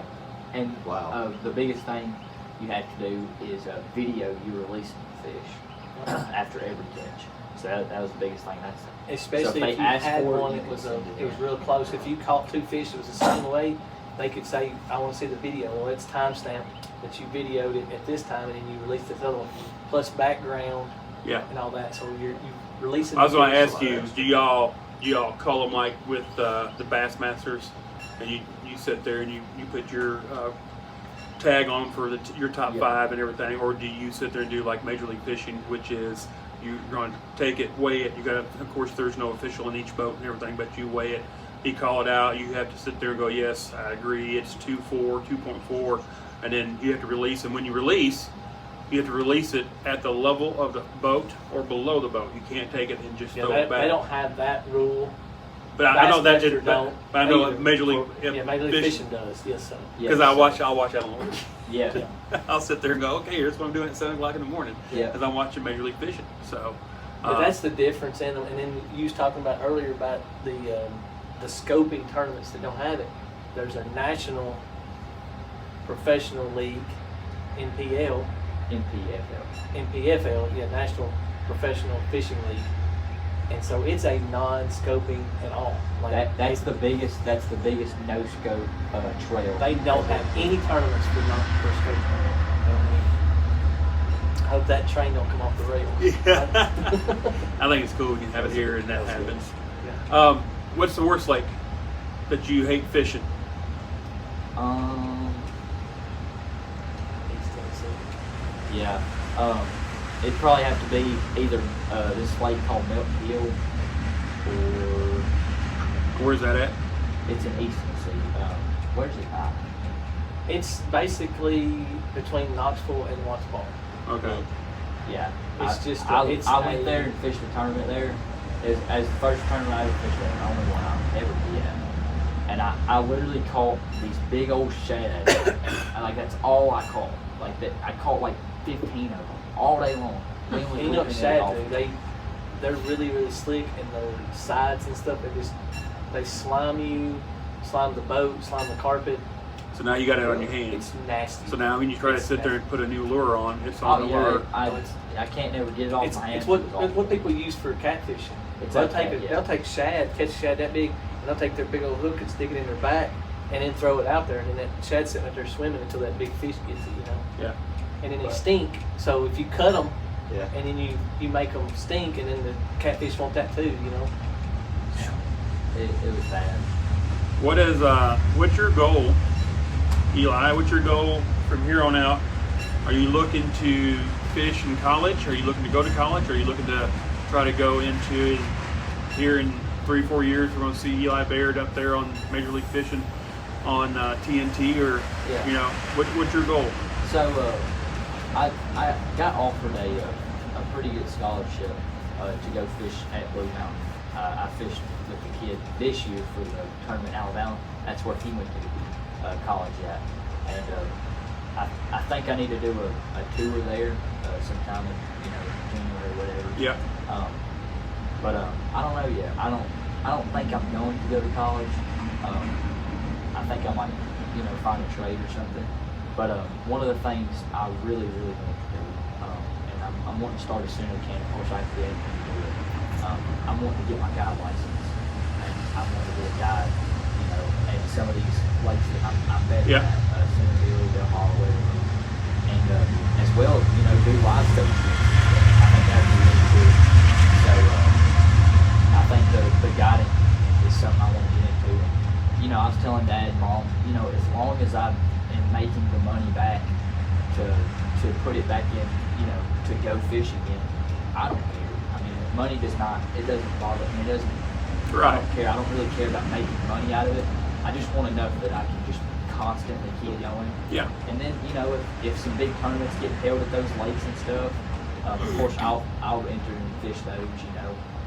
Speaker 5: And
Speaker 3: Wow.
Speaker 5: the biggest thing you have to do is video you releasing the fish after every catch. So that was the biggest thing.
Speaker 6: Especially
Speaker 5: they
Speaker 6: if you
Speaker 5: ask
Speaker 6: had
Speaker 5: for it,
Speaker 6: one
Speaker 5: you
Speaker 6: that
Speaker 5: can
Speaker 6: was
Speaker 5: send it
Speaker 6: it was
Speaker 5: in.
Speaker 6: real close. If you caught 2 fish that was the same weight, they could say, "I want to see the video." Well, it's timestamped that you videoed it at this time, and then you released this other one, plus background
Speaker 1: Yeah.
Speaker 6: and all that. So you releasing.
Speaker 1: I was
Speaker 6: the
Speaker 1: going to
Speaker 6: fish
Speaker 1: ask
Speaker 6: a lot
Speaker 1: you,
Speaker 6: extra.
Speaker 1: do y'all call them like with the Bassmasters, and you sit there and you put your tag on for your top
Speaker 5: Yeah.
Speaker 1: 5 and everything, or do you sit there and do like Major League Fishing, which is you're going to take it, weigh it. You got to, of course, there's no official in each boat and everything, but you weigh it. He call it out. You have to sit there and go, yes, I agree. It's 2.4, and then you have to release. And when you release, you have to release it at the level of the boat or below the boat. You can't take it and just
Speaker 6: Yeah,
Speaker 1: throw it back.
Speaker 6: they don't have that rule.
Speaker 1: But I know that
Speaker 6: Bassmaster
Speaker 1: just,
Speaker 6: don't
Speaker 1: but I know
Speaker 6: either.
Speaker 1: Major League
Speaker 6: Yeah, Major League Fishing does. Yes, sir.
Speaker 1: because I'll watch that on.
Speaker 5: Yeah.
Speaker 1: I'll sit there and go, okay, here's what I'm doing at 7:00 in the morning
Speaker 5: Yeah.
Speaker 1: because I'm watching Major League Fishing. So
Speaker 6: But that's the difference in them. And then you was talking about earlier about the scoping tournaments that don't have it. There's a national professional league, NPL,
Speaker 5: NPFL.
Speaker 6: yeah, National Professional Fishing League, and so it's a non-scoping at all. Like
Speaker 5: That's the biggest no scope trail.
Speaker 6: they don't have any tournaments for scoping. I hope that train don't come off the rail.
Speaker 1: Yeah. I think it's cool we can have it here and that
Speaker 6: That's good.
Speaker 1: happens. What's the worst lake that you hate fishing?
Speaker 6: East Tennessee.
Speaker 5: Yeah. It'd probably have to be either this lake called Milton Hill, or
Speaker 1: Where's that at?
Speaker 5: it's in East Tennessee. Where's it at?
Speaker 6: It's basically between Knoxville and Wattsboro.
Speaker 1: Okay.
Speaker 5: Yeah.
Speaker 6: It's just
Speaker 5: I
Speaker 6: it's
Speaker 5: went there and fished a tournament there. As the first tournament I ever fished there, the only one I'll ever be at. And I literally caught these big old shad. And like that's all I caught. Like that, I caught like 15 of them all day long. They only
Speaker 6: You know what
Speaker 5: whipping it
Speaker 6: shad
Speaker 5: off.
Speaker 6: do? They're really, really slick, and their sides and stuff. They slime you, slime the boat, slime the carpet.
Speaker 1: So now you got it on your hands.
Speaker 6: It's nasty.
Speaker 1: So now when you try to
Speaker 6: It's
Speaker 1: sit there and
Speaker 6: nasty.
Speaker 1: put a new lure on, it's on
Speaker 5: Oh
Speaker 1: the
Speaker 5: yeah,
Speaker 1: lure.
Speaker 5: I can't never get it off my hands.
Speaker 6: It's what
Speaker 5: It was awful.
Speaker 6: people use for catfishing.
Speaker 5: It's
Speaker 6: They'll
Speaker 5: like
Speaker 6: take
Speaker 5: that, yeah.
Speaker 6: they'll take shad, catch shad that big, and they'll take their big old hook and stick it in their back, and then throw it out there, and then that shad's sitting out there swimming until that big fish gets it,
Speaker 1: Yeah.
Speaker 6: And then they
Speaker 5: Right.
Speaker 6: stink. So if you cut them,
Speaker 3: Yeah.
Speaker 6: and then you make them stink, and then the catfish want that too,
Speaker 5: It was bad.
Speaker 1: What's your goal, Eli? What's your goal from here on out, are you looking to fish in college? Are you looking to go to college? Are you looking to try to go into here in 3-4 years? We're going to see Eli Baird up there on Major League Fishing on TNT, or you know, what's your goal?
Speaker 5: So I got offered a pretty good scholarship to go fish at Blue Mountain. I fished with the kid this year for the tournament in Alabama. That's where he went to college at, and I think I need to do a tour there sometime in January or whatever.
Speaker 1: Yeah.
Speaker 5: But I don't know yet. I don't think I'm going to go to college. I think I might find a trade or something. But one of the things I really want to do, and I'm wanting to start as soon as I can. Of course, I have to be able to do it. I'm wanting to get my guide license, and I want to be a guide. And some of these lakes that I'm better at, Centerville, Del Mar, whatever, and as well, do live stuff. I think that'd be really cool. So I think the guiding is something I want to get into. And, I was telling Dad and Mom, as long as I am making the money back to put it back in, to go fishing again, I don't care. I mean, money doesn't bother me. It doesn't.
Speaker 1: Right.
Speaker 5: I don't care. I don't really care about making money out of it. I just want enough that I can just constantly keep going.
Speaker 1: Yeah.
Speaker 5: And then, if some big tournaments get held at those lakes and stuff, of course I'll enter and fish those.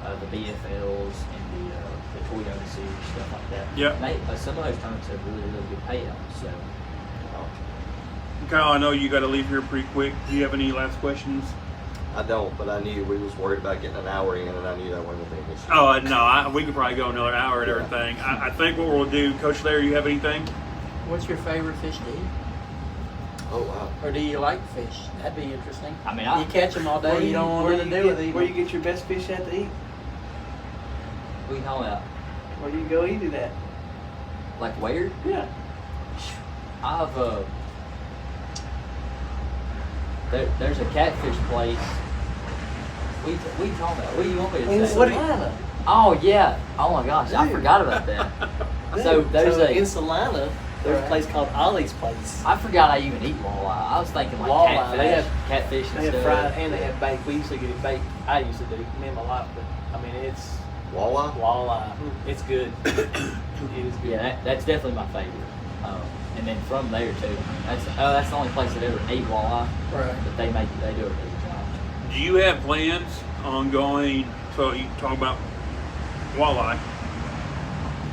Speaker 5: The BFLs and the Toyota Series, stuff like that.
Speaker 1: Yeah.
Speaker 5: Some of those tournaments have really good payouts. So.
Speaker 1: Kyle, I know you got to leave here pretty quick. Do you have any last questions?
Speaker 3: I don't, but I knew we was worried about getting an hour in, and I knew that wasn't going to be an issue.
Speaker 1: Oh, no, we could probably go another hour and everything. I think what we'll do, Coach Lair, you have anything?
Speaker 4: What's your favorite fish to eat?
Speaker 3: Oh, wow.
Speaker 4: Or do you like fish? That'd be interesting.
Speaker 5: I mean,
Speaker 4: you catch them all day, you don't want nothing to do with it.
Speaker 6: Where you get your best fish at to eat?
Speaker 5: We haul out.
Speaker 6: Where do you go eat it at?
Speaker 5: Like where?
Speaker 6: Yeah.
Speaker 5: I've there's a catfish place. What you talking about? What do you want me to say?
Speaker 6: Salina.
Speaker 5: Oh yeah. Oh my gosh, I
Speaker 6: Dude.
Speaker 5: forgot about that. So there's
Speaker 6: in Salina, there's a place called Ollie's Place.
Speaker 5: I forgot I even eat walleye. I was thinking like
Speaker 6: Walleye, they
Speaker 5: catfish and
Speaker 6: They have
Speaker 5: stuff.
Speaker 6: fried and they have baked. We usually get it baked. I used to do, me and my wife, but I mean it's
Speaker 3: Walleye?
Speaker 6: walleye. It's good. It is good.
Speaker 5: Yeah, that's definitely my favorite. And then from there too. That's the only place that ever ate walleye.
Speaker 4: Right.
Speaker 5: But they do a really good job.
Speaker 1: Do you have plans on going, so you talk about walleye,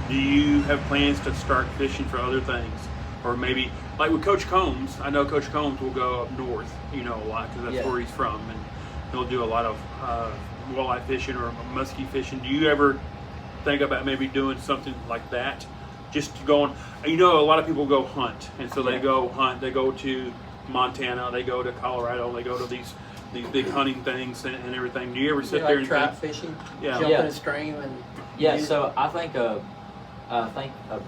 Speaker 1: do you have plans to start fishing for other things? Or maybe, like with Coach Combs, I know Coach Combs will go up north, a lot, because that's where he's from, and he'll do a lot of walleye fishing or muskie fishing. Do you ever think about maybe doing something like that? Just going, a lot of people go hunt, and so they go hunt, they go to Montana, they go to Colorado, they go to these big hunting things and everything. Do you ever sit there and
Speaker 4: trout
Speaker 1: think,
Speaker 4: fishing?
Speaker 1: Yeah.
Speaker 4: Jump
Speaker 5: Yeah.
Speaker 4: in a stream and
Speaker 5: So I think a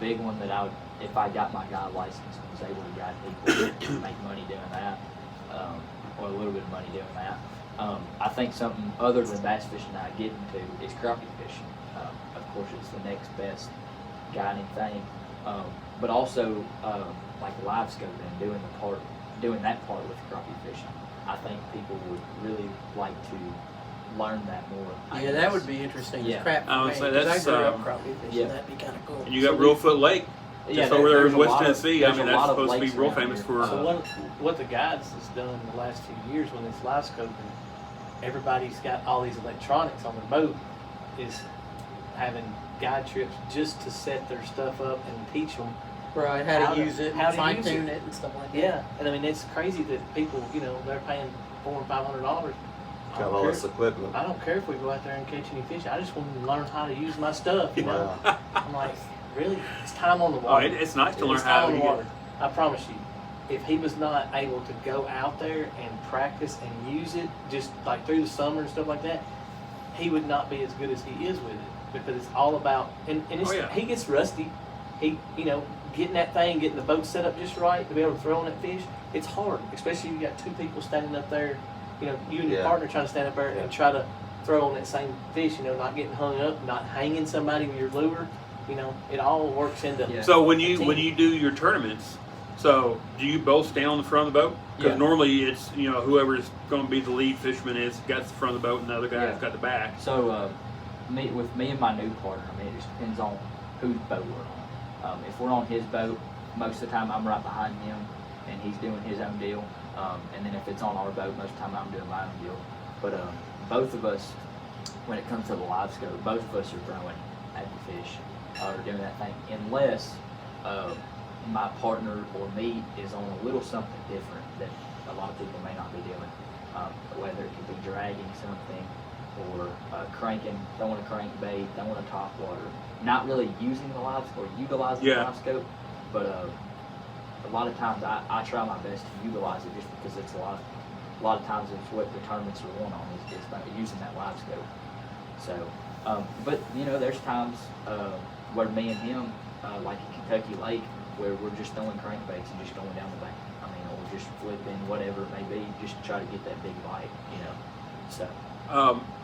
Speaker 5: big one that if I got my guide license and was able to guide people and make money doing that, or a little bit of money doing that, I think something other than bass fishing that I get into is crappie fishing. Of course, it's the next best guiding thing, but also like live scoping and doing that part with crappie fishing. I think people would really like to learn that more.
Speaker 4: yeah, that would be interesting.
Speaker 5: Yeah.
Speaker 4: Crap for
Speaker 1: I would
Speaker 4: me,
Speaker 1: say
Speaker 4: 'cause
Speaker 1: that's,
Speaker 4: I grew up crappie fishing.
Speaker 5: yeah.
Speaker 4: That'd be kind of cool.
Speaker 1: and you got Reelfoot Lake, just over there in West Tennessee. I mean, that's supposed to be real famous for.
Speaker 6: So what the guides has done in the last few years when it's live scoping, everybody's got all these electronics on their boat, is having guide trips just to set their stuff up and teach them.
Speaker 4: Right, how to use it,
Speaker 6: how to
Speaker 4: fine
Speaker 6: use
Speaker 4: tune it and stuff like that.
Speaker 6: Yeah, and I mean it's crazy that people, they're paying $400 and $500.
Speaker 3: Got all this equipment.
Speaker 6: I don't care if we go out there and catch any fish. I just want to learn how to use my stuff.
Speaker 3: Wow.
Speaker 6: I'm like, really? It's time on the
Speaker 1: Oh,
Speaker 6: water.
Speaker 1: it's nice to learn
Speaker 6: It's
Speaker 1: how
Speaker 6: time on
Speaker 1: to
Speaker 6: the water. I promise you. If he was not able to go out there and practice and use it, just like through the summer and stuff like that, he would not be as good as he is with it, because it's all about and it's, he gets rusty. He getting that thing, getting the boat set up just right to be able to throw on that fish. It's hard, especially if you got two people standing up there. You and your partner trying to stand up there and try to throw on that same fish. Not getting hung up, not hanging somebody with your lure. It all works into.
Speaker 1: So when you do your tournaments, So, do you both stand on the front of the boat? Because
Speaker 5: Yeah.
Speaker 1: normally it's, whoever's going to be the lead fisherman is got the front of the boat and the other guy's
Speaker 5: Yeah.
Speaker 1: got the back.
Speaker 5: So, with me and my new partner, I mean, it just depends on whose boat we're on. If we're on his boat, most of the time I'm right behind him, and he's doing his own deal. And then if it's on our boat, most of the time I'm doing my own deal. But both of us, when it comes to the live scope, both of us are throwing at the fish or doing that thing, unless my partner or me is on a little something different that a lot of people may not be doing. Whether it could be dragging something or throwing a crankbait, throwing a top water, not really using the live scope or utilizing
Speaker 1: Yeah.
Speaker 5: the live scope, but a lot of times I try my best to utilize it just because it's a lot of times it's what the tournaments are won on is by using that live scope. So, but there's times where me and him, like in Kentucky Lake, where we're just throwing crankbaits and just going down the bank. I mean, or just flipping, whatever it may be, just to try to get that big bite, So.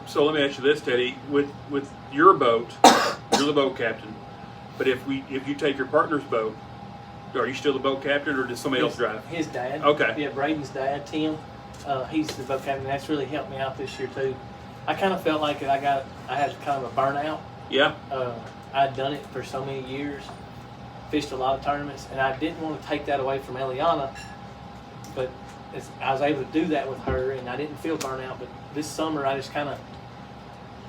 Speaker 1: So let me ask you this, Teddy. With your boat, you're the boat captain. But if you take your partner's boat, are you still the boat captain, or does somebody else drive?
Speaker 6: His dad.
Speaker 1: Okay.
Speaker 6: Yeah, Braden's dad, Tim. He's the boat captain. That's really helped me out this year too. I kind of felt like I had kind of a burnout.
Speaker 1: Yeah.
Speaker 6: I'd done it for so many years, fished a lot of tournaments, and I didn't want to take that away from Eliana. But I was able to do that with her, and I didn't feel burnout. But this summer, I just kind of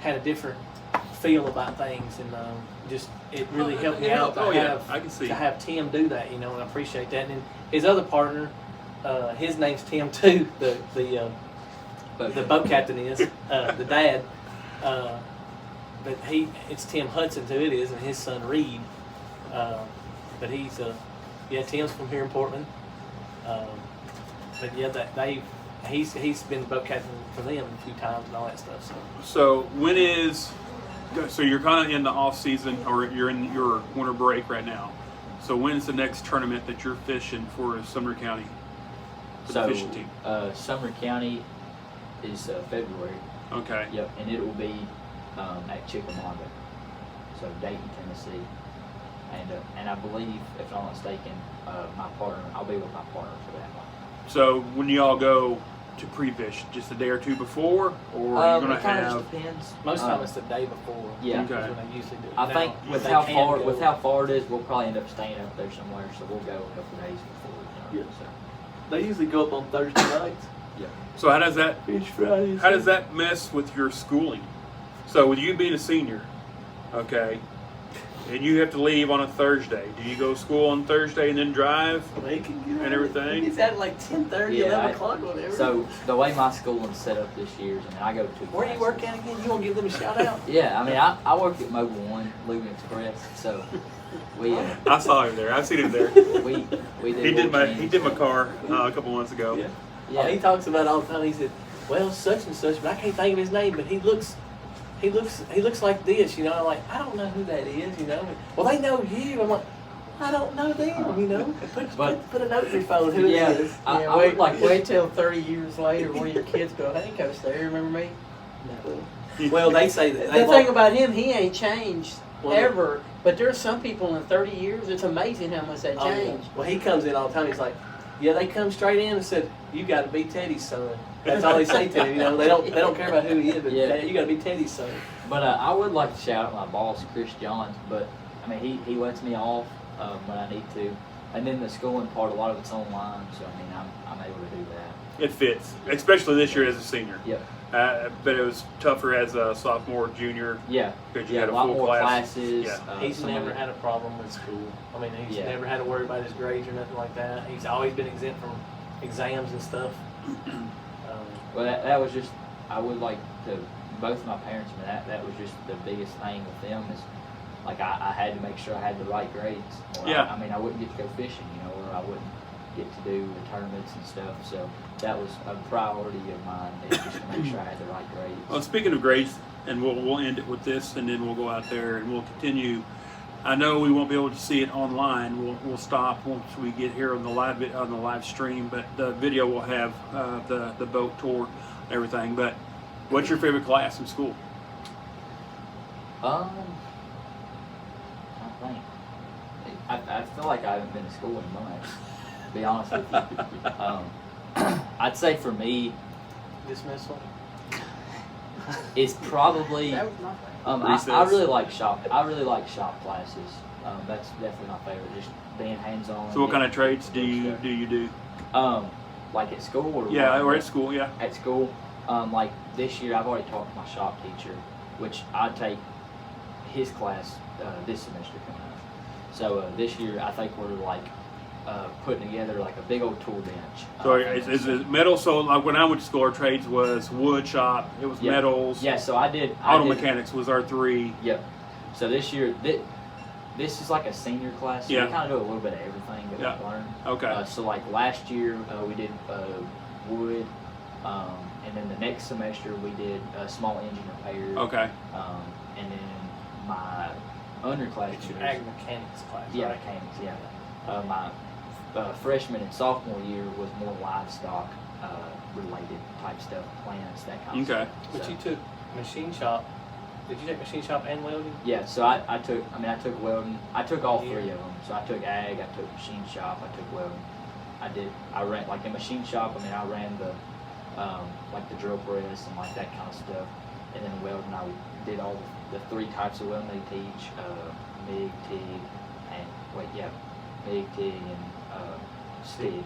Speaker 6: had a different feel about things, and it really helped me out
Speaker 1: I can see.
Speaker 6: to have Tim do that, and I appreciate that. And then his other partner, his name's Tim too. The boat captain is the dad, but it's Tim Hudson too. It is, and his son Reed. But he's Tim's from here in Portland. But yeah, he's been the boat captain for them a few times and all that stuff.
Speaker 1: So so you're kind of in the off season, or you're in your winter break right now. So when's the next tournament that you're fishing for Sumner County? For the fishing team.
Speaker 5: Sumner County is February.
Speaker 1: Okay.
Speaker 5: Yep, and it will be at Chickamauga, so Dayton, Tennessee, and I believe, if I'm not mistaken, I'll be with my partner for that one.
Speaker 1: So when you all go to pre-fish, just a day or two before, or are you going
Speaker 5: it
Speaker 1: to
Speaker 5: kind of
Speaker 1: have?
Speaker 5: depends.
Speaker 6: Most of the time it's the day before.
Speaker 5: Yeah.
Speaker 6: Is
Speaker 1: Okay.
Speaker 6: when they usually do it.
Speaker 5: I
Speaker 6: Now,
Speaker 5: think with
Speaker 6: they
Speaker 5: how
Speaker 6: can
Speaker 5: far it is, we'll probably end up staying up there somewhere, so we'll go a couple days before.
Speaker 6: Yeah. They usually go up on Thursday nights.
Speaker 1: So how does that
Speaker 6: Fish Fridays.
Speaker 1: how does that mess with your schooling? So with you being a senior, okay, and you have to leave on a Thursday. Do you go to school on Thursday and then drive?
Speaker 6: They can get
Speaker 1: And everything?
Speaker 6: It's at like 10:30, 11 o'clock, whatever.
Speaker 5: So the way my schooling's set up this year is, I go to
Speaker 6: where do you work at again? You want to give them a shout out?
Speaker 5: Yeah, I mean, I work at Mobile One, Lugan Express, so we
Speaker 1: I saw him there. I've seen him there.
Speaker 5: we do.
Speaker 1: He did my
Speaker 5: change.
Speaker 1: car a couple months ago.
Speaker 6: Yeah.
Speaker 5: Yeah.
Speaker 6: Oh, he talks about it all the time. He said, "Well, such and such, but I can't think of his name. But he looks like this, I'm like, I don't know who that is, Well, they know you. I'm like, I don't know them, Put a note in your phone who
Speaker 5: Yeah.
Speaker 6: it is.
Speaker 5: I
Speaker 4: wait,
Speaker 5: would like
Speaker 4: wait till 30 years later one of your kids go, hey, Coach, there, remember me? No.
Speaker 6: Well, they say that.
Speaker 4: The thing about him, he ain't changed
Speaker 6: Well,
Speaker 4: ever. But there's some people in 30 years, it's amazing how much they
Speaker 6: Oh, yeah.
Speaker 4: change.
Speaker 6: Well, he comes in all the time. He's like, yeah, they come straight in and said, you got to be Teddy's son. That's all they say to him. They don't care about who he is, but
Speaker 5: Yeah.
Speaker 6: you got to be Teddy's son.
Speaker 5: But I would like to shout out my boss, Chris Johns, but I mean, he lets me off when I need to. And then the schooling part, a lot of it's online, so I mean, I'm able to do that.
Speaker 1: It fits, especially this year as a senior.
Speaker 5: Yep.
Speaker 1: But it was tougher as a sophomore, junior.
Speaker 5: Yeah.
Speaker 1: Because you
Speaker 5: Yeah,
Speaker 1: had
Speaker 5: a
Speaker 1: a
Speaker 5: lot
Speaker 1: full
Speaker 5: more
Speaker 1: class.
Speaker 5: classes.
Speaker 1: Yeah.
Speaker 6: He's
Speaker 5: some
Speaker 6: never
Speaker 5: of it-
Speaker 6: had a problem with school. I mean, he's
Speaker 5: Yeah.
Speaker 6: never had to worry about his grades or nothing like that. He's always been exempt from exams and stuff.
Speaker 5: Well, that was just, I would like to, both of my parents, I mean, that was just the biggest thing with them is, like, I had to make sure I had the right grades. Or
Speaker 1: Yeah.
Speaker 5: I mean, I wouldn't get to go fishing, or I wouldn't get to do the tournaments and stuff. So that was a priority of mine, is just to make sure I had the right grades.
Speaker 1: Well, speaking of grades, and we'll end it with this, and then we'll go out there and we'll continue. I know we won't be able to see it online. We'll stop once we get here on the live stream, but the video will have the boat tour and everything. But what's your favorite class in school?
Speaker 5: I think. I feel like I haven't been to school in months. be honest with you. I'd say for me,
Speaker 6: Dismissal.
Speaker 5: it's probably.
Speaker 4: That was my favorite.
Speaker 5: I
Speaker 1: Recess.
Speaker 5: really like shop. I really like shop classes. That's definitely my favorite. Just being hands-on.
Speaker 1: So what kind of
Speaker 5: getting
Speaker 1: trades
Speaker 5: to
Speaker 1: do you
Speaker 5: stuff.
Speaker 1: do?
Speaker 5: Like at school or
Speaker 1: Yeah,
Speaker 5: what?
Speaker 1: or at school. Yeah.
Speaker 5: At school, like this year, I've already talked to my shop teacher, which I take his class this semester coming up. So this year, I think we're like putting together like a big old tool bench.
Speaker 1: So is it metal? So like when I went to school, our trades was wood shop. It was
Speaker 5: Yeah.
Speaker 1: metals.
Speaker 5: Yeah, so I did.
Speaker 1: Auto mechanics was our 3.
Speaker 5: Yep. So this year, this is like a senior class. So
Speaker 1: Yeah.
Speaker 5: we kind of do a little bit of everything that
Speaker 1: Yeah.
Speaker 5: we've learned.
Speaker 1: Okay.
Speaker 5: So like last year, we did wood, and then the next semester we did small engine repair.
Speaker 1: Okay.
Speaker 5: And then my underclassmen.
Speaker 6: It's your ag mechanics class.
Speaker 5: Yeah,
Speaker 6: right?
Speaker 5: mechanics. Yeah. My freshman and sophomore year was more livestock related type stuff, plants, that kind of
Speaker 1: Okay.
Speaker 5: stuff.
Speaker 6: But
Speaker 5: So-
Speaker 6: you took machine shop. Did you take machine shop and welding?
Speaker 5: Yeah, so I took welding. I took all
Speaker 6: Yeah.
Speaker 5: 3 of them. So I took ag, I took machine shop, I took welding. I ran, like in machine shop, I ran the, like the drill press and like that kind of stuff. And then welding, I did all the 3 types of welding they teach, MIG, TIG, MIG, TIG, and STIG.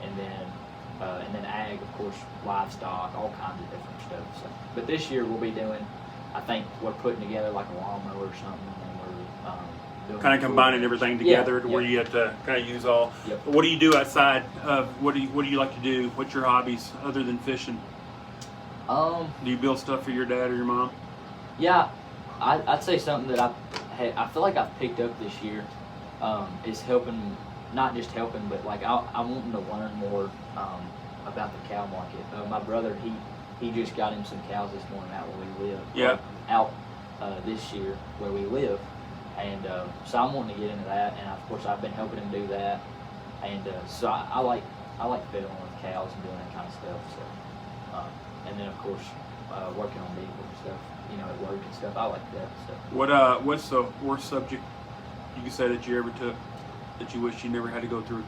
Speaker 5: And then ag, of course, livestock, all kinds of different stuff. So, but this year we'll be doing, I think we're putting together like a lawnmower or something, and we're doing
Speaker 1: Kind of combining everything together to where
Speaker 5: yeah.
Speaker 1: you have to kind of use all.
Speaker 5: Yep.
Speaker 1: What do you do outside of what do you like to do? What's your hobbies other than fishing? Do you build stuff for your dad or your mom?
Speaker 5: Yeah, I'd say something that I feel like I've picked up this year is helping, not just helping, but like I'm wanting to learn more about the cow market. My brother, he just got him some cows this morning out where we live.
Speaker 1: Yeah.
Speaker 5: Out this year where we live, and so I'm wanting to get into that, and of course I've been helping him do that, and so I like fiddling with cows and doing that kind of stuff. So, and then of course working on vehicles and stuff, at work and stuff. I like that stuff.
Speaker 1: What's the worst subject you could say that you ever took that you wish you never had to go through?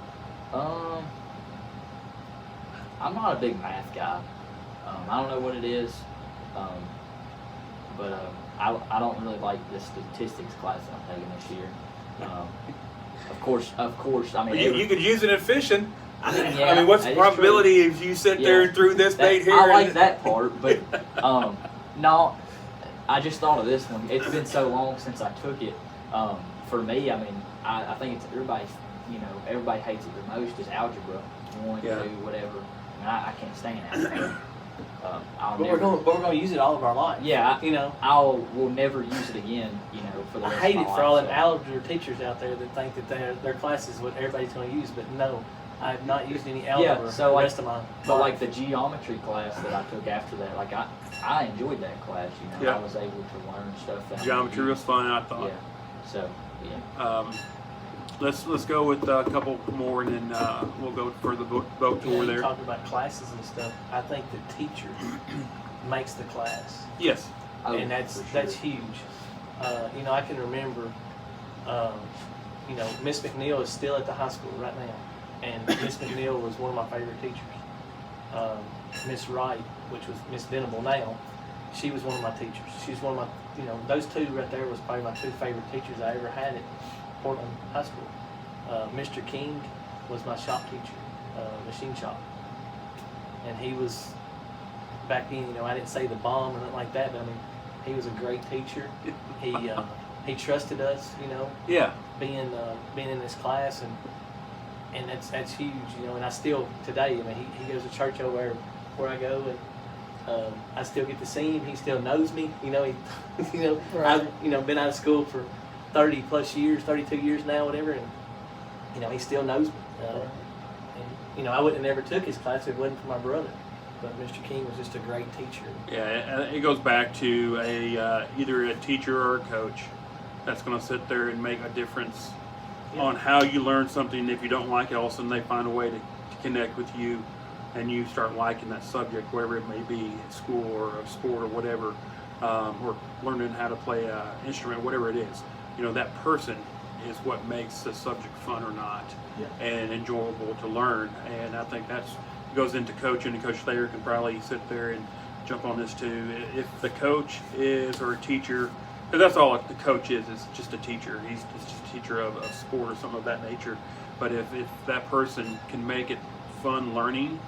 Speaker 5: I'm not a big math guy. I don't know what it is, but I don't really like the statistics class that I'm taking this year. Of course. I mean,
Speaker 1: You could use it in fishing.
Speaker 5: yeah,
Speaker 1: what's the
Speaker 5: that is
Speaker 1: probability if you sit there and threw this bait here?
Speaker 5: I
Speaker 1: and-
Speaker 5: like that part, but no, I just thought of this one. It's been so long since I took it. For me, I think it's everybody hates it the most is algebra, 1,
Speaker 1: Yeah.
Speaker 5: 2, whatever. I can't stand algebra.
Speaker 6: But we're going to use it all of our life.
Speaker 5: Yeah, will never use it again. For the
Speaker 6: I
Speaker 5: rest
Speaker 6: hate
Speaker 5: of
Speaker 6: it
Speaker 5: my
Speaker 6: for all
Speaker 5: life,
Speaker 6: them algebra teachers out there that think that their class is what everybody's going to use. But no, I have not used any algebra
Speaker 5: so
Speaker 6: the
Speaker 5: like-
Speaker 6: rest of my
Speaker 5: But
Speaker 6: life.
Speaker 5: like the geometry class that I took after that, like I enjoyed that class.
Speaker 1: Yeah.
Speaker 5: I was able to learn stuff. That I
Speaker 1: Geometry was fun, I thought.
Speaker 5: Yeah. So yeah.
Speaker 1: Let's go with a couple more, and then we'll go for the boat tour
Speaker 6: You
Speaker 1: there.
Speaker 6: talked about classes and stuff. I think the teacher makes the class.
Speaker 1: Yes.
Speaker 5: Oh,
Speaker 6: And that's
Speaker 5: for sure.
Speaker 6: huge. I can remember, Miss McNeil is still at the high school right now, and Miss McNeil was one of my favorite teachers. Miss Wright, which was Miss Venable now, she was one of my teachers. She's one of my, those two right there was probably my 2 favorite teachers I ever had at Portland High School. Mr. King was my shop teacher, machine shop, and he was back then. I didn't say the bomb or nothing like that, but he was a great teacher. He trusted us,
Speaker 1: Yeah.
Speaker 6: being in this class, and that's huge, And I still today, he goes to church over there where I go, and I still get to see him. He still knows me, He,
Speaker 4: Right.
Speaker 6: I've been out of school for 30 plus years, 32 years now, whatever, and he still knows me. And I wouldn't have never took his class if it wasn't for my brother. But Mr. King was just a great teacher.
Speaker 1: Yeah, it goes back to either a teacher or a coach that's going to sit there and make a difference on how you learn something. If you don't like it, all of a sudden they find a way to connect with you, and you start liking that subject, whatever it may be, at school or a sport or whatever, or learning how to play an instrument, whatever it is. That person is what makes the subject fun or not,
Speaker 6: Yeah.
Speaker 1: and enjoyable to learn. And I think that's goes into coaching, and Coach Thayer can probably sit there and jump on this too. If the coach is, or a teacher, because that's all the coach is just a teacher. He's just a teacher of a sport or something of that nature. But if that person can make it fun learning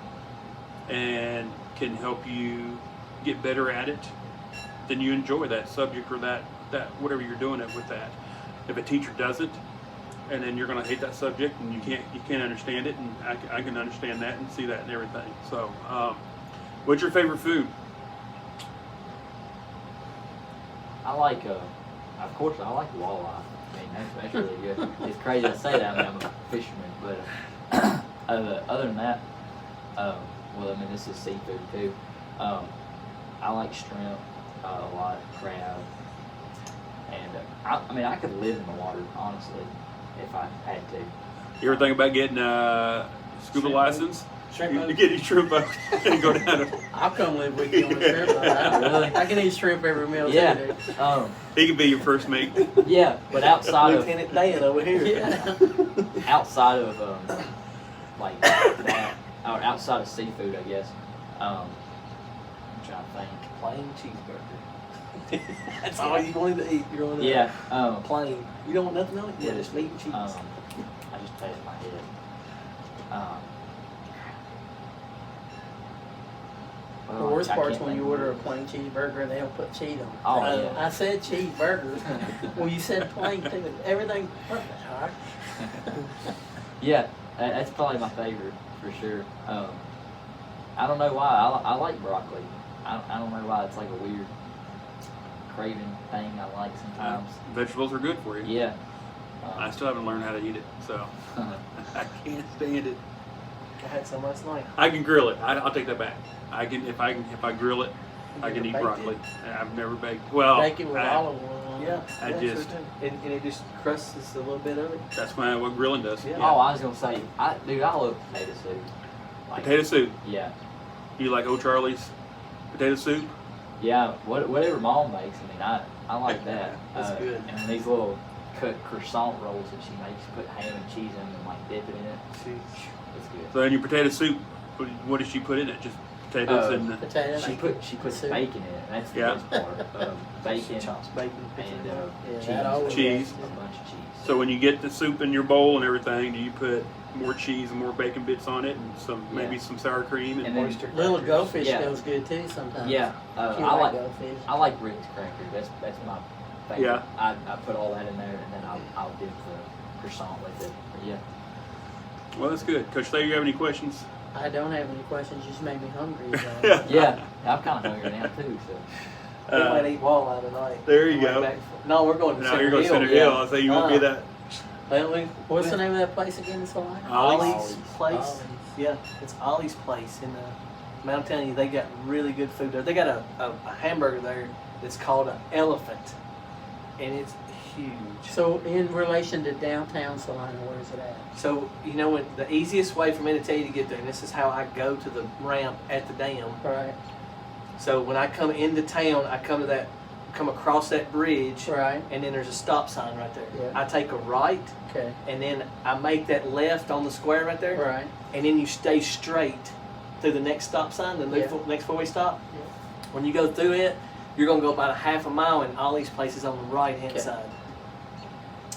Speaker 1: and can help you get better at it, then you enjoy that subject or that whatever you're doing it with that. If a teacher doesn't, and then you're going to hate that subject and you can't understand it, and I can understand that and see that and everything. So, what's your favorite food?
Speaker 5: I like, of course, I like walleye. I mean, that's really good. It's crazy I say that. I mean, I'm a fisherman, but other than that, well, I mean, this is seafood too. I like shrimp a lot, crab, and I mean, I could live in the water, honestly, if I had to.
Speaker 1: You ever think about getting a scuba
Speaker 6: Shrimp
Speaker 1: license?
Speaker 6: Shrimp
Speaker 1: You
Speaker 6: boat.
Speaker 1: get a shrimp boat and go down to.
Speaker 4: I'll come live with you on the shrimp.
Speaker 5: Really?
Speaker 4: I can eat shrimp every meal.
Speaker 5: Yeah.
Speaker 4: Too,
Speaker 1: He could be your first mate.
Speaker 5: Yeah, but outside of
Speaker 6: Lieutenant Dan over here.
Speaker 4: Yeah.
Speaker 5: outside of like that, or outside of seafood, I guess. I'm trying to think.
Speaker 6: Plain cheeseburger. That's all you wanted to eat. You're on the
Speaker 5: Yeah.
Speaker 6: plain. You don't want nothing on it? Yeah,
Speaker 5: Yeah.
Speaker 6: just meat and cheese.
Speaker 5: I just played in my head.
Speaker 4: The worst
Speaker 5: I
Speaker 4: part's
Speaker 5: can't
Speaker 4: when
Speaker 5: think
Speaker 4: you
Speaker 5: of
Speaker 4: order a
Speaker 5: it.
Speaker 4: plain cheeseburger and they don't put cheese on it.
Speaker 5: Oh, yeah.
Speaker 4: I said cheeseburger. Well, you said plain too. Everything perfect. All right.
Speaker 5: Yeah, that's probably my favorite for sure. I don't know why. I like broccoli. I don't know why. It's like a weird craving thing I like sometimes.
Speaker 1: Vegetables are good for you.
Speaker 5: Yeah.
Speaker 1: I still haven't learned how to eat it, so I can't stand it.
Speaker 6: I had some last night.
Speaker 1: I can grill it. I'll take that back. If I grill it, I can eat
Speaker 6: Baked
Speaker 1: broccoli.
Speaker 6: it.
Speaker 1: I've never baked. Well,
Speaker 4: Bake it with
Speaker 1: I-
Speaker 4: olive oil on it.
Speaker 6: Yeah,
Speaker 1: I
Speaker 6: yeah,
Speaker 1: just-
Speaker 6: sure do. And it just crusts a little bit of it.
Speaker 1: that's what grilling does.
Speaker 6: Yeah.
Speaker 5: Oh, I was gonna say, dude, I love potato soup. Like,
Speaker 1: Potato soup.
Speaker 5: Yeah.
Speaker 1: You like O'Charlie's potato soup?
Speaker 5: Yeah, whatever mom makes. I mean, I like that.
Speaker 6: That's good.
Speaker 5: And these little cut croissant rolls that she makes, put ham and cheese in them and like dip it in it. It's good.
Speaker 1: So in your potato soup, what does she put in it? Just potatoes and
Speaker 4: Potatoes.
Speaker 5: She puts
Speaker 4: soup.
Speaker 5: bacon in it. And that's the
Speaker 1: Yeah.
Speaker 5: best part. Bacon
Speaker 6: Chops bacon.
Speaker 5: and
Speaker 4: Yeah,
Speaker 5: cheese.
Speaker 4: that always
Speaker 1: Cheese.
Speaker 5: A bunch of cheese.
Speaker 1: So when you get the soup in your bowl and everything, do you put more cheese and more bacon bits on it, and maybe
Speaker 5: Yeah.
Speaker 1: some sour cream and
Speaker 5: And then-
Speaker 6: Oyster
Speaker 4: Little
Speaker 6: crackers.
Speaker 4: goldfish
Speaker 5: Yeah.
Speaker 4: goes good too sometimes.
Speaker 5: Yeah,
Speaker 4: If you
Speaker 5: I like
Speaker 4: goldfish.
Speaker 5: Ritz crackers. That's my favorite.
Speaker 1: Yeah.
Speaker 5: I put all that in there, and then I'll dip the croissant with it. But yeah.
Speaker 1: well, that's good. Coach Thayer, you have any questions?
Speaker 4: I don't have any questions. You just made me hungry. So.
Speaker 5: Yeah, I'm kind of hungry now too. So
Speaker 6: We might eat walleye tonight.
Speaker 1: there you
Speaker 6: On the way
Speaker 1: go.
Speaker 6: back no, we're going to
Speaker 1: Now
Speaker 6: Center
Speaker 1: you're going to
Speaker 6: Hill.
Speaker 1: Center Hill. I say you won't be that.
Speaker 6: Well,
Speaker 4: What's the name of that place again in Salina?
Speaker 1: Ollie's.
Speaker 6: Ollie's place.
Speaker 4: Ollie's.
Speaker 6: Yeah, it's Ollie's place in the. I'm telling you, they got really good food there. They got a hamburger there that's called an elephant, and it's huge.
Speaker 4: So in relation to downtown Salina, where is it at?
Speaker 6: So you know what? The easiest way for me to tell you to get there, and this is how I go to the ramp at the dam.
Speaker 4: Right.
Speaker 6: So when I come into town, I come across that bridge,
Speaker 4: Right.
Speaker 6: and then there's a stop sign right there.
Speaker 4: Yeah.
Speaker 6: I take a right,
Speaker 4: Okay.
Speaker 6: and then I make that left on the square right there,
Speaker 4: Right.
Speaker 6: and then you stay straight through the next stop sign, the
Speaker 4: Yeah.
Speaker 6: next four-way stop.
Speaker 4: Yeah.
Speaker 6: When you go through it, you're gonna go about a half a mile, and all these places on the right-hand
Speaker 4: Okay.
Speaker 6: side.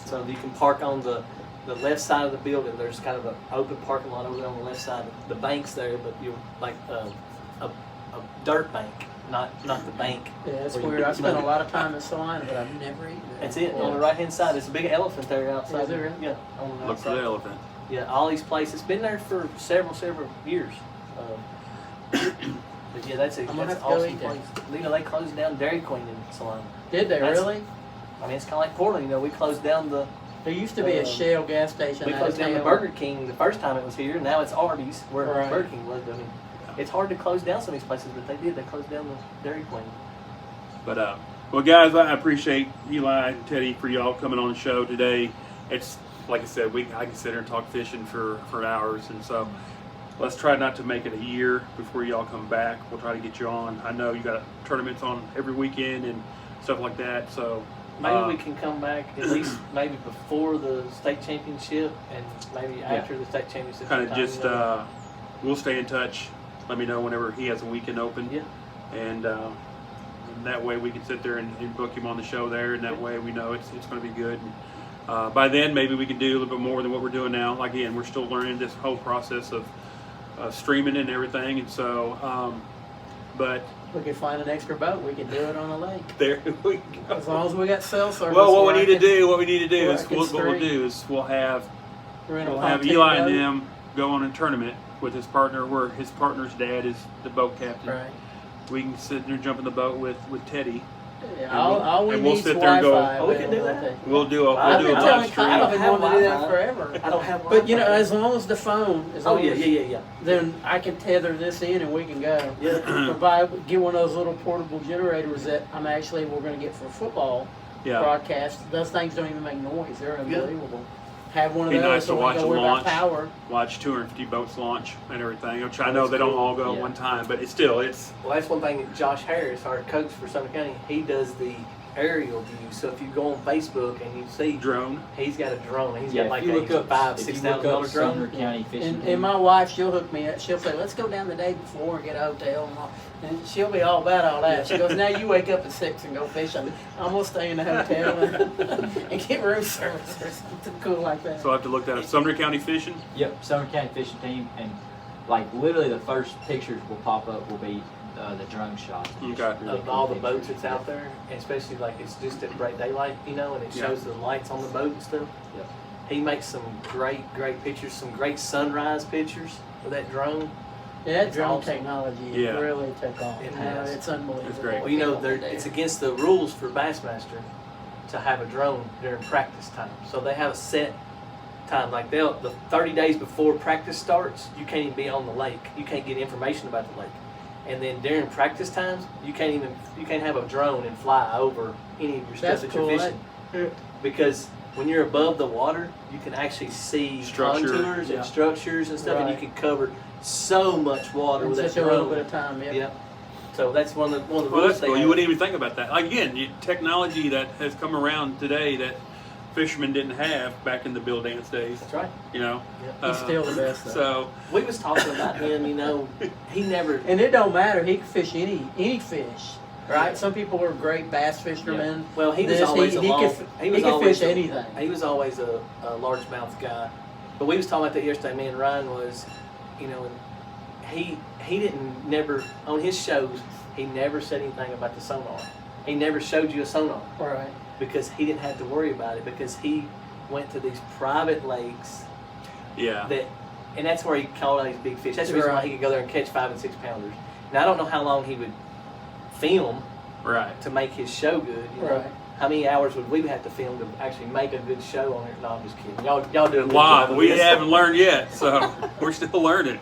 Speaker 6: So you can park on the left side of the building. There's kind of an open parking lot over there on the left side. The bank's there, but you're like a dirt bank, not the bank.
Speaker 4: Yeah, that's
Speaker 6: Where you
Speaker 4: weird. I
Speaker 6: put
Speaker 4: spent a
Speaker 6: money.
Speaker 4: lot of time in Salina, but I've never eaten there.
Speaker 6: That's it. On the right-hand side, there's a big elephant there outside.
Speaker 4: Is there really?
Speaker 6: Yeah, on the
Speaker 1: Look for
Speaker 6: outside.
Speaker 1: the elephant.
Speaker 6: Yeah, all these places. It's been there for several years. But yeah, that's
Speaker 4: gonna have
Speaker 6: an
Speaker 4: to go
Speaker 6: awesome
Speaker 4: eat there.
Speaker 6: place. You know, they closed down Dairy Queen in Salina.
Speaker 4: Did they
Speaker 6: That's-
Speaker 4: really?
Speaker 6: I mean, it's kind of like Portland. You know, we closed down the
Speaker 4: There used to be a Shell gas station
Speaker 6: we
Speaker 4: out
Speaker 6: closed
Speaker 4: of
Speaker 6: down the
Speaker 4: town.
Speaker 6: Burger King the first time it was here. Now it's Arby's where
Speaker 4: Right.
Speaker 6: Burger King was. I mean, it's hard to close down some of these places, but they did. They closed down the Dairy Queen.
Speaker 1: But well, guys, I appreciate Eli and Teddy for y'all coming on the show today. It's like I said, I can sit here and talk fishing for hours, and so let's try not to make it a year before y'all come back. We'll try to get you on. I know you got tournaments on every weekend and stuff like that, so
Speaker 6: Maybe we can come back at least maybe before the state championship and maybe after the state championship.
Speaker 1: kind of
Speaker 6: sometime,
Speaker 1: just
Speaker 6: you know.
Speaker 1: we'll stay in touch. Let me know whenever he has a weekend open.
Speaker 6: Yeah.
Speaker 1: And that way we can sit there and book him on the show there, and that way we know it's going to be good. And, by then, maybe we can do a little bit more than what we're doing now. Again, we're still learning this whole process of streaming and everything, and so, but
Speaker 4: We could find an extra boat. We could do it on a lake.
Speaker 1: there we go.
Speaker 4: As long as we got cell service.
Speaker 1: Well, what
Speaker 4: where
Speaker 1: we
Speaker 4: I
Speaker 1: need to
Speaker 4: can-
Speaker 1: do, what
Speaker 4: where I can
Speaker 1: we'll do is we'll have
Speaker 4: rent a
Speaker 1: We'll have
Speaker 4: pontoon
Speaker 1: Eli and
Speaker 4: boat.
Speaker 1: them go on a tournament with his partner, where his partner's dad is the boat captain.
Speaker 4: Right.
Speaker 1: We can sit there and jump in the boat with Teddy.
Speaker 4: Yeah, all we
Speaker 1: and we'll
Speaker 4: need is
Speaker 1: sit there and go-
Speaker 4: Wi-Fi.
Speaker 6: Oh, we can do that?
Speaker 4: availability.
Speaker 1: We'll do a
Speaker 4: I've been
Speaker 1: live
Speaker 4: telling
Speaker 1: stream.
Speaker 4: Kyle I've been
Speaker 6: I don't
Speaker 4: wanting to do
Speaker 6: have
Speaker 4: that forever.
Speaker 6: I don't have.
Speaker 4: But you know,
Speaker 6: Wi-Fi.
Speaker 4: as long as the phone, as
Speaker 6: Oh
Speaker 4: long
Speaker 6: yeah,
Speaker 4: as,
Speaker 6: yeah.
Speaker 4: then I can tether this in and we can go.
Speaker 6: Yeah.
Speaker 4: Or get one of those little portable generators that we're going to get for football
Speaker 1: Yeah.
Speaker 4: broadcast. Those things don't even make noise. They're
Speaker 6: Yeah.
Speaker 4: unbelievable. Have one of
Speaker 1: Be
Speaker 4: those
Speaker 1: nice
Speaker 4: so
Speaker 1: to
Speaker 4: we
Speaker 1: watch
Speaker 4: don't
Speaker 1: a
Speaker 4: worry
Speaker 1: launch.
Speaker 4: about power.
Speaker 1: Watch 250 boats launch and everything. Which I know
Speaker 6: That's
Speaker 1: they don't
Speaker 6: cool.
Speaker 1: all go at
Speaker 2: Yeah.
Speaker 1: one time, but it's
Speaker 6: Well, that's one thing that Josh Harris, our coach for Sumner County, he does the aerial view. So if you go on Facebook and you see,
Speaker 1: drone.
Speaker 6: he's got a drone. He's
Speaker 5: Yeah,
Speaker 6: got like
Speaker 5: if you look
Speaker 6: a
Speaker 5: up
Speaker 6: $5,000-$6,000 drone.
Speaker 5: Sumner County fishing
Speaker 4: And
Speaker 5: team,
Speaker 4: my wife, she'll hook me up. She'll say, let's go down the day before and get a hotel. And she'll be all about all that. She goes, now you wake up at 6 and go fishing. I'm going to stay in the hotel and get room service or something cool like that.
Speaker 1: So I have to look that up. Sumner County Fishing.
Speaker 5: Yep, Sumner County fishing team, and like literally the first pictures will pop up will be the drone shots. Just
Speaker 1: Okay.
Speaker 5: really
Speaker 6: Of
Speaker 5: cool
Speaker 6: all the
Speaker 5: pictures.
Speaker 6: boats that's out there, and especially like it's just at bright daylight, you know, and it
Speaker 1: Yeah.
Speaker 6: shows the lights on the boat and stuff.
Speaker 5: Yep.
Speaker 6: He makes some great pictures, some great sunrise pictures with that drone.
Speaker 4: Yeah, that
Speaker 6: It's
Speaker 4: drone
Speaker 6: awesome.
Speaker 4: technology
Speaker 1: Yeah.
Speaker 4: really took off.
Speaker 6: It
Speaker 4: You know,
Speaker 6: has.
Speaker 4: it's unbelievable.
Speaker 1: It's great.
Speaker 6: Well, you know,
Speaker 4: what people do.
Speaker 6: it's against the rules for Bassmaster to have a drone during practice time. So they have a set time. Like the 30 days before practice starts, you can't even be on the lake. You can't get information about the lake. And then during practice times, you can't have a drone and fly over any of your stuff
Speaker 4: That's
Speaker 6: that
Speaker 4: cool.
Speaker 6: you're fishing. Because when you're above the water, you can actually see
Speaker 1: Structure.
Speaker 6: contours
Speaker 4: Yeah.
Speaker 6: and structures and stuff, and you
Speaker 4: Right.
Speaker 6: can cover so much water
Speaker 4: in
Speaker 6: with that
Speaker 4: such a little
Speaker 6: drone.
Speaker 4: bit of time. Yeah.
Speaker 6: Yeah. So that's one of the
Speaker 1: Well,
Speaker 6: rules
Speaker 1: that's
Speaker 6: they
Speaker 1: cool.
Speaker 6: have.
Speaker 1: You wouldn't even think about that. Like, again, technology that has come around today that fishermen didn't have back in the Bill Dance days.
Speaker 6: That's right.
Speaker 1: You know.
Speaker 4: He's still the best, though.
Speaker 1: So
Speaker 6: We was talking about him, you know, he never.
Speaker 4: And it don't matter. He can fish any fish, right? Some people are great bass fishermen.
Speaker 6: Well, he was
Speaker 4: This,
Speaker 6: always
Speaker 4: he
Speaker 6: a long.
Speaker 4: he
Speaker 6: was
Speaker 4: can
Speaker 6: always
Speaker 4: fish
Speaker 6: a-
Speaker 4: anything.
Speaker 6: He was always a largemouth guy. But we was talking about that yesterday. Me and Ryan was, you know, and he didn't never on his shows. He never said anything about the sonar. He never showed you a sonar
Speaker 4: Right.
Speaker 6: because he didn't have to worry about it because he went to these private lakes
Speaker 1: yeah.
Speaker 6: and that's where he caught all these big fish. That's the reason why he could go there and catch 5 and 6 pounders. Now I don't know how long he would film
Speaker 1: Right.
Speaker 6: to make his show good. You know?
Speaker 4: Right.
Speaker 6: How many hours would we have to film to actually make a good show on it? No, I'm just kidding. Y'all do a good job
Speaker 1: Wow,
Speaker 6: of
Speaker 1: we
Speaker 6: this.
Speaker 1: haven't learned yet, so we're still learning.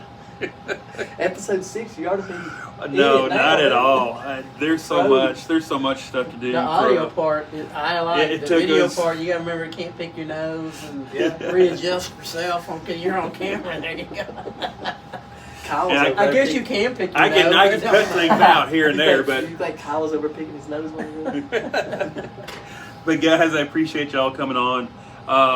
Speaker 6: Episode 6, you ought to be.
Speaker 1: No,
Speaker 6: in it now,
Speaker 1: not at
Speaker 6: man.
Speaker 1: all. There's so
Speaker 6: Bro.
Speaker 1: much. There's so much stuff to do.
Speaker 4: The audio part, I like.
Speaker 1: it
Speaker 4: The
Speaker 1: took
Speaker 4: video
Speaker 1: us-
Speaker 4: part, you got to remember, you can't pick your nose and
Speaker 6: Yeah.
Speaker 4: readjust yourself because you're on camera. There you go.
Speaker 6: Kyle's
Speaker 1: Yeah,
Speaker 6: over
Speaker 4: I
Speaker 6: there
Speaker 4: guess
Speaker 6: pick-
Speaker 4: you can pick your
Speaker 1: I
Speaker 4: nose.
Speaker 1: can
Speaker 4: but it
Speaker 1: cut
Speaker 4: don't
Speaker 1: things
Speaker 4: matter.
Speaker 1: out here and
Speaker 6: You
Speaker 1: there,
Speaker 6: think-
Speaker 1: but
Speaker 6: you think Kyle was over picking his nose when he was?
Speaker 1: But guys, I appreciate y'all coming on.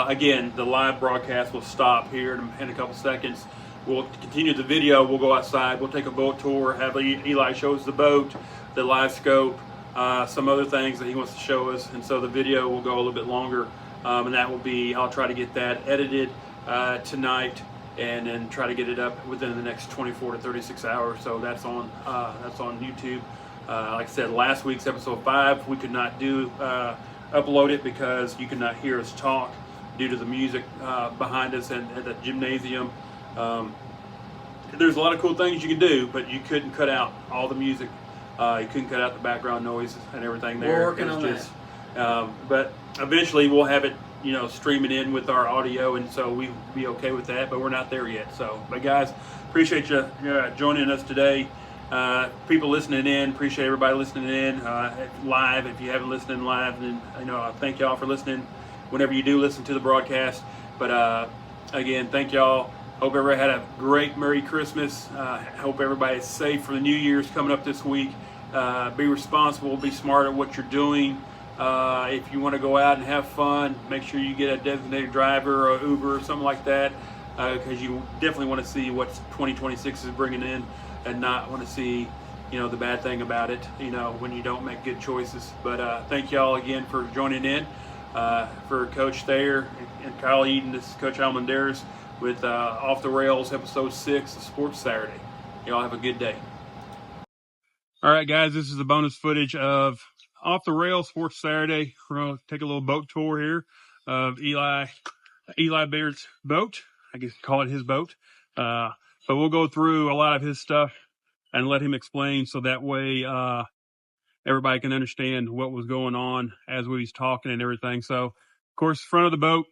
Speaker 1: Again, the live broadcast will stop here in a couple seconds. We'll continue the video. We'll go outside. We'll take a boat tour. Have Eli show us the boat, the live scope, some other things that he wants to show us. And so the video will go a little bit longer. And that will be, I'll try to get that edited tonight and then try to get it up within the next 24 to 36 hours. So that's on YouTube. Like I said, last week's episode 5, we could not upload it because you could not hear us talk due to the music behind us and at the gymnasium. There's a lot of cool things you can do, but you couldn't cut out all the music. You couldn't cut out the background noise and everything there.
Speaker 4: We're working
Speaker 1: It was
Speaker 4: on
Speaker 1: just, but eventually we'll have it, streaming in with our audio, and so we'll be okay with that. But we're not there yet. So, but guys, appreciate you joining us today. People listening in, appreciate everybody listening in live. If you haven't listened in live, then I thank y'all for listening. Whenever you do listen to the broadcast, but again, thank y'all. Hope everybody had a great Merry Christmas. Hope everybody's safe for the New Year's coming up this week. Be responsible, be smart at what you're doing. If you want to go out and have fun, make sure you get a designated driver or Uber or something like that, because you definitely want to see what 2026 is bringing in, and not want to see, the bad thing about it, when you don't make good choices. But thank y'all again for joining in. For Coach Thayer and Kyle Eden, this is Coach Almendares with Off the Rails, Episode 6 of Sports Saturday. Y'all have a good day. All right, guys, this is the bonus footage of Off the Rails Sports Saturday. We're going to take a little boat tour here of Eli Baird's boat. I guess call it his boat. But we'll go through a lot of his stuff and let him explain, so that way everybody can understand what was going on as we was talking and everything. So, of course, front of the boat.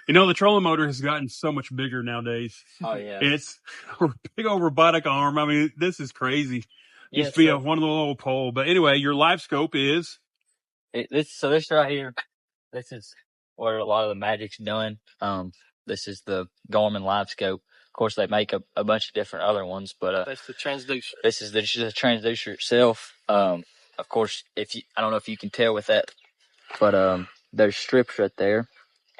Speaker 1: The trolling motor has gotten so much bigger nowadays.
Speaker 5: Oh yeah,
Speaker 1: It's a big old robotic arm. I mean, this is crazy.
Speaker 5: yeah.
Speaker 1: Used to be one of the little pole. But anyway, your live scope is
Speaker 5: This right here, this is where a lot of the magic's done. This is the Garmin Live Scope. Of course, they make a bunch of different other ones, but
Speaker 6: That's the transducer.
Speaker 5: this is the transducer itself. Of course, I don't know if you can tell with that, but there's strips right there,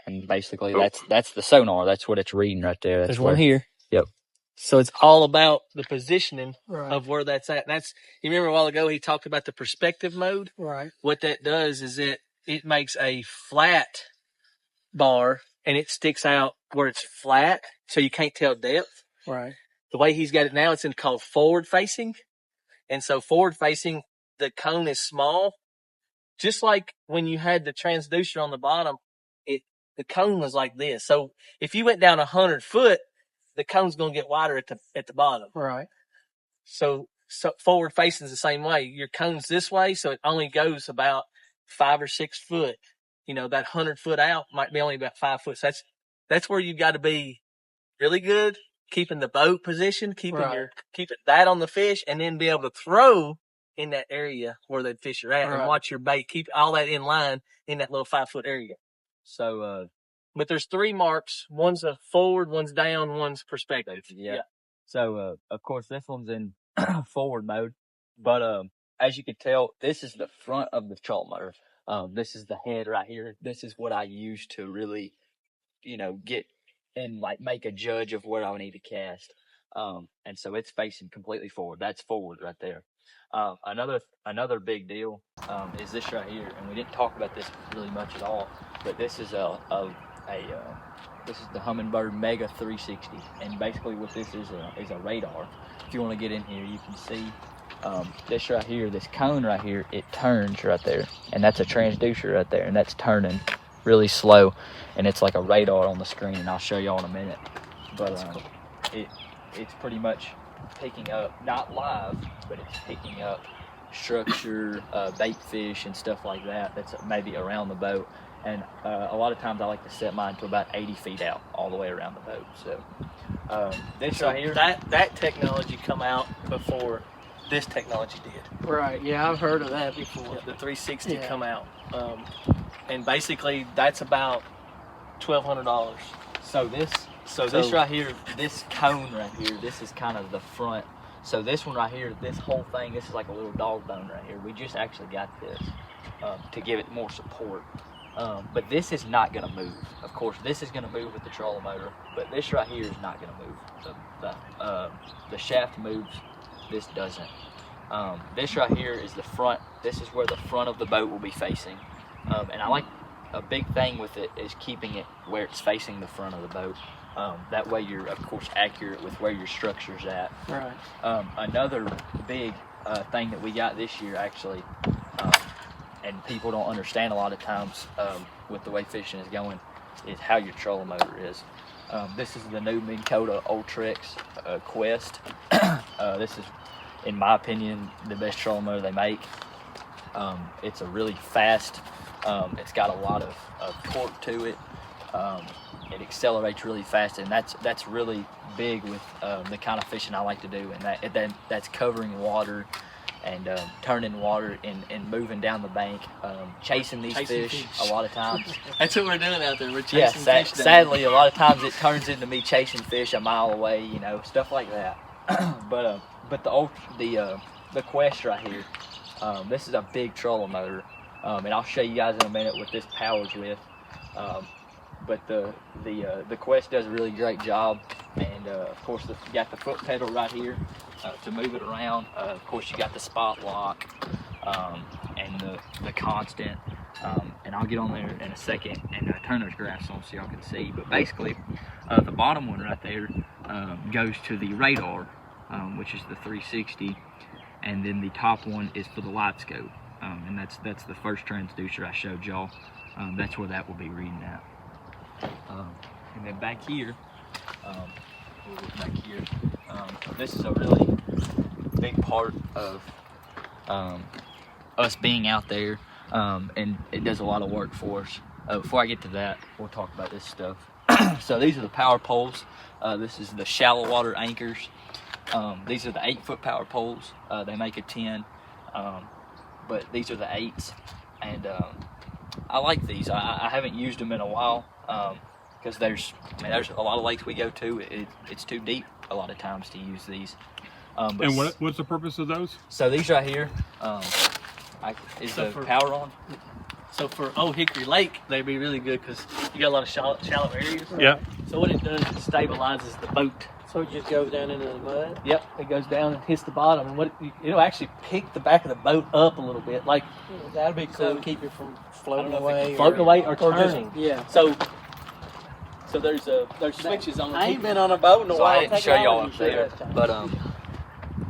Speaker 5: and basically that's the sonar. That's what it's reading right there.
Speaker 6: There's one here.
Speaker 5: Yep.
Speaker 6: So it's all about the positioning
Speaker 4: Right.
Speaker 6: of where that's at. You remember a while ago he talked about the perspective mode?
Speaker 4: Right.
Speaker 6: What that does is it makes a flat bar and it sticks out where it's flat, so you can't tell depth.
Speaker 4: Right.
Speaker 6: The way he's got it now, it's called forward facing. And so forward facing, the cone is small. Just like when you had the transducer on the bottom, the cone was like this. So if you went down 100 foot, the cone's going to get wider at the bottom.
Speaker 4: Right.
Speaker 6: So forward facing is the same way. Your cone's this way, so it only goes about 5 or 6 foot. That 100 foot out might be only about 5 foot. So that's where you've got to be really good, keeping the boat positioned, keeping that on the fish, and then be able to throw in that area where the fish are at, and watch your bait, keep all that in line in that little 5 foot area.
Speaker 5: So,
Speaker 6: but there's 3 marks. One's a forward, one's down, one's perspective.
Speaker 5: yeah. So, of course, this one's in forward mode, but as you can tell, this is the front of the trolling motor. This is the head right here. This is what I use to really, get and make a judge of where I need to cast. And so it's facing completely forward. That's forward right there. Another big deal is this right here, and we didn't talk about this really much at all. But this is this is the Humminbird Mega 360, and basically what this is a radar. If you want to get in here, you can see this right here, this cone right here. It turns right there, and that's a transducer right there, and that's turning really slow, and it's like a radar on the screen, and I'll show y'all in a minute. But it's pretty much picking up, not live, but it's picking up structure, bait fish and stuff like that that's maybe around the boat. And a lot of times I like to set mine to about 80 feet out all the way around the boat. So this right here,
Speaker 6: that technology come out before this technology did.
Speaker 4: Right. Yeah, I've heard of that before.
Speaker 6: Yeah, the 360 come out, and basically that's about $1,200.
Speaker 5: So this right here, this cone right here, this is kind of the front. So this one right here, this whole thing, this is like a little dog bone right here. We just actually got this to give it more support. But this is not going to move. Of course, this is going to move with the trolling motor, but this right here is not going to move. The shaft moves, this doesn't. This right here is the front. This is where the front of the boat will be facing. And I like a big thing with it is keeping it where it's facing the front of the boat. That way you're, of course, accurate with where your structure's at.
Speaker 6: Right.
Speaker 5: Another big thing that we got this year, actually, and people don't understand a lot of times with the way fishing is going, is how your trolling motor is. This is the new Minn Kota Ultrex Quest. This is, in my opinion, the best trolling motor they make. It's a really fast, it's got a lot of torque to it. It accelerates really fast, and that's really big with the kind of fishing I like to do, and that's covering water and turning water and moving down the bank, chasing these fish a lot of times.
Speaker 6: That's what we're doing out there. We're chasing fish.
Speaker 5: Sadly, a lot of times it turns into me chasing fish a mile away, stuff like that. But the Quest right here, This is a big trolling motor, and I'll show you guys in a minute what this powers with. But the Quest does a really great job, and of course you got the foot pedal right here to move it around. Of course you got the spot lock and the constant, and I'll get on there in a second and turn those graphs on so y'all can see. But basically, the bottom one right there goes to the radar, which is the 360, and then the top one is for the live scope, and that's the first transducer I showed y'all. That's where that will be reading at. And then back here, this is a really big part of us being out there, and it does a lot of work for us. Before I get to that, we'll talk about this stuff. So these are the power poles. This is the shallow water anchors. These are the 8-foot power poles. They make a 10, but these are the 8s, and I like these. I haven't used them in a while because there's a lot of lakes we go to. It's too deep a lot of times to use these.
Speaker 1: And what's the purpose of those?
Speaker 5: So these right here, is the power on?
Speaker 6: So for Old Hickory Lake, they'd be really good because you got a lot of shallow areas.
Speaker 1: Yeah.
Speaker 6: So what it does, it stabilizes the boat.
Speaker 4: So it just goes down into the mud?
Speaker 6: Yep, it goes down and hits the bottom, and it'll actually pick the back of the boat up a little bit, like
Speaker 4: That'd be cool to keep it from floating away.
Speaker 6: Floating away or
Speaker 4: just-
Speaker 6: turning.
Speaker 4: yeah.
Speaker 6: So there's switches on the
Speaker 4: I ain't been on a boat in a
Speaker 5: So
Speaker 4: while.
Speaker 5: I didn't show y'all up there, but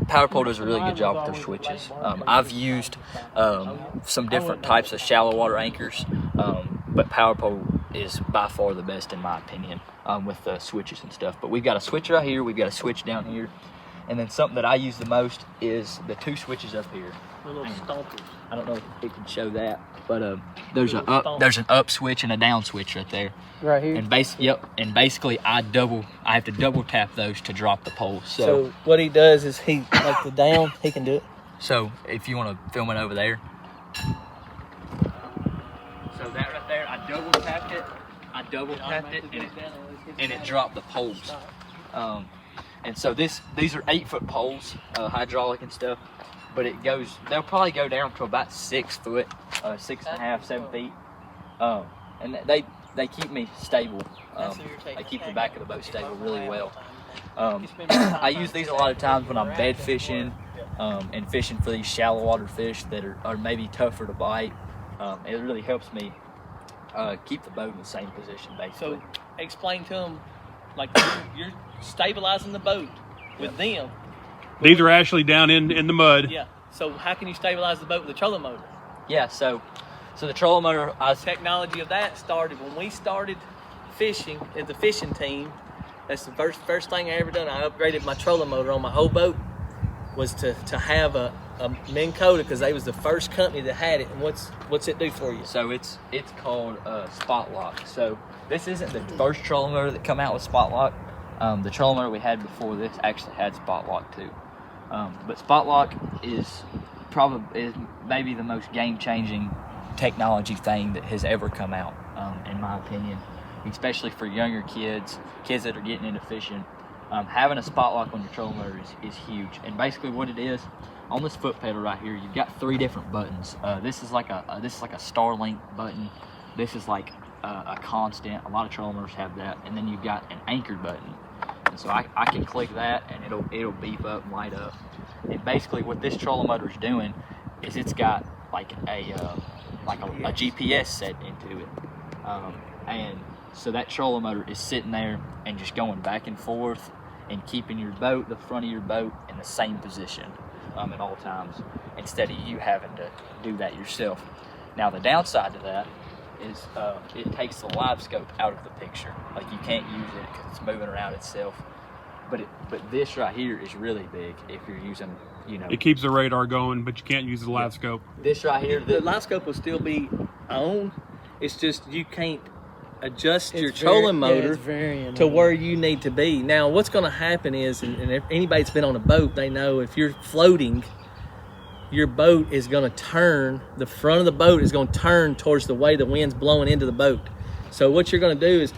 Speaker 5: Power Pole does a really good job with their switches. I've used some different types of shallow water anchors, but Power Pole is by far the best in my opinion with the switches and stuff. But we've got a switch right here, we've got a switch down here, and then something that I use the most is the 2 switches up here.
Speaker 6: little stompers.
Speaker 5: I don't know if it can show that, but there's an up switch and a down switch right there.
Speaker 4: Right here.
Speaker 5: And basically I have to double tap those to drop the pole.
Speaker 6: So what he does is he, like the down, he can do it.
Speaker 5: So if you want to film it over there. So that right there, I double tapped it, and it dropped the poles. And so these are 8-foot poles, hydraulic and stuff, but they'll probably go down to about 6 foot, 6.5, 7 feet. And they keep me stable. They keep the back of the boat stable really well. I use these a lot of times when I'm bed fishing and fishing for these shallow water fish that are maybe tougher to bite. It really helps me keep the boat in the same position, basically.
Speaker 6: So explain to them, like you're stabilizing the boat with them.
Speaker 1: These are actually down in the mud.
Speaker 6: Yeah. So how can you stabilize the boat with a trolling motor?
Speaker 5: Yeah, so the trolling motor,
Speaker 6: Technology of that started when we started fishing as the fishing team. That's the first thing I ever done. I upgraded my trolling motor on my whole boat, was to have a Minn Kota, because they was the first company that had it. And what's it do for you?
Speaker 5: So it's called Spot Lock. So this isn't the first trolling motor that come out with Spot Lock. The trolling motor we had before this actually had Spot Lock too. But Spot Lock is maybe the most game-changing technology thing that has ever come out, in my opinion, especially for younger kids that are getting into fishing. Having a spot lock on your trolling motor is huge. And basically what it is, on this foot pedal right here, you've got 3 different buttons. This is like a Starlink button. This is like a constant. A lot of trolling motors have that. And then you've got an anchored button. And so I can click that and it'll beep up and light up. And basically what this trolling motor is doing is it's got like a GPS set into it. And so that trolling motor is sitting there and just going back and forth and keeping the front of your boat in the same position at all times, instead of you having to do that yourself. Now the downside to that is it takes the live scope out of the picture. Like you can't use it because it's moving around itself. But this right here is really big if you're using,
Speaker 1: It keeps the radar going, but you can't use the live scope.
Speaker 5: This right here,
Speaker 6: The live scope will still be on. It's just you can't adjust your trolling motor to where you need to be. Now, what's going to happen is, and if anybody's been on a boat, they know if you're floating, your boat is going to turn. The front of the boat is going to turn towards the way the wind's blowing into the boat. So what you're going to do is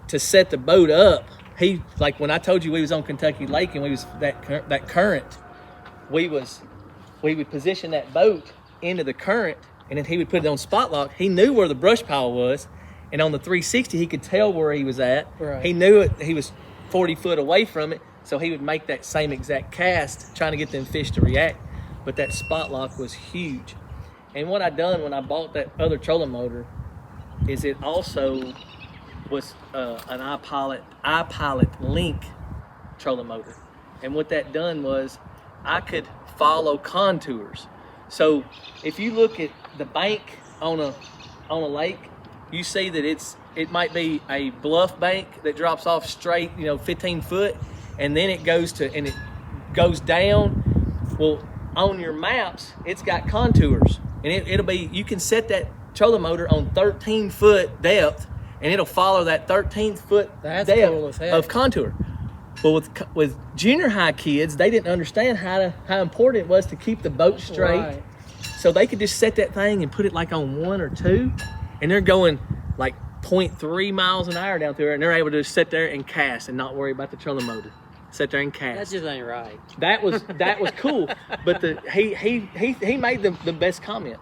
Speaker 6: to set the boat up. Like when I told you we was on Kentucky Lake and we was that current, we was
Speaker 2: we would position that boat into the current, and then he would put it on spot lock. He knew where the brush pile was, and on the 360 he could tell where he was at.
Speaker 4: Right.
Speaker 2: He knew it. He was 40 foot away from it, so he would make that same exact cast, trying to get them fish to react. But that spot lock was huge. And what I done when I bought that other trolling motor is it also was an iPilot Link trolling motor. And what that done was I could follow contours. So if you look at the bank on a lake, you see that it might be a bluff bank that drops off straight, 15 foot, and then it goes down. Well, on your maps, it's got contours, and it'll be, you can set that trolling motor on 13 foot depth, and it'll follow that 13th foot
Speaker 4: That's
Speaker 2: depth
Speaker 4: cool as heck.
Speaker 2: of contour. Well, with junior high kids, they didn't understand how important it was to keep the boat straight.
Speaker 4: Right.
Speaker 2: So they could just set that thing and put it like on 1 or 2, and they're going like 0.3 miles an hour down through there, and they're able to just sit there and cast and not worry about the trolling motor. Sit there and cast.
Speaker 4: That just ain't right.
Speaker 2: That was cool, but he made the best comment.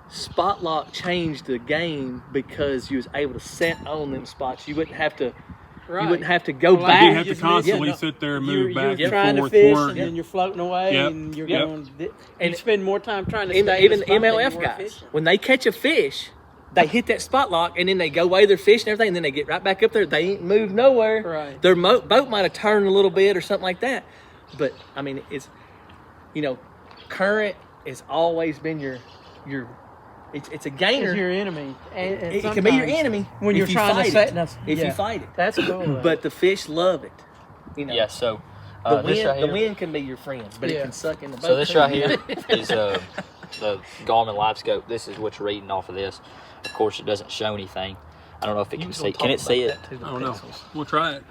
Speaker 2: Spot lock changed the game because you was able to set on them spots. You wouldn't have to.
Speaker 4: Right.
Speaker 2: You wouldn't have to go
Speaker 1: You
Speaker 2: back.
Speaker 1: didn't have to constantly sit there and move back
Speaker 4: You're
Speaker 1: and
Speaker 4: trying
Speaker 1: forth.
Speaker 4: to fish,
Speaker 1: forward.
Speaker 4: and then you're floating away,
Speaker 1: Yep.
Speaker 4: and you're
Speaker 1: Yep.
Speaker 4: going. You
Speaker 2: And
Speaker 4: spend more time trying to stay
Speaker 2: Even
Speaker 4: in the spot than
Speaker 2: MLF
Speaker 4: you were
Speaker 2: guys,
Speaker 4: fishing.
Speaker 2: when they catch a fish, they hit that spot lock, and then they go away their fish and everything, and then they get right back up there. They ain't moved nowhere.
Speaker 4: Right.
Speaker 2: Their boat might have turned a little bit or something like that. But, I mean, it's, current has always been your it's a gainer.
Speaker 4: It's your enemy. And
Speaker 2: It can be your
Speaker 4: sometimes
Speaker 2: enemy
Speaker 4: when
Speaker 2: if
Speaker 4: you're
Speaker 2: you
Speaker 4: trying to
Speaker 2: fight
Speaker 4: set.
Speaker 2: it. If you fight it.
Speaker 4: That's cool.
Speaker 2: But the fish love it.
Speaker 5: Yeah, so
Speaker 2: The
Speaker 5: this
Speaker 2: wind,
Speaker 5: right here.
Speaker 2: the wind can be your friend, but it
Speaker 4: Yeah.
Speaker 2: can suck in the boat.
Speaker 5: So this
Speaker 2: too.
Speaker 5: right here is the Garmin Live Scope. This is what's reading off of this. Of course, it doesn't show anything. I don't know if it
Speaker 2: You
Speaker 5: can
Speaker 2: was
Speaker 5: see.
Speaker 2: gonna
Speaker 5: Can
Speaker 2: talk
Speaker 5: it see
Speaker 2: about
Speaker 5: it?
Speaker 2: that too, the
Speaker 1: I don't know.
Speaker 2: pixels.
Speaker 1: We'll try it.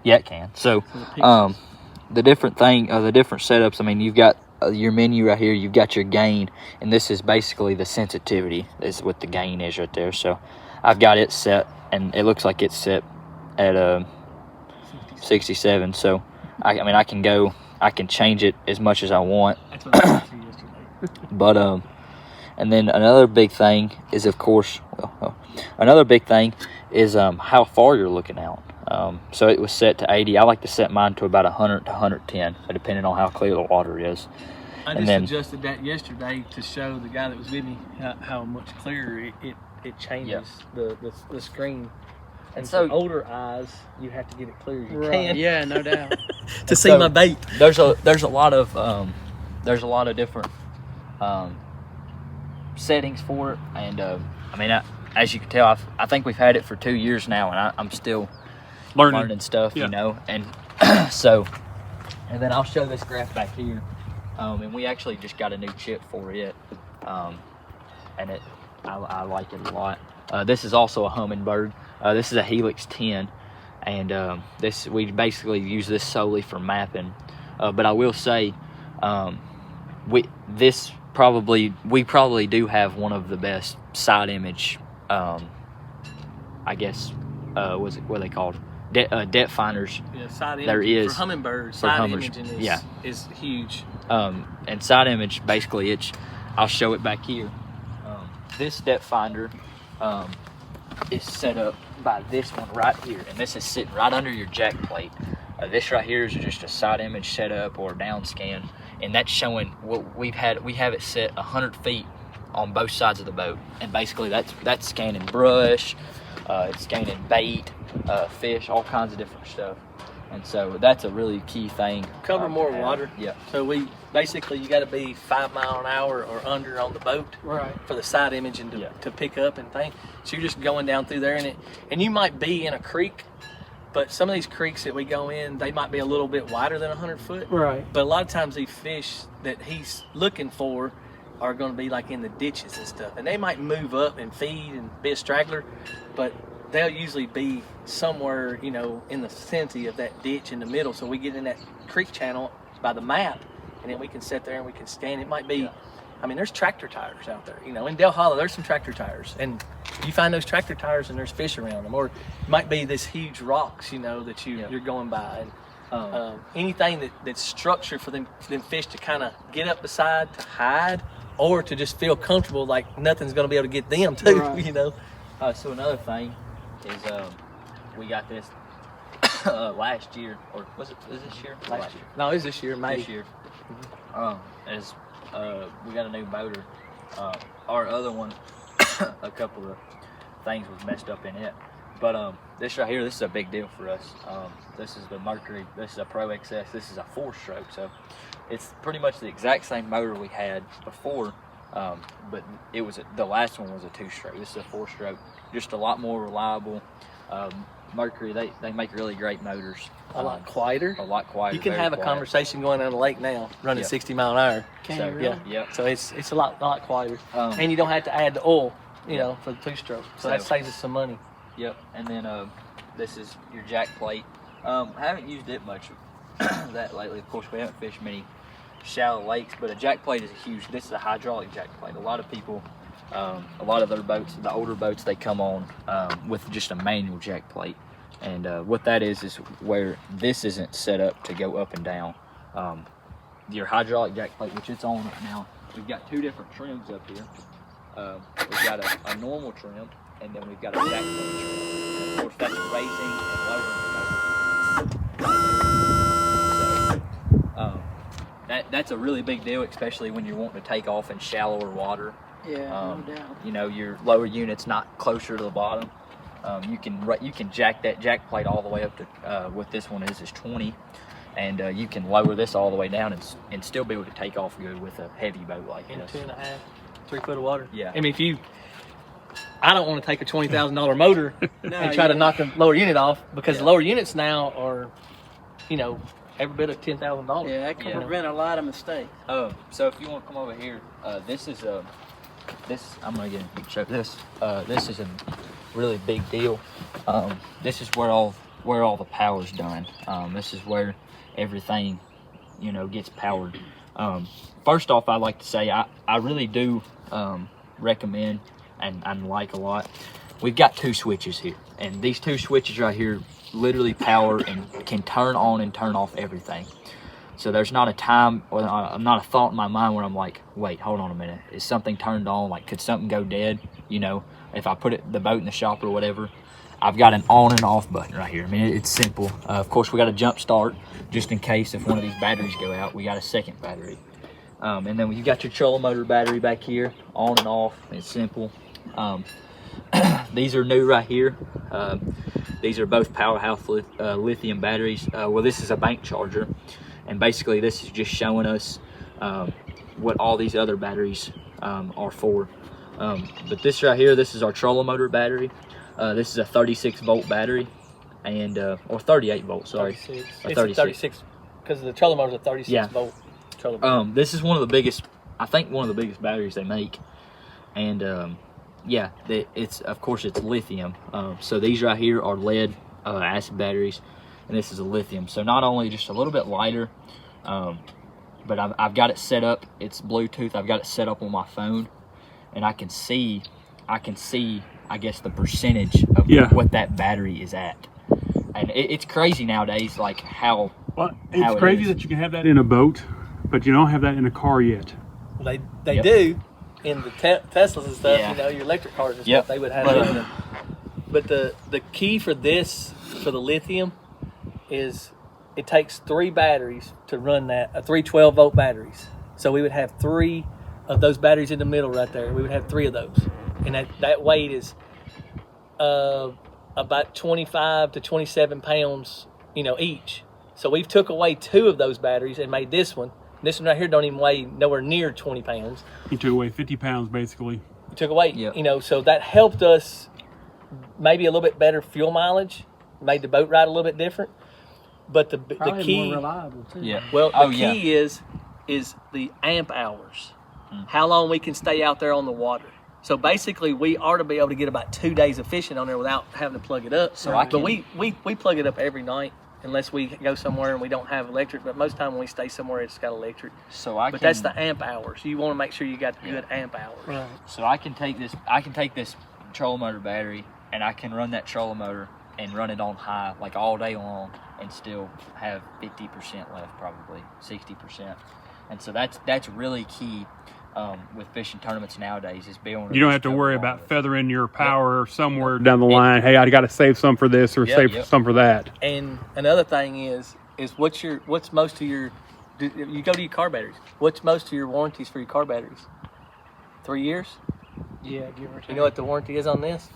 Speaker 5: Yeah, it can. So, the different setups. I mean, you've got your menu right here. You've got your gain, and this is basically the sensitivity. Is what the gain is right there. So, I've got it set, and it looks like it's set at 67. So, I can change it as much as I want.
Speaker 2: That's what I said to you yesterday.
Speaker 5: But and then another big thing is, of course, how far you're looking out. So it was set to 80. I like to set mine to about 100 to 110, depending on how clear the water is.
Speaker 2: I
Speaker 5: And
Speaker 2: just
Speaker 5: then-
Speaker 2: adjusted that yesterday to show the guy that was with me how much clearer it changes the screen. And
Speaker 5: so-
Speaker 2: for older eyes, you have to get it clear as you
Speaker 4: Right.
Speaker 2: can
Speaker 4: Yeah, no doubt.
Speaker 2: to see
Speaker 5: so-
Speaker 2: my bait.
Speaker 5: There's a lot of different settings for it, and as you can tell, I think we've had it for 2 years now, and I'm still learning stuff,
Speaker 1: Yeah.
Speaker 5: and so, and then I'll show this graph back here, and we actually just got a new chip for it, and I like it a lot. This is also a Hummingbird. This is a Helix 10, and we basically use this solely for mapping. But I will say, we probably do have one of the best side image. I guess what are they called? Depth finders.
Speaker 2: Yeah, side
Speaker 5: There
Speaker 2: imaging
Speaker 5: is.
Speaker 2: for hummingbirds.
Speaker 5: For
Speaker 2: Side
Speaker 5: hummers,
Speaker 2: imaging
Speaker 5: yeah.
Speaker 2: is huge.
Speaker 5: And side image, basically, I'll show it back here. This depth finder is set up by this one right here, and this is sitting right under your jack plate. This right here is just a side image setup or a down scan, and that's showing what we have it set 100 feet on both sides of the boat, and basically that's scanning brush, it's scanning bait, fish, all kinds of different stuff. And so that's a really key thing.
Speaker 2: Cover
Speaker 5: to
Speaker 2: more
Speaker 5: have.
Speaker 2: water.
Speaker 5: Yeah.
Speaker 2: So you got to be 5 mile an hour or under on the boat
Speaker 4: Right.
Speaker 2: for the side imaging to pick up and thing. So you're just going down through there and you might be in a creek, but some of these creeks that we go in, they might be a little bit wider than 100 foot.
Speaker 4: Right.
Speaker 2: But a lot of times these fish that he's looking for are going to be like in the ditches and stuff, and they might move up and feed and be a straggler, but they'll usually be somewhere, in the vicinity of that ditch in the middle. So we get in that creek channel by the map, and then we can sit there and we can scan. It might be, there's tractor tires out there. In Del Hollow, there's some tractor tires, and you find those tractor tires and there's fish around them. Or it might be this huge rocks, that you're going by. And Anything that's structured for them fish to kind of get up beside to hide, or to just feel comfortable, like nothing's going to be able to get them too.
Speaker 4: Right.
Speaker 2: You know.
Speaker 5: So another thing is we got this last year, or was this year? Last year.
Speaker 2: No, it's this year, May.
Speaker 5: This year. As we got a new motor. Our other one, a couple of things was messed up in it. But this right here, this is a big deal for us. This is the Mercury. This is a Pro XS. This is a 4-stroke. So it's pretty much the exact same motor we had before, but the last one was a 2-stroke. This is a 4-stroke, just a lot more reliable. Mercury, they make really great motors.
Speaker 2: A lot quieter.
Speaker 5: A lot quieter.
Speaker 2: You can have a conversation going on the lake now, running 60 mile an hour.
Speaker 4: Can
Speaker 5: So,
Speaker 4: you really?
Speaker 5: yeah.
Speaker 2: So it's a lot quieter,
Speaker 5: Um,
Speaker 2: and you don't have to add the oil, you know, for the 2-stroke. So that
Speaker 5: So-
Speaker 2: saves us some money.
Speaker 5: Yep, and then this is your jack plate. I haven't used it much that lately. Of course, we haven't fished many shallow lakes, but a jack plate is this is a hydraulic jack plate. A lot of people, a lot of their boats, the older boats, they come on with just a manual jack plate. And what that is where this isn't set up to go up and down. Your hydraulic jack plate, which it's on right now, we've got 2 different trims up here. We've got a normal trim, and then we've got a jack plate trim. Of course, that's raising and lowering the motor. So that's a really big deal, especially when you're wanting to take off in shallower water.
Speaker 4: Yeah, no doubt.
Speaker 5: You know, your lower unit's not closer to the bottom. You can jack that jack plate all the way up to what this one is 20, and you can lower this all the way down and still be able to take off good with a heavy boat like
Speaker 2: In
Speaker 5: this.
Speaker 2: 2.5, 3 foot of water.
Speaker 5: Yeah.
Speaker 2: I mean, I don't want to take a $20,000 motor and try to knock the lower unit off, because the lower units now are, you know, every bit of $10,000.
Speaker 4: Yeah, that can
Speaker 5: Yeah.
Speaker 4: prevent a lot of mistakes.
Speaker 5: So if you want to come over here, this is I'm gonna get a show this. This is a really big deal. This is where all the power's done. This is where everything, you know, gets powered. First off, I'd like to say I really do recommend and like a lot. We've got 2 switches here, and these 2 switches right here literally power and can turn on and turn off everything. So there's not a time, or not a thought in my mind where I'm like, wait, hold on a minute, is something turned on? Like, could something go dead? You know, if I put the boat in the shop or whatever, I've got an on and off button right here. I mean, it's simple. Of course, we got a jump start just in case if one of these batteries go out. We got a second battery, and then you got your trolling motor battery back here, on and off. It's simple. These are new right here. These are both Powerhouse lithium batteries. Well, this is a bank charger, and basically this is just showing us what all these other batteries are for. But this right here, this is our trolling motor battery. This is a 36 volt battery, and or 38 volt, sorry.
Speaker 2: 36.
Speaker 5: A
Speaker 2: It's
Speaker 5: 36.
Speaker 2: a 36, because the trolling motor's a 36 volt trolling motor.
Speaker 5: This is one of the biggest, I think one of the biggest batteries they make, and yeah, it's of course it's lithium. So these right here are lead acid batteries, and this is a lithium. So not only just a little bit lighter, but I've got it set up. It's Bluetooth. I've got it set up on my phone, and I can see, I guess, the percentage of what that battery is at. And it's crazy nowadays, like how.
Speaker 1: Well,
Speaker 5: how
Speaker 1: it's
Speaker 5: it
Speaker 1: crazy
Speaker 5: is.
Speaker 1: that you can have that in a boat, but you don't have that in a car yet.
Speaker 2: Well, they
Speaker 5: Yep.
Speaker 2: do in the Teslas and stuff.
Speaker 5: Yeah.
Speaker 2: You know, your electric cars and stuff.
Speaker 5: Yep.
Speaker 2: They would have
Speaker 5: But,
Speaker 2: it in them. But the key for this, for the lithium, is it takes 3 batteries to run that, 3 12-volt batteries. So we would have 3 of those batteries in the middle right there. We would have 3 of those, and that weight is about 25 to 27 pounds, you know, each. So we've took away 2 of those batteries and made this one. This one right here don't even weigh nowhere near 20 pounds.
Speaker 1: You took away 50 pounds basically.
Speaker 2: We took away,
Speaker 5: Yep.
Speaker 2: you know, so that helped us maybe a little bit better fuel mileage, made the boat ride a little bit different. But the
Speaker 4: Probably
Speaker 2: key,
Speaker 4: more reliable too.
Speaker 5: Yeah.
Speaker 2: well, the
Speaker 5: Oh,
Speaker 2: key is the amp hours, how long we can stay out there on the water. So basically, we are to be able to get about 2 days of fishing on there without having to plug it up.
Speaker 5: So I
Speaker 2: but
Speaker 5: can-
Speaker 2: we plug it up every night unless we go somewhere and we don't have electric. But most time when we stay somewhere, it's got electric.
Speaker 5: So
Speaker 2: But that's the amp hours. You want to make sure you got the good amp hours.
Speaker 4: Right.
Speaker 5: So I can take this trolling motor battery, and I can run that trolling motor and run it on high like all day long and still have 50% left, probably 60%. And so that's really key with fishing tournaments nowadays is being able to
Speaker 1: You don't have to
Speaker 5: just
Speaker 1: worry
Speaker 5: go along
Speaker 1: about
Speaker 5: with it.
Speaker 1: feathering your power somewhere down the line. Hey, I got to save some for this or save some for that.
Speaker 2: And another thing is what's most of your, you go to your car batteries. What's most of your warranties for your car batteries? 3 years?
Speaker 4: Yeah, give or take.
Speaker 2: You know what the warranty is on this?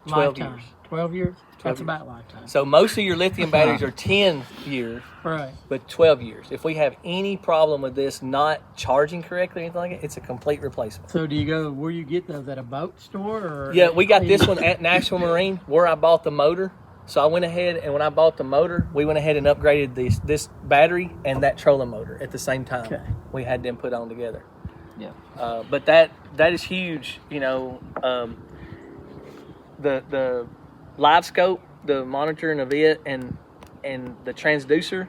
Speaker 2: 12
Speaker 4: Lifetime.
Speaker 2: years.
Speaker 4: 12 years? That's
Speaker 2: years.
Speaker 4: about lifetime.
Speaker 2: So most of your lithium batteries are 10 years,
Speaker 4: Right.
Speaker 2: but 12 years. If we have any problem with this not charging correctly or anything like it, it's a complete replacement.
Speaker 4: So do you go where you get those, at a boat store or?
Speaker 2: Yeah, we got this one at National Marine where I bought the motor. So I went ahead and when I bought the motor, we went ahead and upgraded this battery and that trolling motor at the same time.
Speaker 4: Okay.
Speaker 2: We had them put on together.
Speaker 5: Yeah.
Speaker 2: But that is huge. You know, the live scope, the monitoring of it, and the transducer,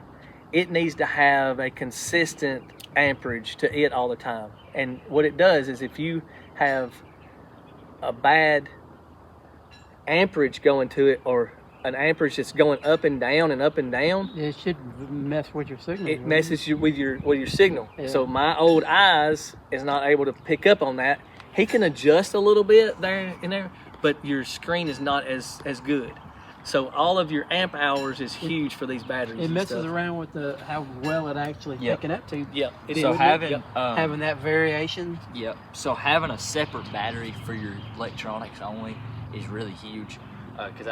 Speaker 2: it needs to have a consistent amperage to it all the time. And what it does is if you have a bad amperage going to it, or an amperage that's going up and down and up and down,
Speaker 4: It should mess with your signal.
Speaker 2: it messes you with your signal.
Speaker 4: Yeah.
Speaker 2: So my old eyes is not able to pick up on that. He can adjust a little bit there and there, but your screen is not as good. So all of your amp hours is huge for these batteries.
Speaker 4: It
Speaker 2: and
Speaker 4: messes
Speaker 2: stuff.
Speaker 4: around with how well it actually
Speaker 5: Yeah.
Speaker 4: picking up to.
Speaker 2: Yeah, it is.
Speaker 5: So
Speaker 2: Wouldn't it?
Speaker 5: having
Speaker 2: Yep.
Speaker 4: Having that variation.
Speaker 5: Yep. So having a separate battery for your electronics only is really huge. Because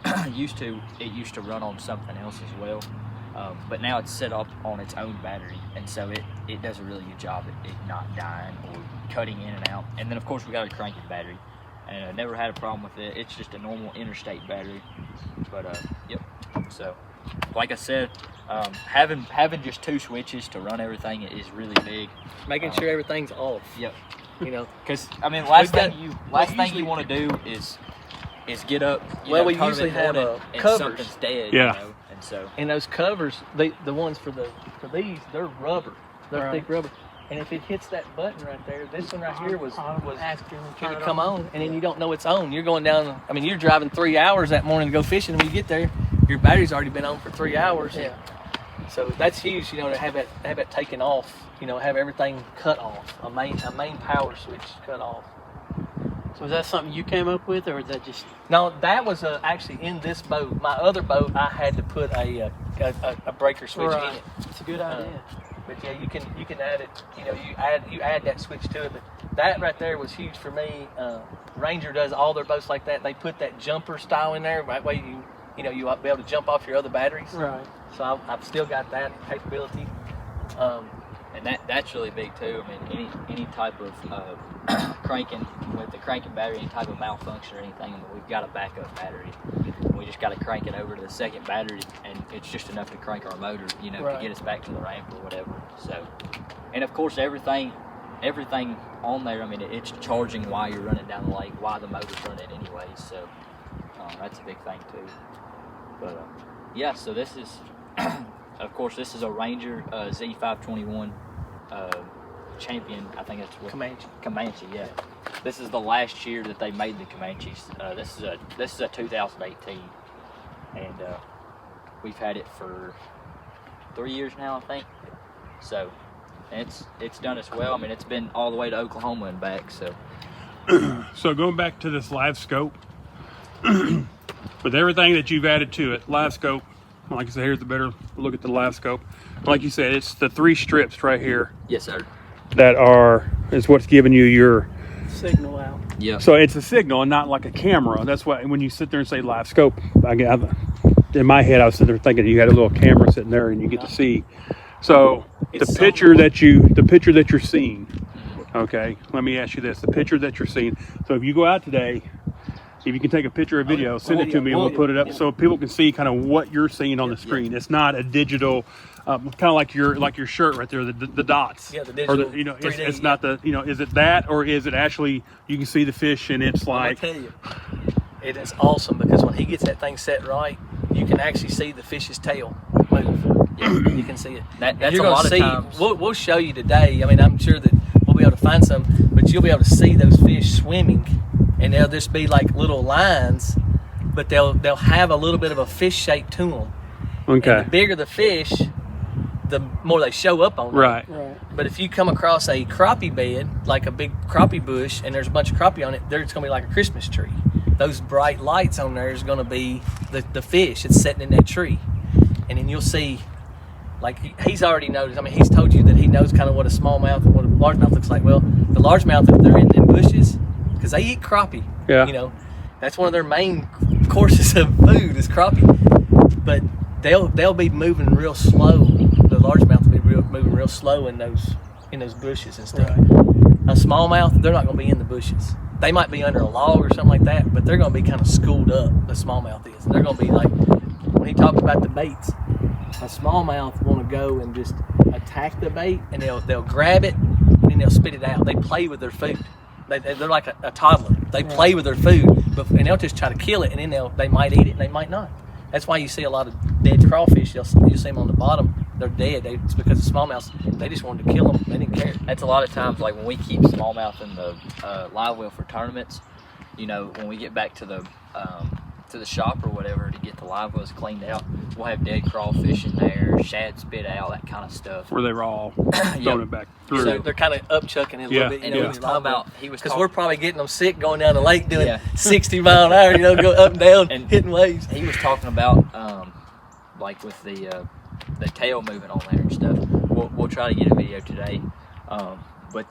Speaker 5: I used to run on something else as well, but now it's set up on its own battery, and so it does a really good job at it not dying or cutting in and out. And then of course we got a cranking battery, and I never had a problem with it. It's just a normal interstate battery. But yep. So like I said, having just 2 switches to run everything is really big.
Speaker 2: Making sure everything's off.
Speaker 5: Yep.
Speaker 2: You know,
Speaker 5: Because I mean, last
Speaker 2: got-
Speaker 5: thing
Speaker 2: usually-
Speaker 5: you want to do is get up.
Speaker 2: Well, we
Speaker 5: tournament
Speaker 2: usually have,
Speaker 5: morning and
Speaker 2: covers.
Speaker 5: something's dead.
Speaker 1: Yeah.
Speaker 5: You know? And so
Speaker 2: and those covers, the ones for these, they're rubber. They're
Speaker 4: Right.
Speaker 2: thick rubber. And if it hits that button right there, this one right here was
Speaker 4: ask you to
Speaker 2: can
Speaker 4: turn
Speaker 2: it
Speaker 4: it
Speaker 2: come on, and then you don't know it's on. You're going down. I mean, you're driving 3 hours that morning to go fishing. And when you get there, your battery's already been on for 3 hours.
Speaker 4: Yeah.
Speaker 2: So that's huge, you know, to have it taken off. You know, have everything cut off. A main power switch cut off.
Speaker 4: So is that something you came up with, or is that just?
Speaker 2: No, that was actually in this boat. My other boat, I had to put a breaker switch in it.
Speaker 4: It's a good idea.
Speaker 2: But yeah, you can add it. You know, you add that switch to it. But that right there was huge for me. Ranger does all their boats like that. They put that jumper style in there. That way you'll be able to jump off your other batteries.
Speaker 4: Right.
Speaker 2: So I've still got that capability.
Speaker 5: and that's really big too. I mean, any type of cranking with the cranking battery, any type of malfunction or anything, I mean, we've got a backup battery. We just got to crank it over to the second battery, and it's just enough to crank our motor, you know,
Speaker 2: Right.
Speaker 5: to get us back to the ramp or whatever. So, and of course, everything on there, I mean, it's charging while you're running down the lake, while the motor's running anyway. So that's a big thing too. But yeah, so this is, of course, this is a Ranger Z521 champion. I think that's what Comanche. Yeah. This is the last year that they made the Comanches. This is a 2018, and we've had it for 3 years now, I think. So it's done us well. I mean, it's been all the way to Oklahoma and back. So
Speaker 1: So going back to this live scope, with everything that you've added to it, live scope, like I said, here's a better look at the live scope. Like you said, it's the 3 strips right here
Speaker 5: yes, sir.
Speaker 1: that is what's giving you your,
Speaker 4: Signal out.
Speaker 5: Yeah.
Speaker 1: so it's a signal and not like a camera. That's why when you sit there and say live scope, in my head I was sitting there thinking you had a little camera sitting there and you get to see. So the picture that you're seeing, okay, let me ask you this, the picture that you're seeing. So if you go out today, if you can take a picture or video, send it to me and we'll put it up so people can see kind of what you're seeing on the screen. It's not a digital, kind of like your shirt right there, the dots.
Speaker 2: Yeah, the digital.
Speaker 1: Or it's
Speaker 2: 3D,
Speaker 1: not the, is it that, or is it actually you can see the fish and it's like,
Speaker 2: I tell you, it is awesome because when he gets that thing set right, you can actually see the fish's tail move. Yeah, you can see it.
Speaker 5: That's
Speaker 2: You're
Speaker 5: a
Speaker 2: gonna
Speaker 5: lot of
Speaker 2: see,
Speaker 5: times.
Speaker 2: We'll show you today. I mean, I'm sure that we'll be able to find some, but you'll be able to see those fish swimming, and they'll just be like little lines but they'll have a little bit of a fish shape to them.
Speaker 1: Okay.
Speaker 2: And the bigger the fish, the more they show up on there.
Speaker 1: Right.
Speaker 2: But if you come across a crappie bed, like a big crappie bush, and there's a bunch of crappie on it, there's going to be like a Christmas tree. Those bright lights on there is going to be the fish that's sitting in that tree. And then you'll see, like he's already noticed, I mean, he's told you that he knows kind of what a smallmouth and what a largemouth looks like. Well, the largemouth, if they're in them bushes, because they eat crappie,
Speaker 1: Yeah.
Speaker 2: you know, that's one of their main courses of food is crappie. But they'll be moving real slow. The largemouth will be moving real slow in those bushes and stuff. A smallmouth, they're not going to be in the bushes. They might be under a log or something like that, but they're going to be kind of schooled up. The smallmouth is, and they're going to be like, when he talks about the baits, a smallmouth want to go and just attack the bait, and they'll grab it and then they'll spit it out. They play with their food. They're like a toddler. They play with their food, and they'll just try to kill it, and then they might eat it and they might not. That's why you see a lot of dead crawfish. You'll see them on the bottom. They're dead. It's because the smallmouths, they just wanted to kill them. They didn't care.
Speaker 5: That's a lot of times, like when we keep smallmouth in the live well for tournaments, you know, when we get back to the shop or whatever to get the live wells cleaned out, we'll have dead crawfish in there, shad spit out, that kind of stuff.
Speaker 1: Where they were all throwing it back through.
Speaker 2: So they're kind of upchucking it a little bit.
Speaker 5: And he was talking about,
Speaker 2: because we're probably getting them sick going down the lake doing 60 mile an hour, you know, go up and down and hitting waves.
Speaker 5: He was talking about, like with the tail moving on there and stuff. We'll try to get a video today, but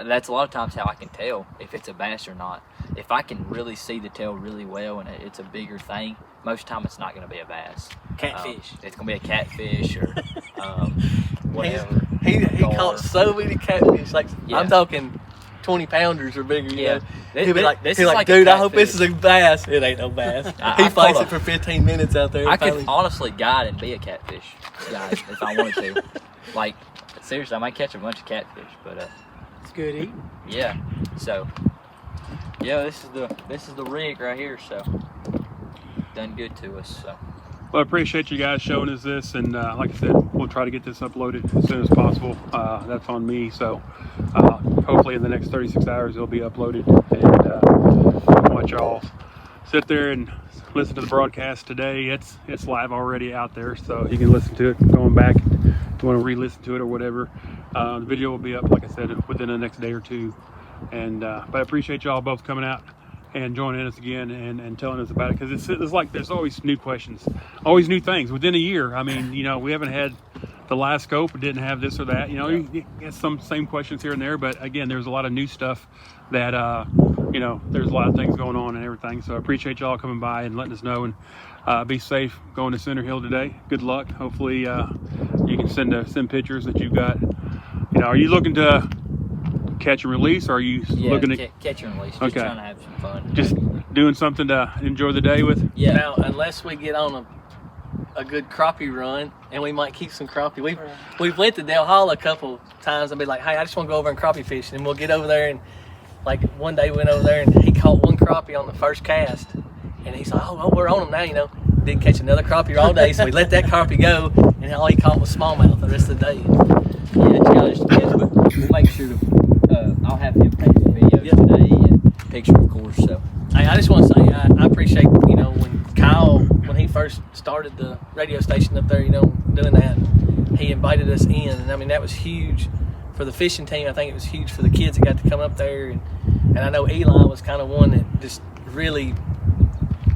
Speaker 5: that's a lot of times how I can tell if it's a bass or not. If I can really see the tail really well and it's a bigger thing, most of the time it's not going to be a bass.
Speaker 2: Catfish.
Speaker 5: It's going to be a catfish or whatever.
Speaker 2: He caught so many catfish. Like I'm talking 20 pounders or bigger. You know? He'll be like, dude, I hope this is a bass. It ain't no bass. He fights it for 15 minutes out there.
Speaker 5: I could honestly guide and be a catfish guy if I wanted to. Like seriously, I might catch a bunch of catfish, but
Speaker 4: it's good eating.
Speaker 5: Yeah. So yeah, this is the rig right here. So done good to us. So.
Speaker 1: Well, I appreciate you guys showing us this, and like I said, we'll try to get this uploaded as soon as possible. That's on me, so hopefully in the next 36 hours it'll be uploaded, and I want y'all sit there and listen to the broadcast today. It's live already out there, so you can listen to it going back if you want to re-listen to it or whatever. The video will be up, like I said, within the next day or two. And but I appreciate y'all both coming out and joining us again and telling us about it, because it's like there's always new questions, always new things within a year. I mean, you know, we haven't had the last scope, didn't have this or that, you know. You get some same questions here and there, but again, there's a lot of new stuff that you know, there's a lot of things going on and everything. So I appreciate y'all coming by and letting us know, and be safe going to Center Hill today. Good luck. Hopefully you can send pictures that you've got. You know, are you looking to catch and release, or are you looking to
Speaker 5: catch and release? Just trying to have some fun.
Speaker 1: Just doing something to enjoy the day with?
Speaker 2: Yeah. Now, unless we get on a good crappie run, and we might keep some crappie. We've went to Del Hall a couple times and be like, hey, I just want to go over and crappie fish, and we'll get over there, and like one day we went over there and he caught one crappie on the first cast, and he's like, oh, we're on them now, you know. Didn't catch another crappie all day, so we let that crappie go, and all he caught was smallmouth the rest of the day.
Speaker 5: We'll make sure to, I'll have him take some videos today and picture, of course. So
Speaker 2: hey, I just want to say I appreciate, you know, when Kyle, when he first started the radio station up there, you know, doing that, he invited us in, and I mean that was huge for the fishing team. I think it was huge for the kids that got to come up there, and I know Eli was kind of one that just really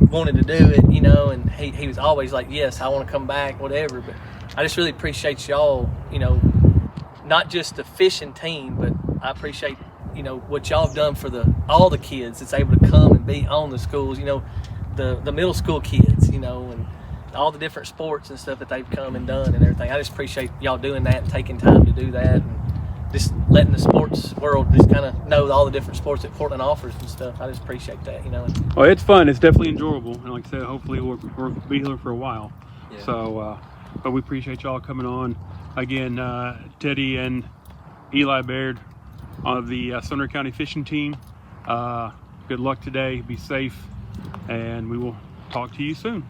Speaker 2: wanted to do it, you know, and he was always like, yes, I want to come back, whatever. But I just really appreciate y'all, you know, not just the fishing team, but I appreciate, you know, what y'all have done for all the kids that's able to come and be on the schools, you know, the middle school kids, you know, and all the different sports and stuff that they've come and done and everything. I just appreciate y'all doing that and taking time to do that, and just letting the sports world just kind of know all the different sports that Portland offers and stuff. I just appreciate that, you know.
Speaker 1: Well, it's fun. It's definitely enjoyable. And like I said, hopefully we'll be here for a while. Yeah. So, but we appreciate y'all coming on. Again, Teddy and Eli Baird of the Sumner County fishing team. Good luck today. Be safe. And we will talk to you soon.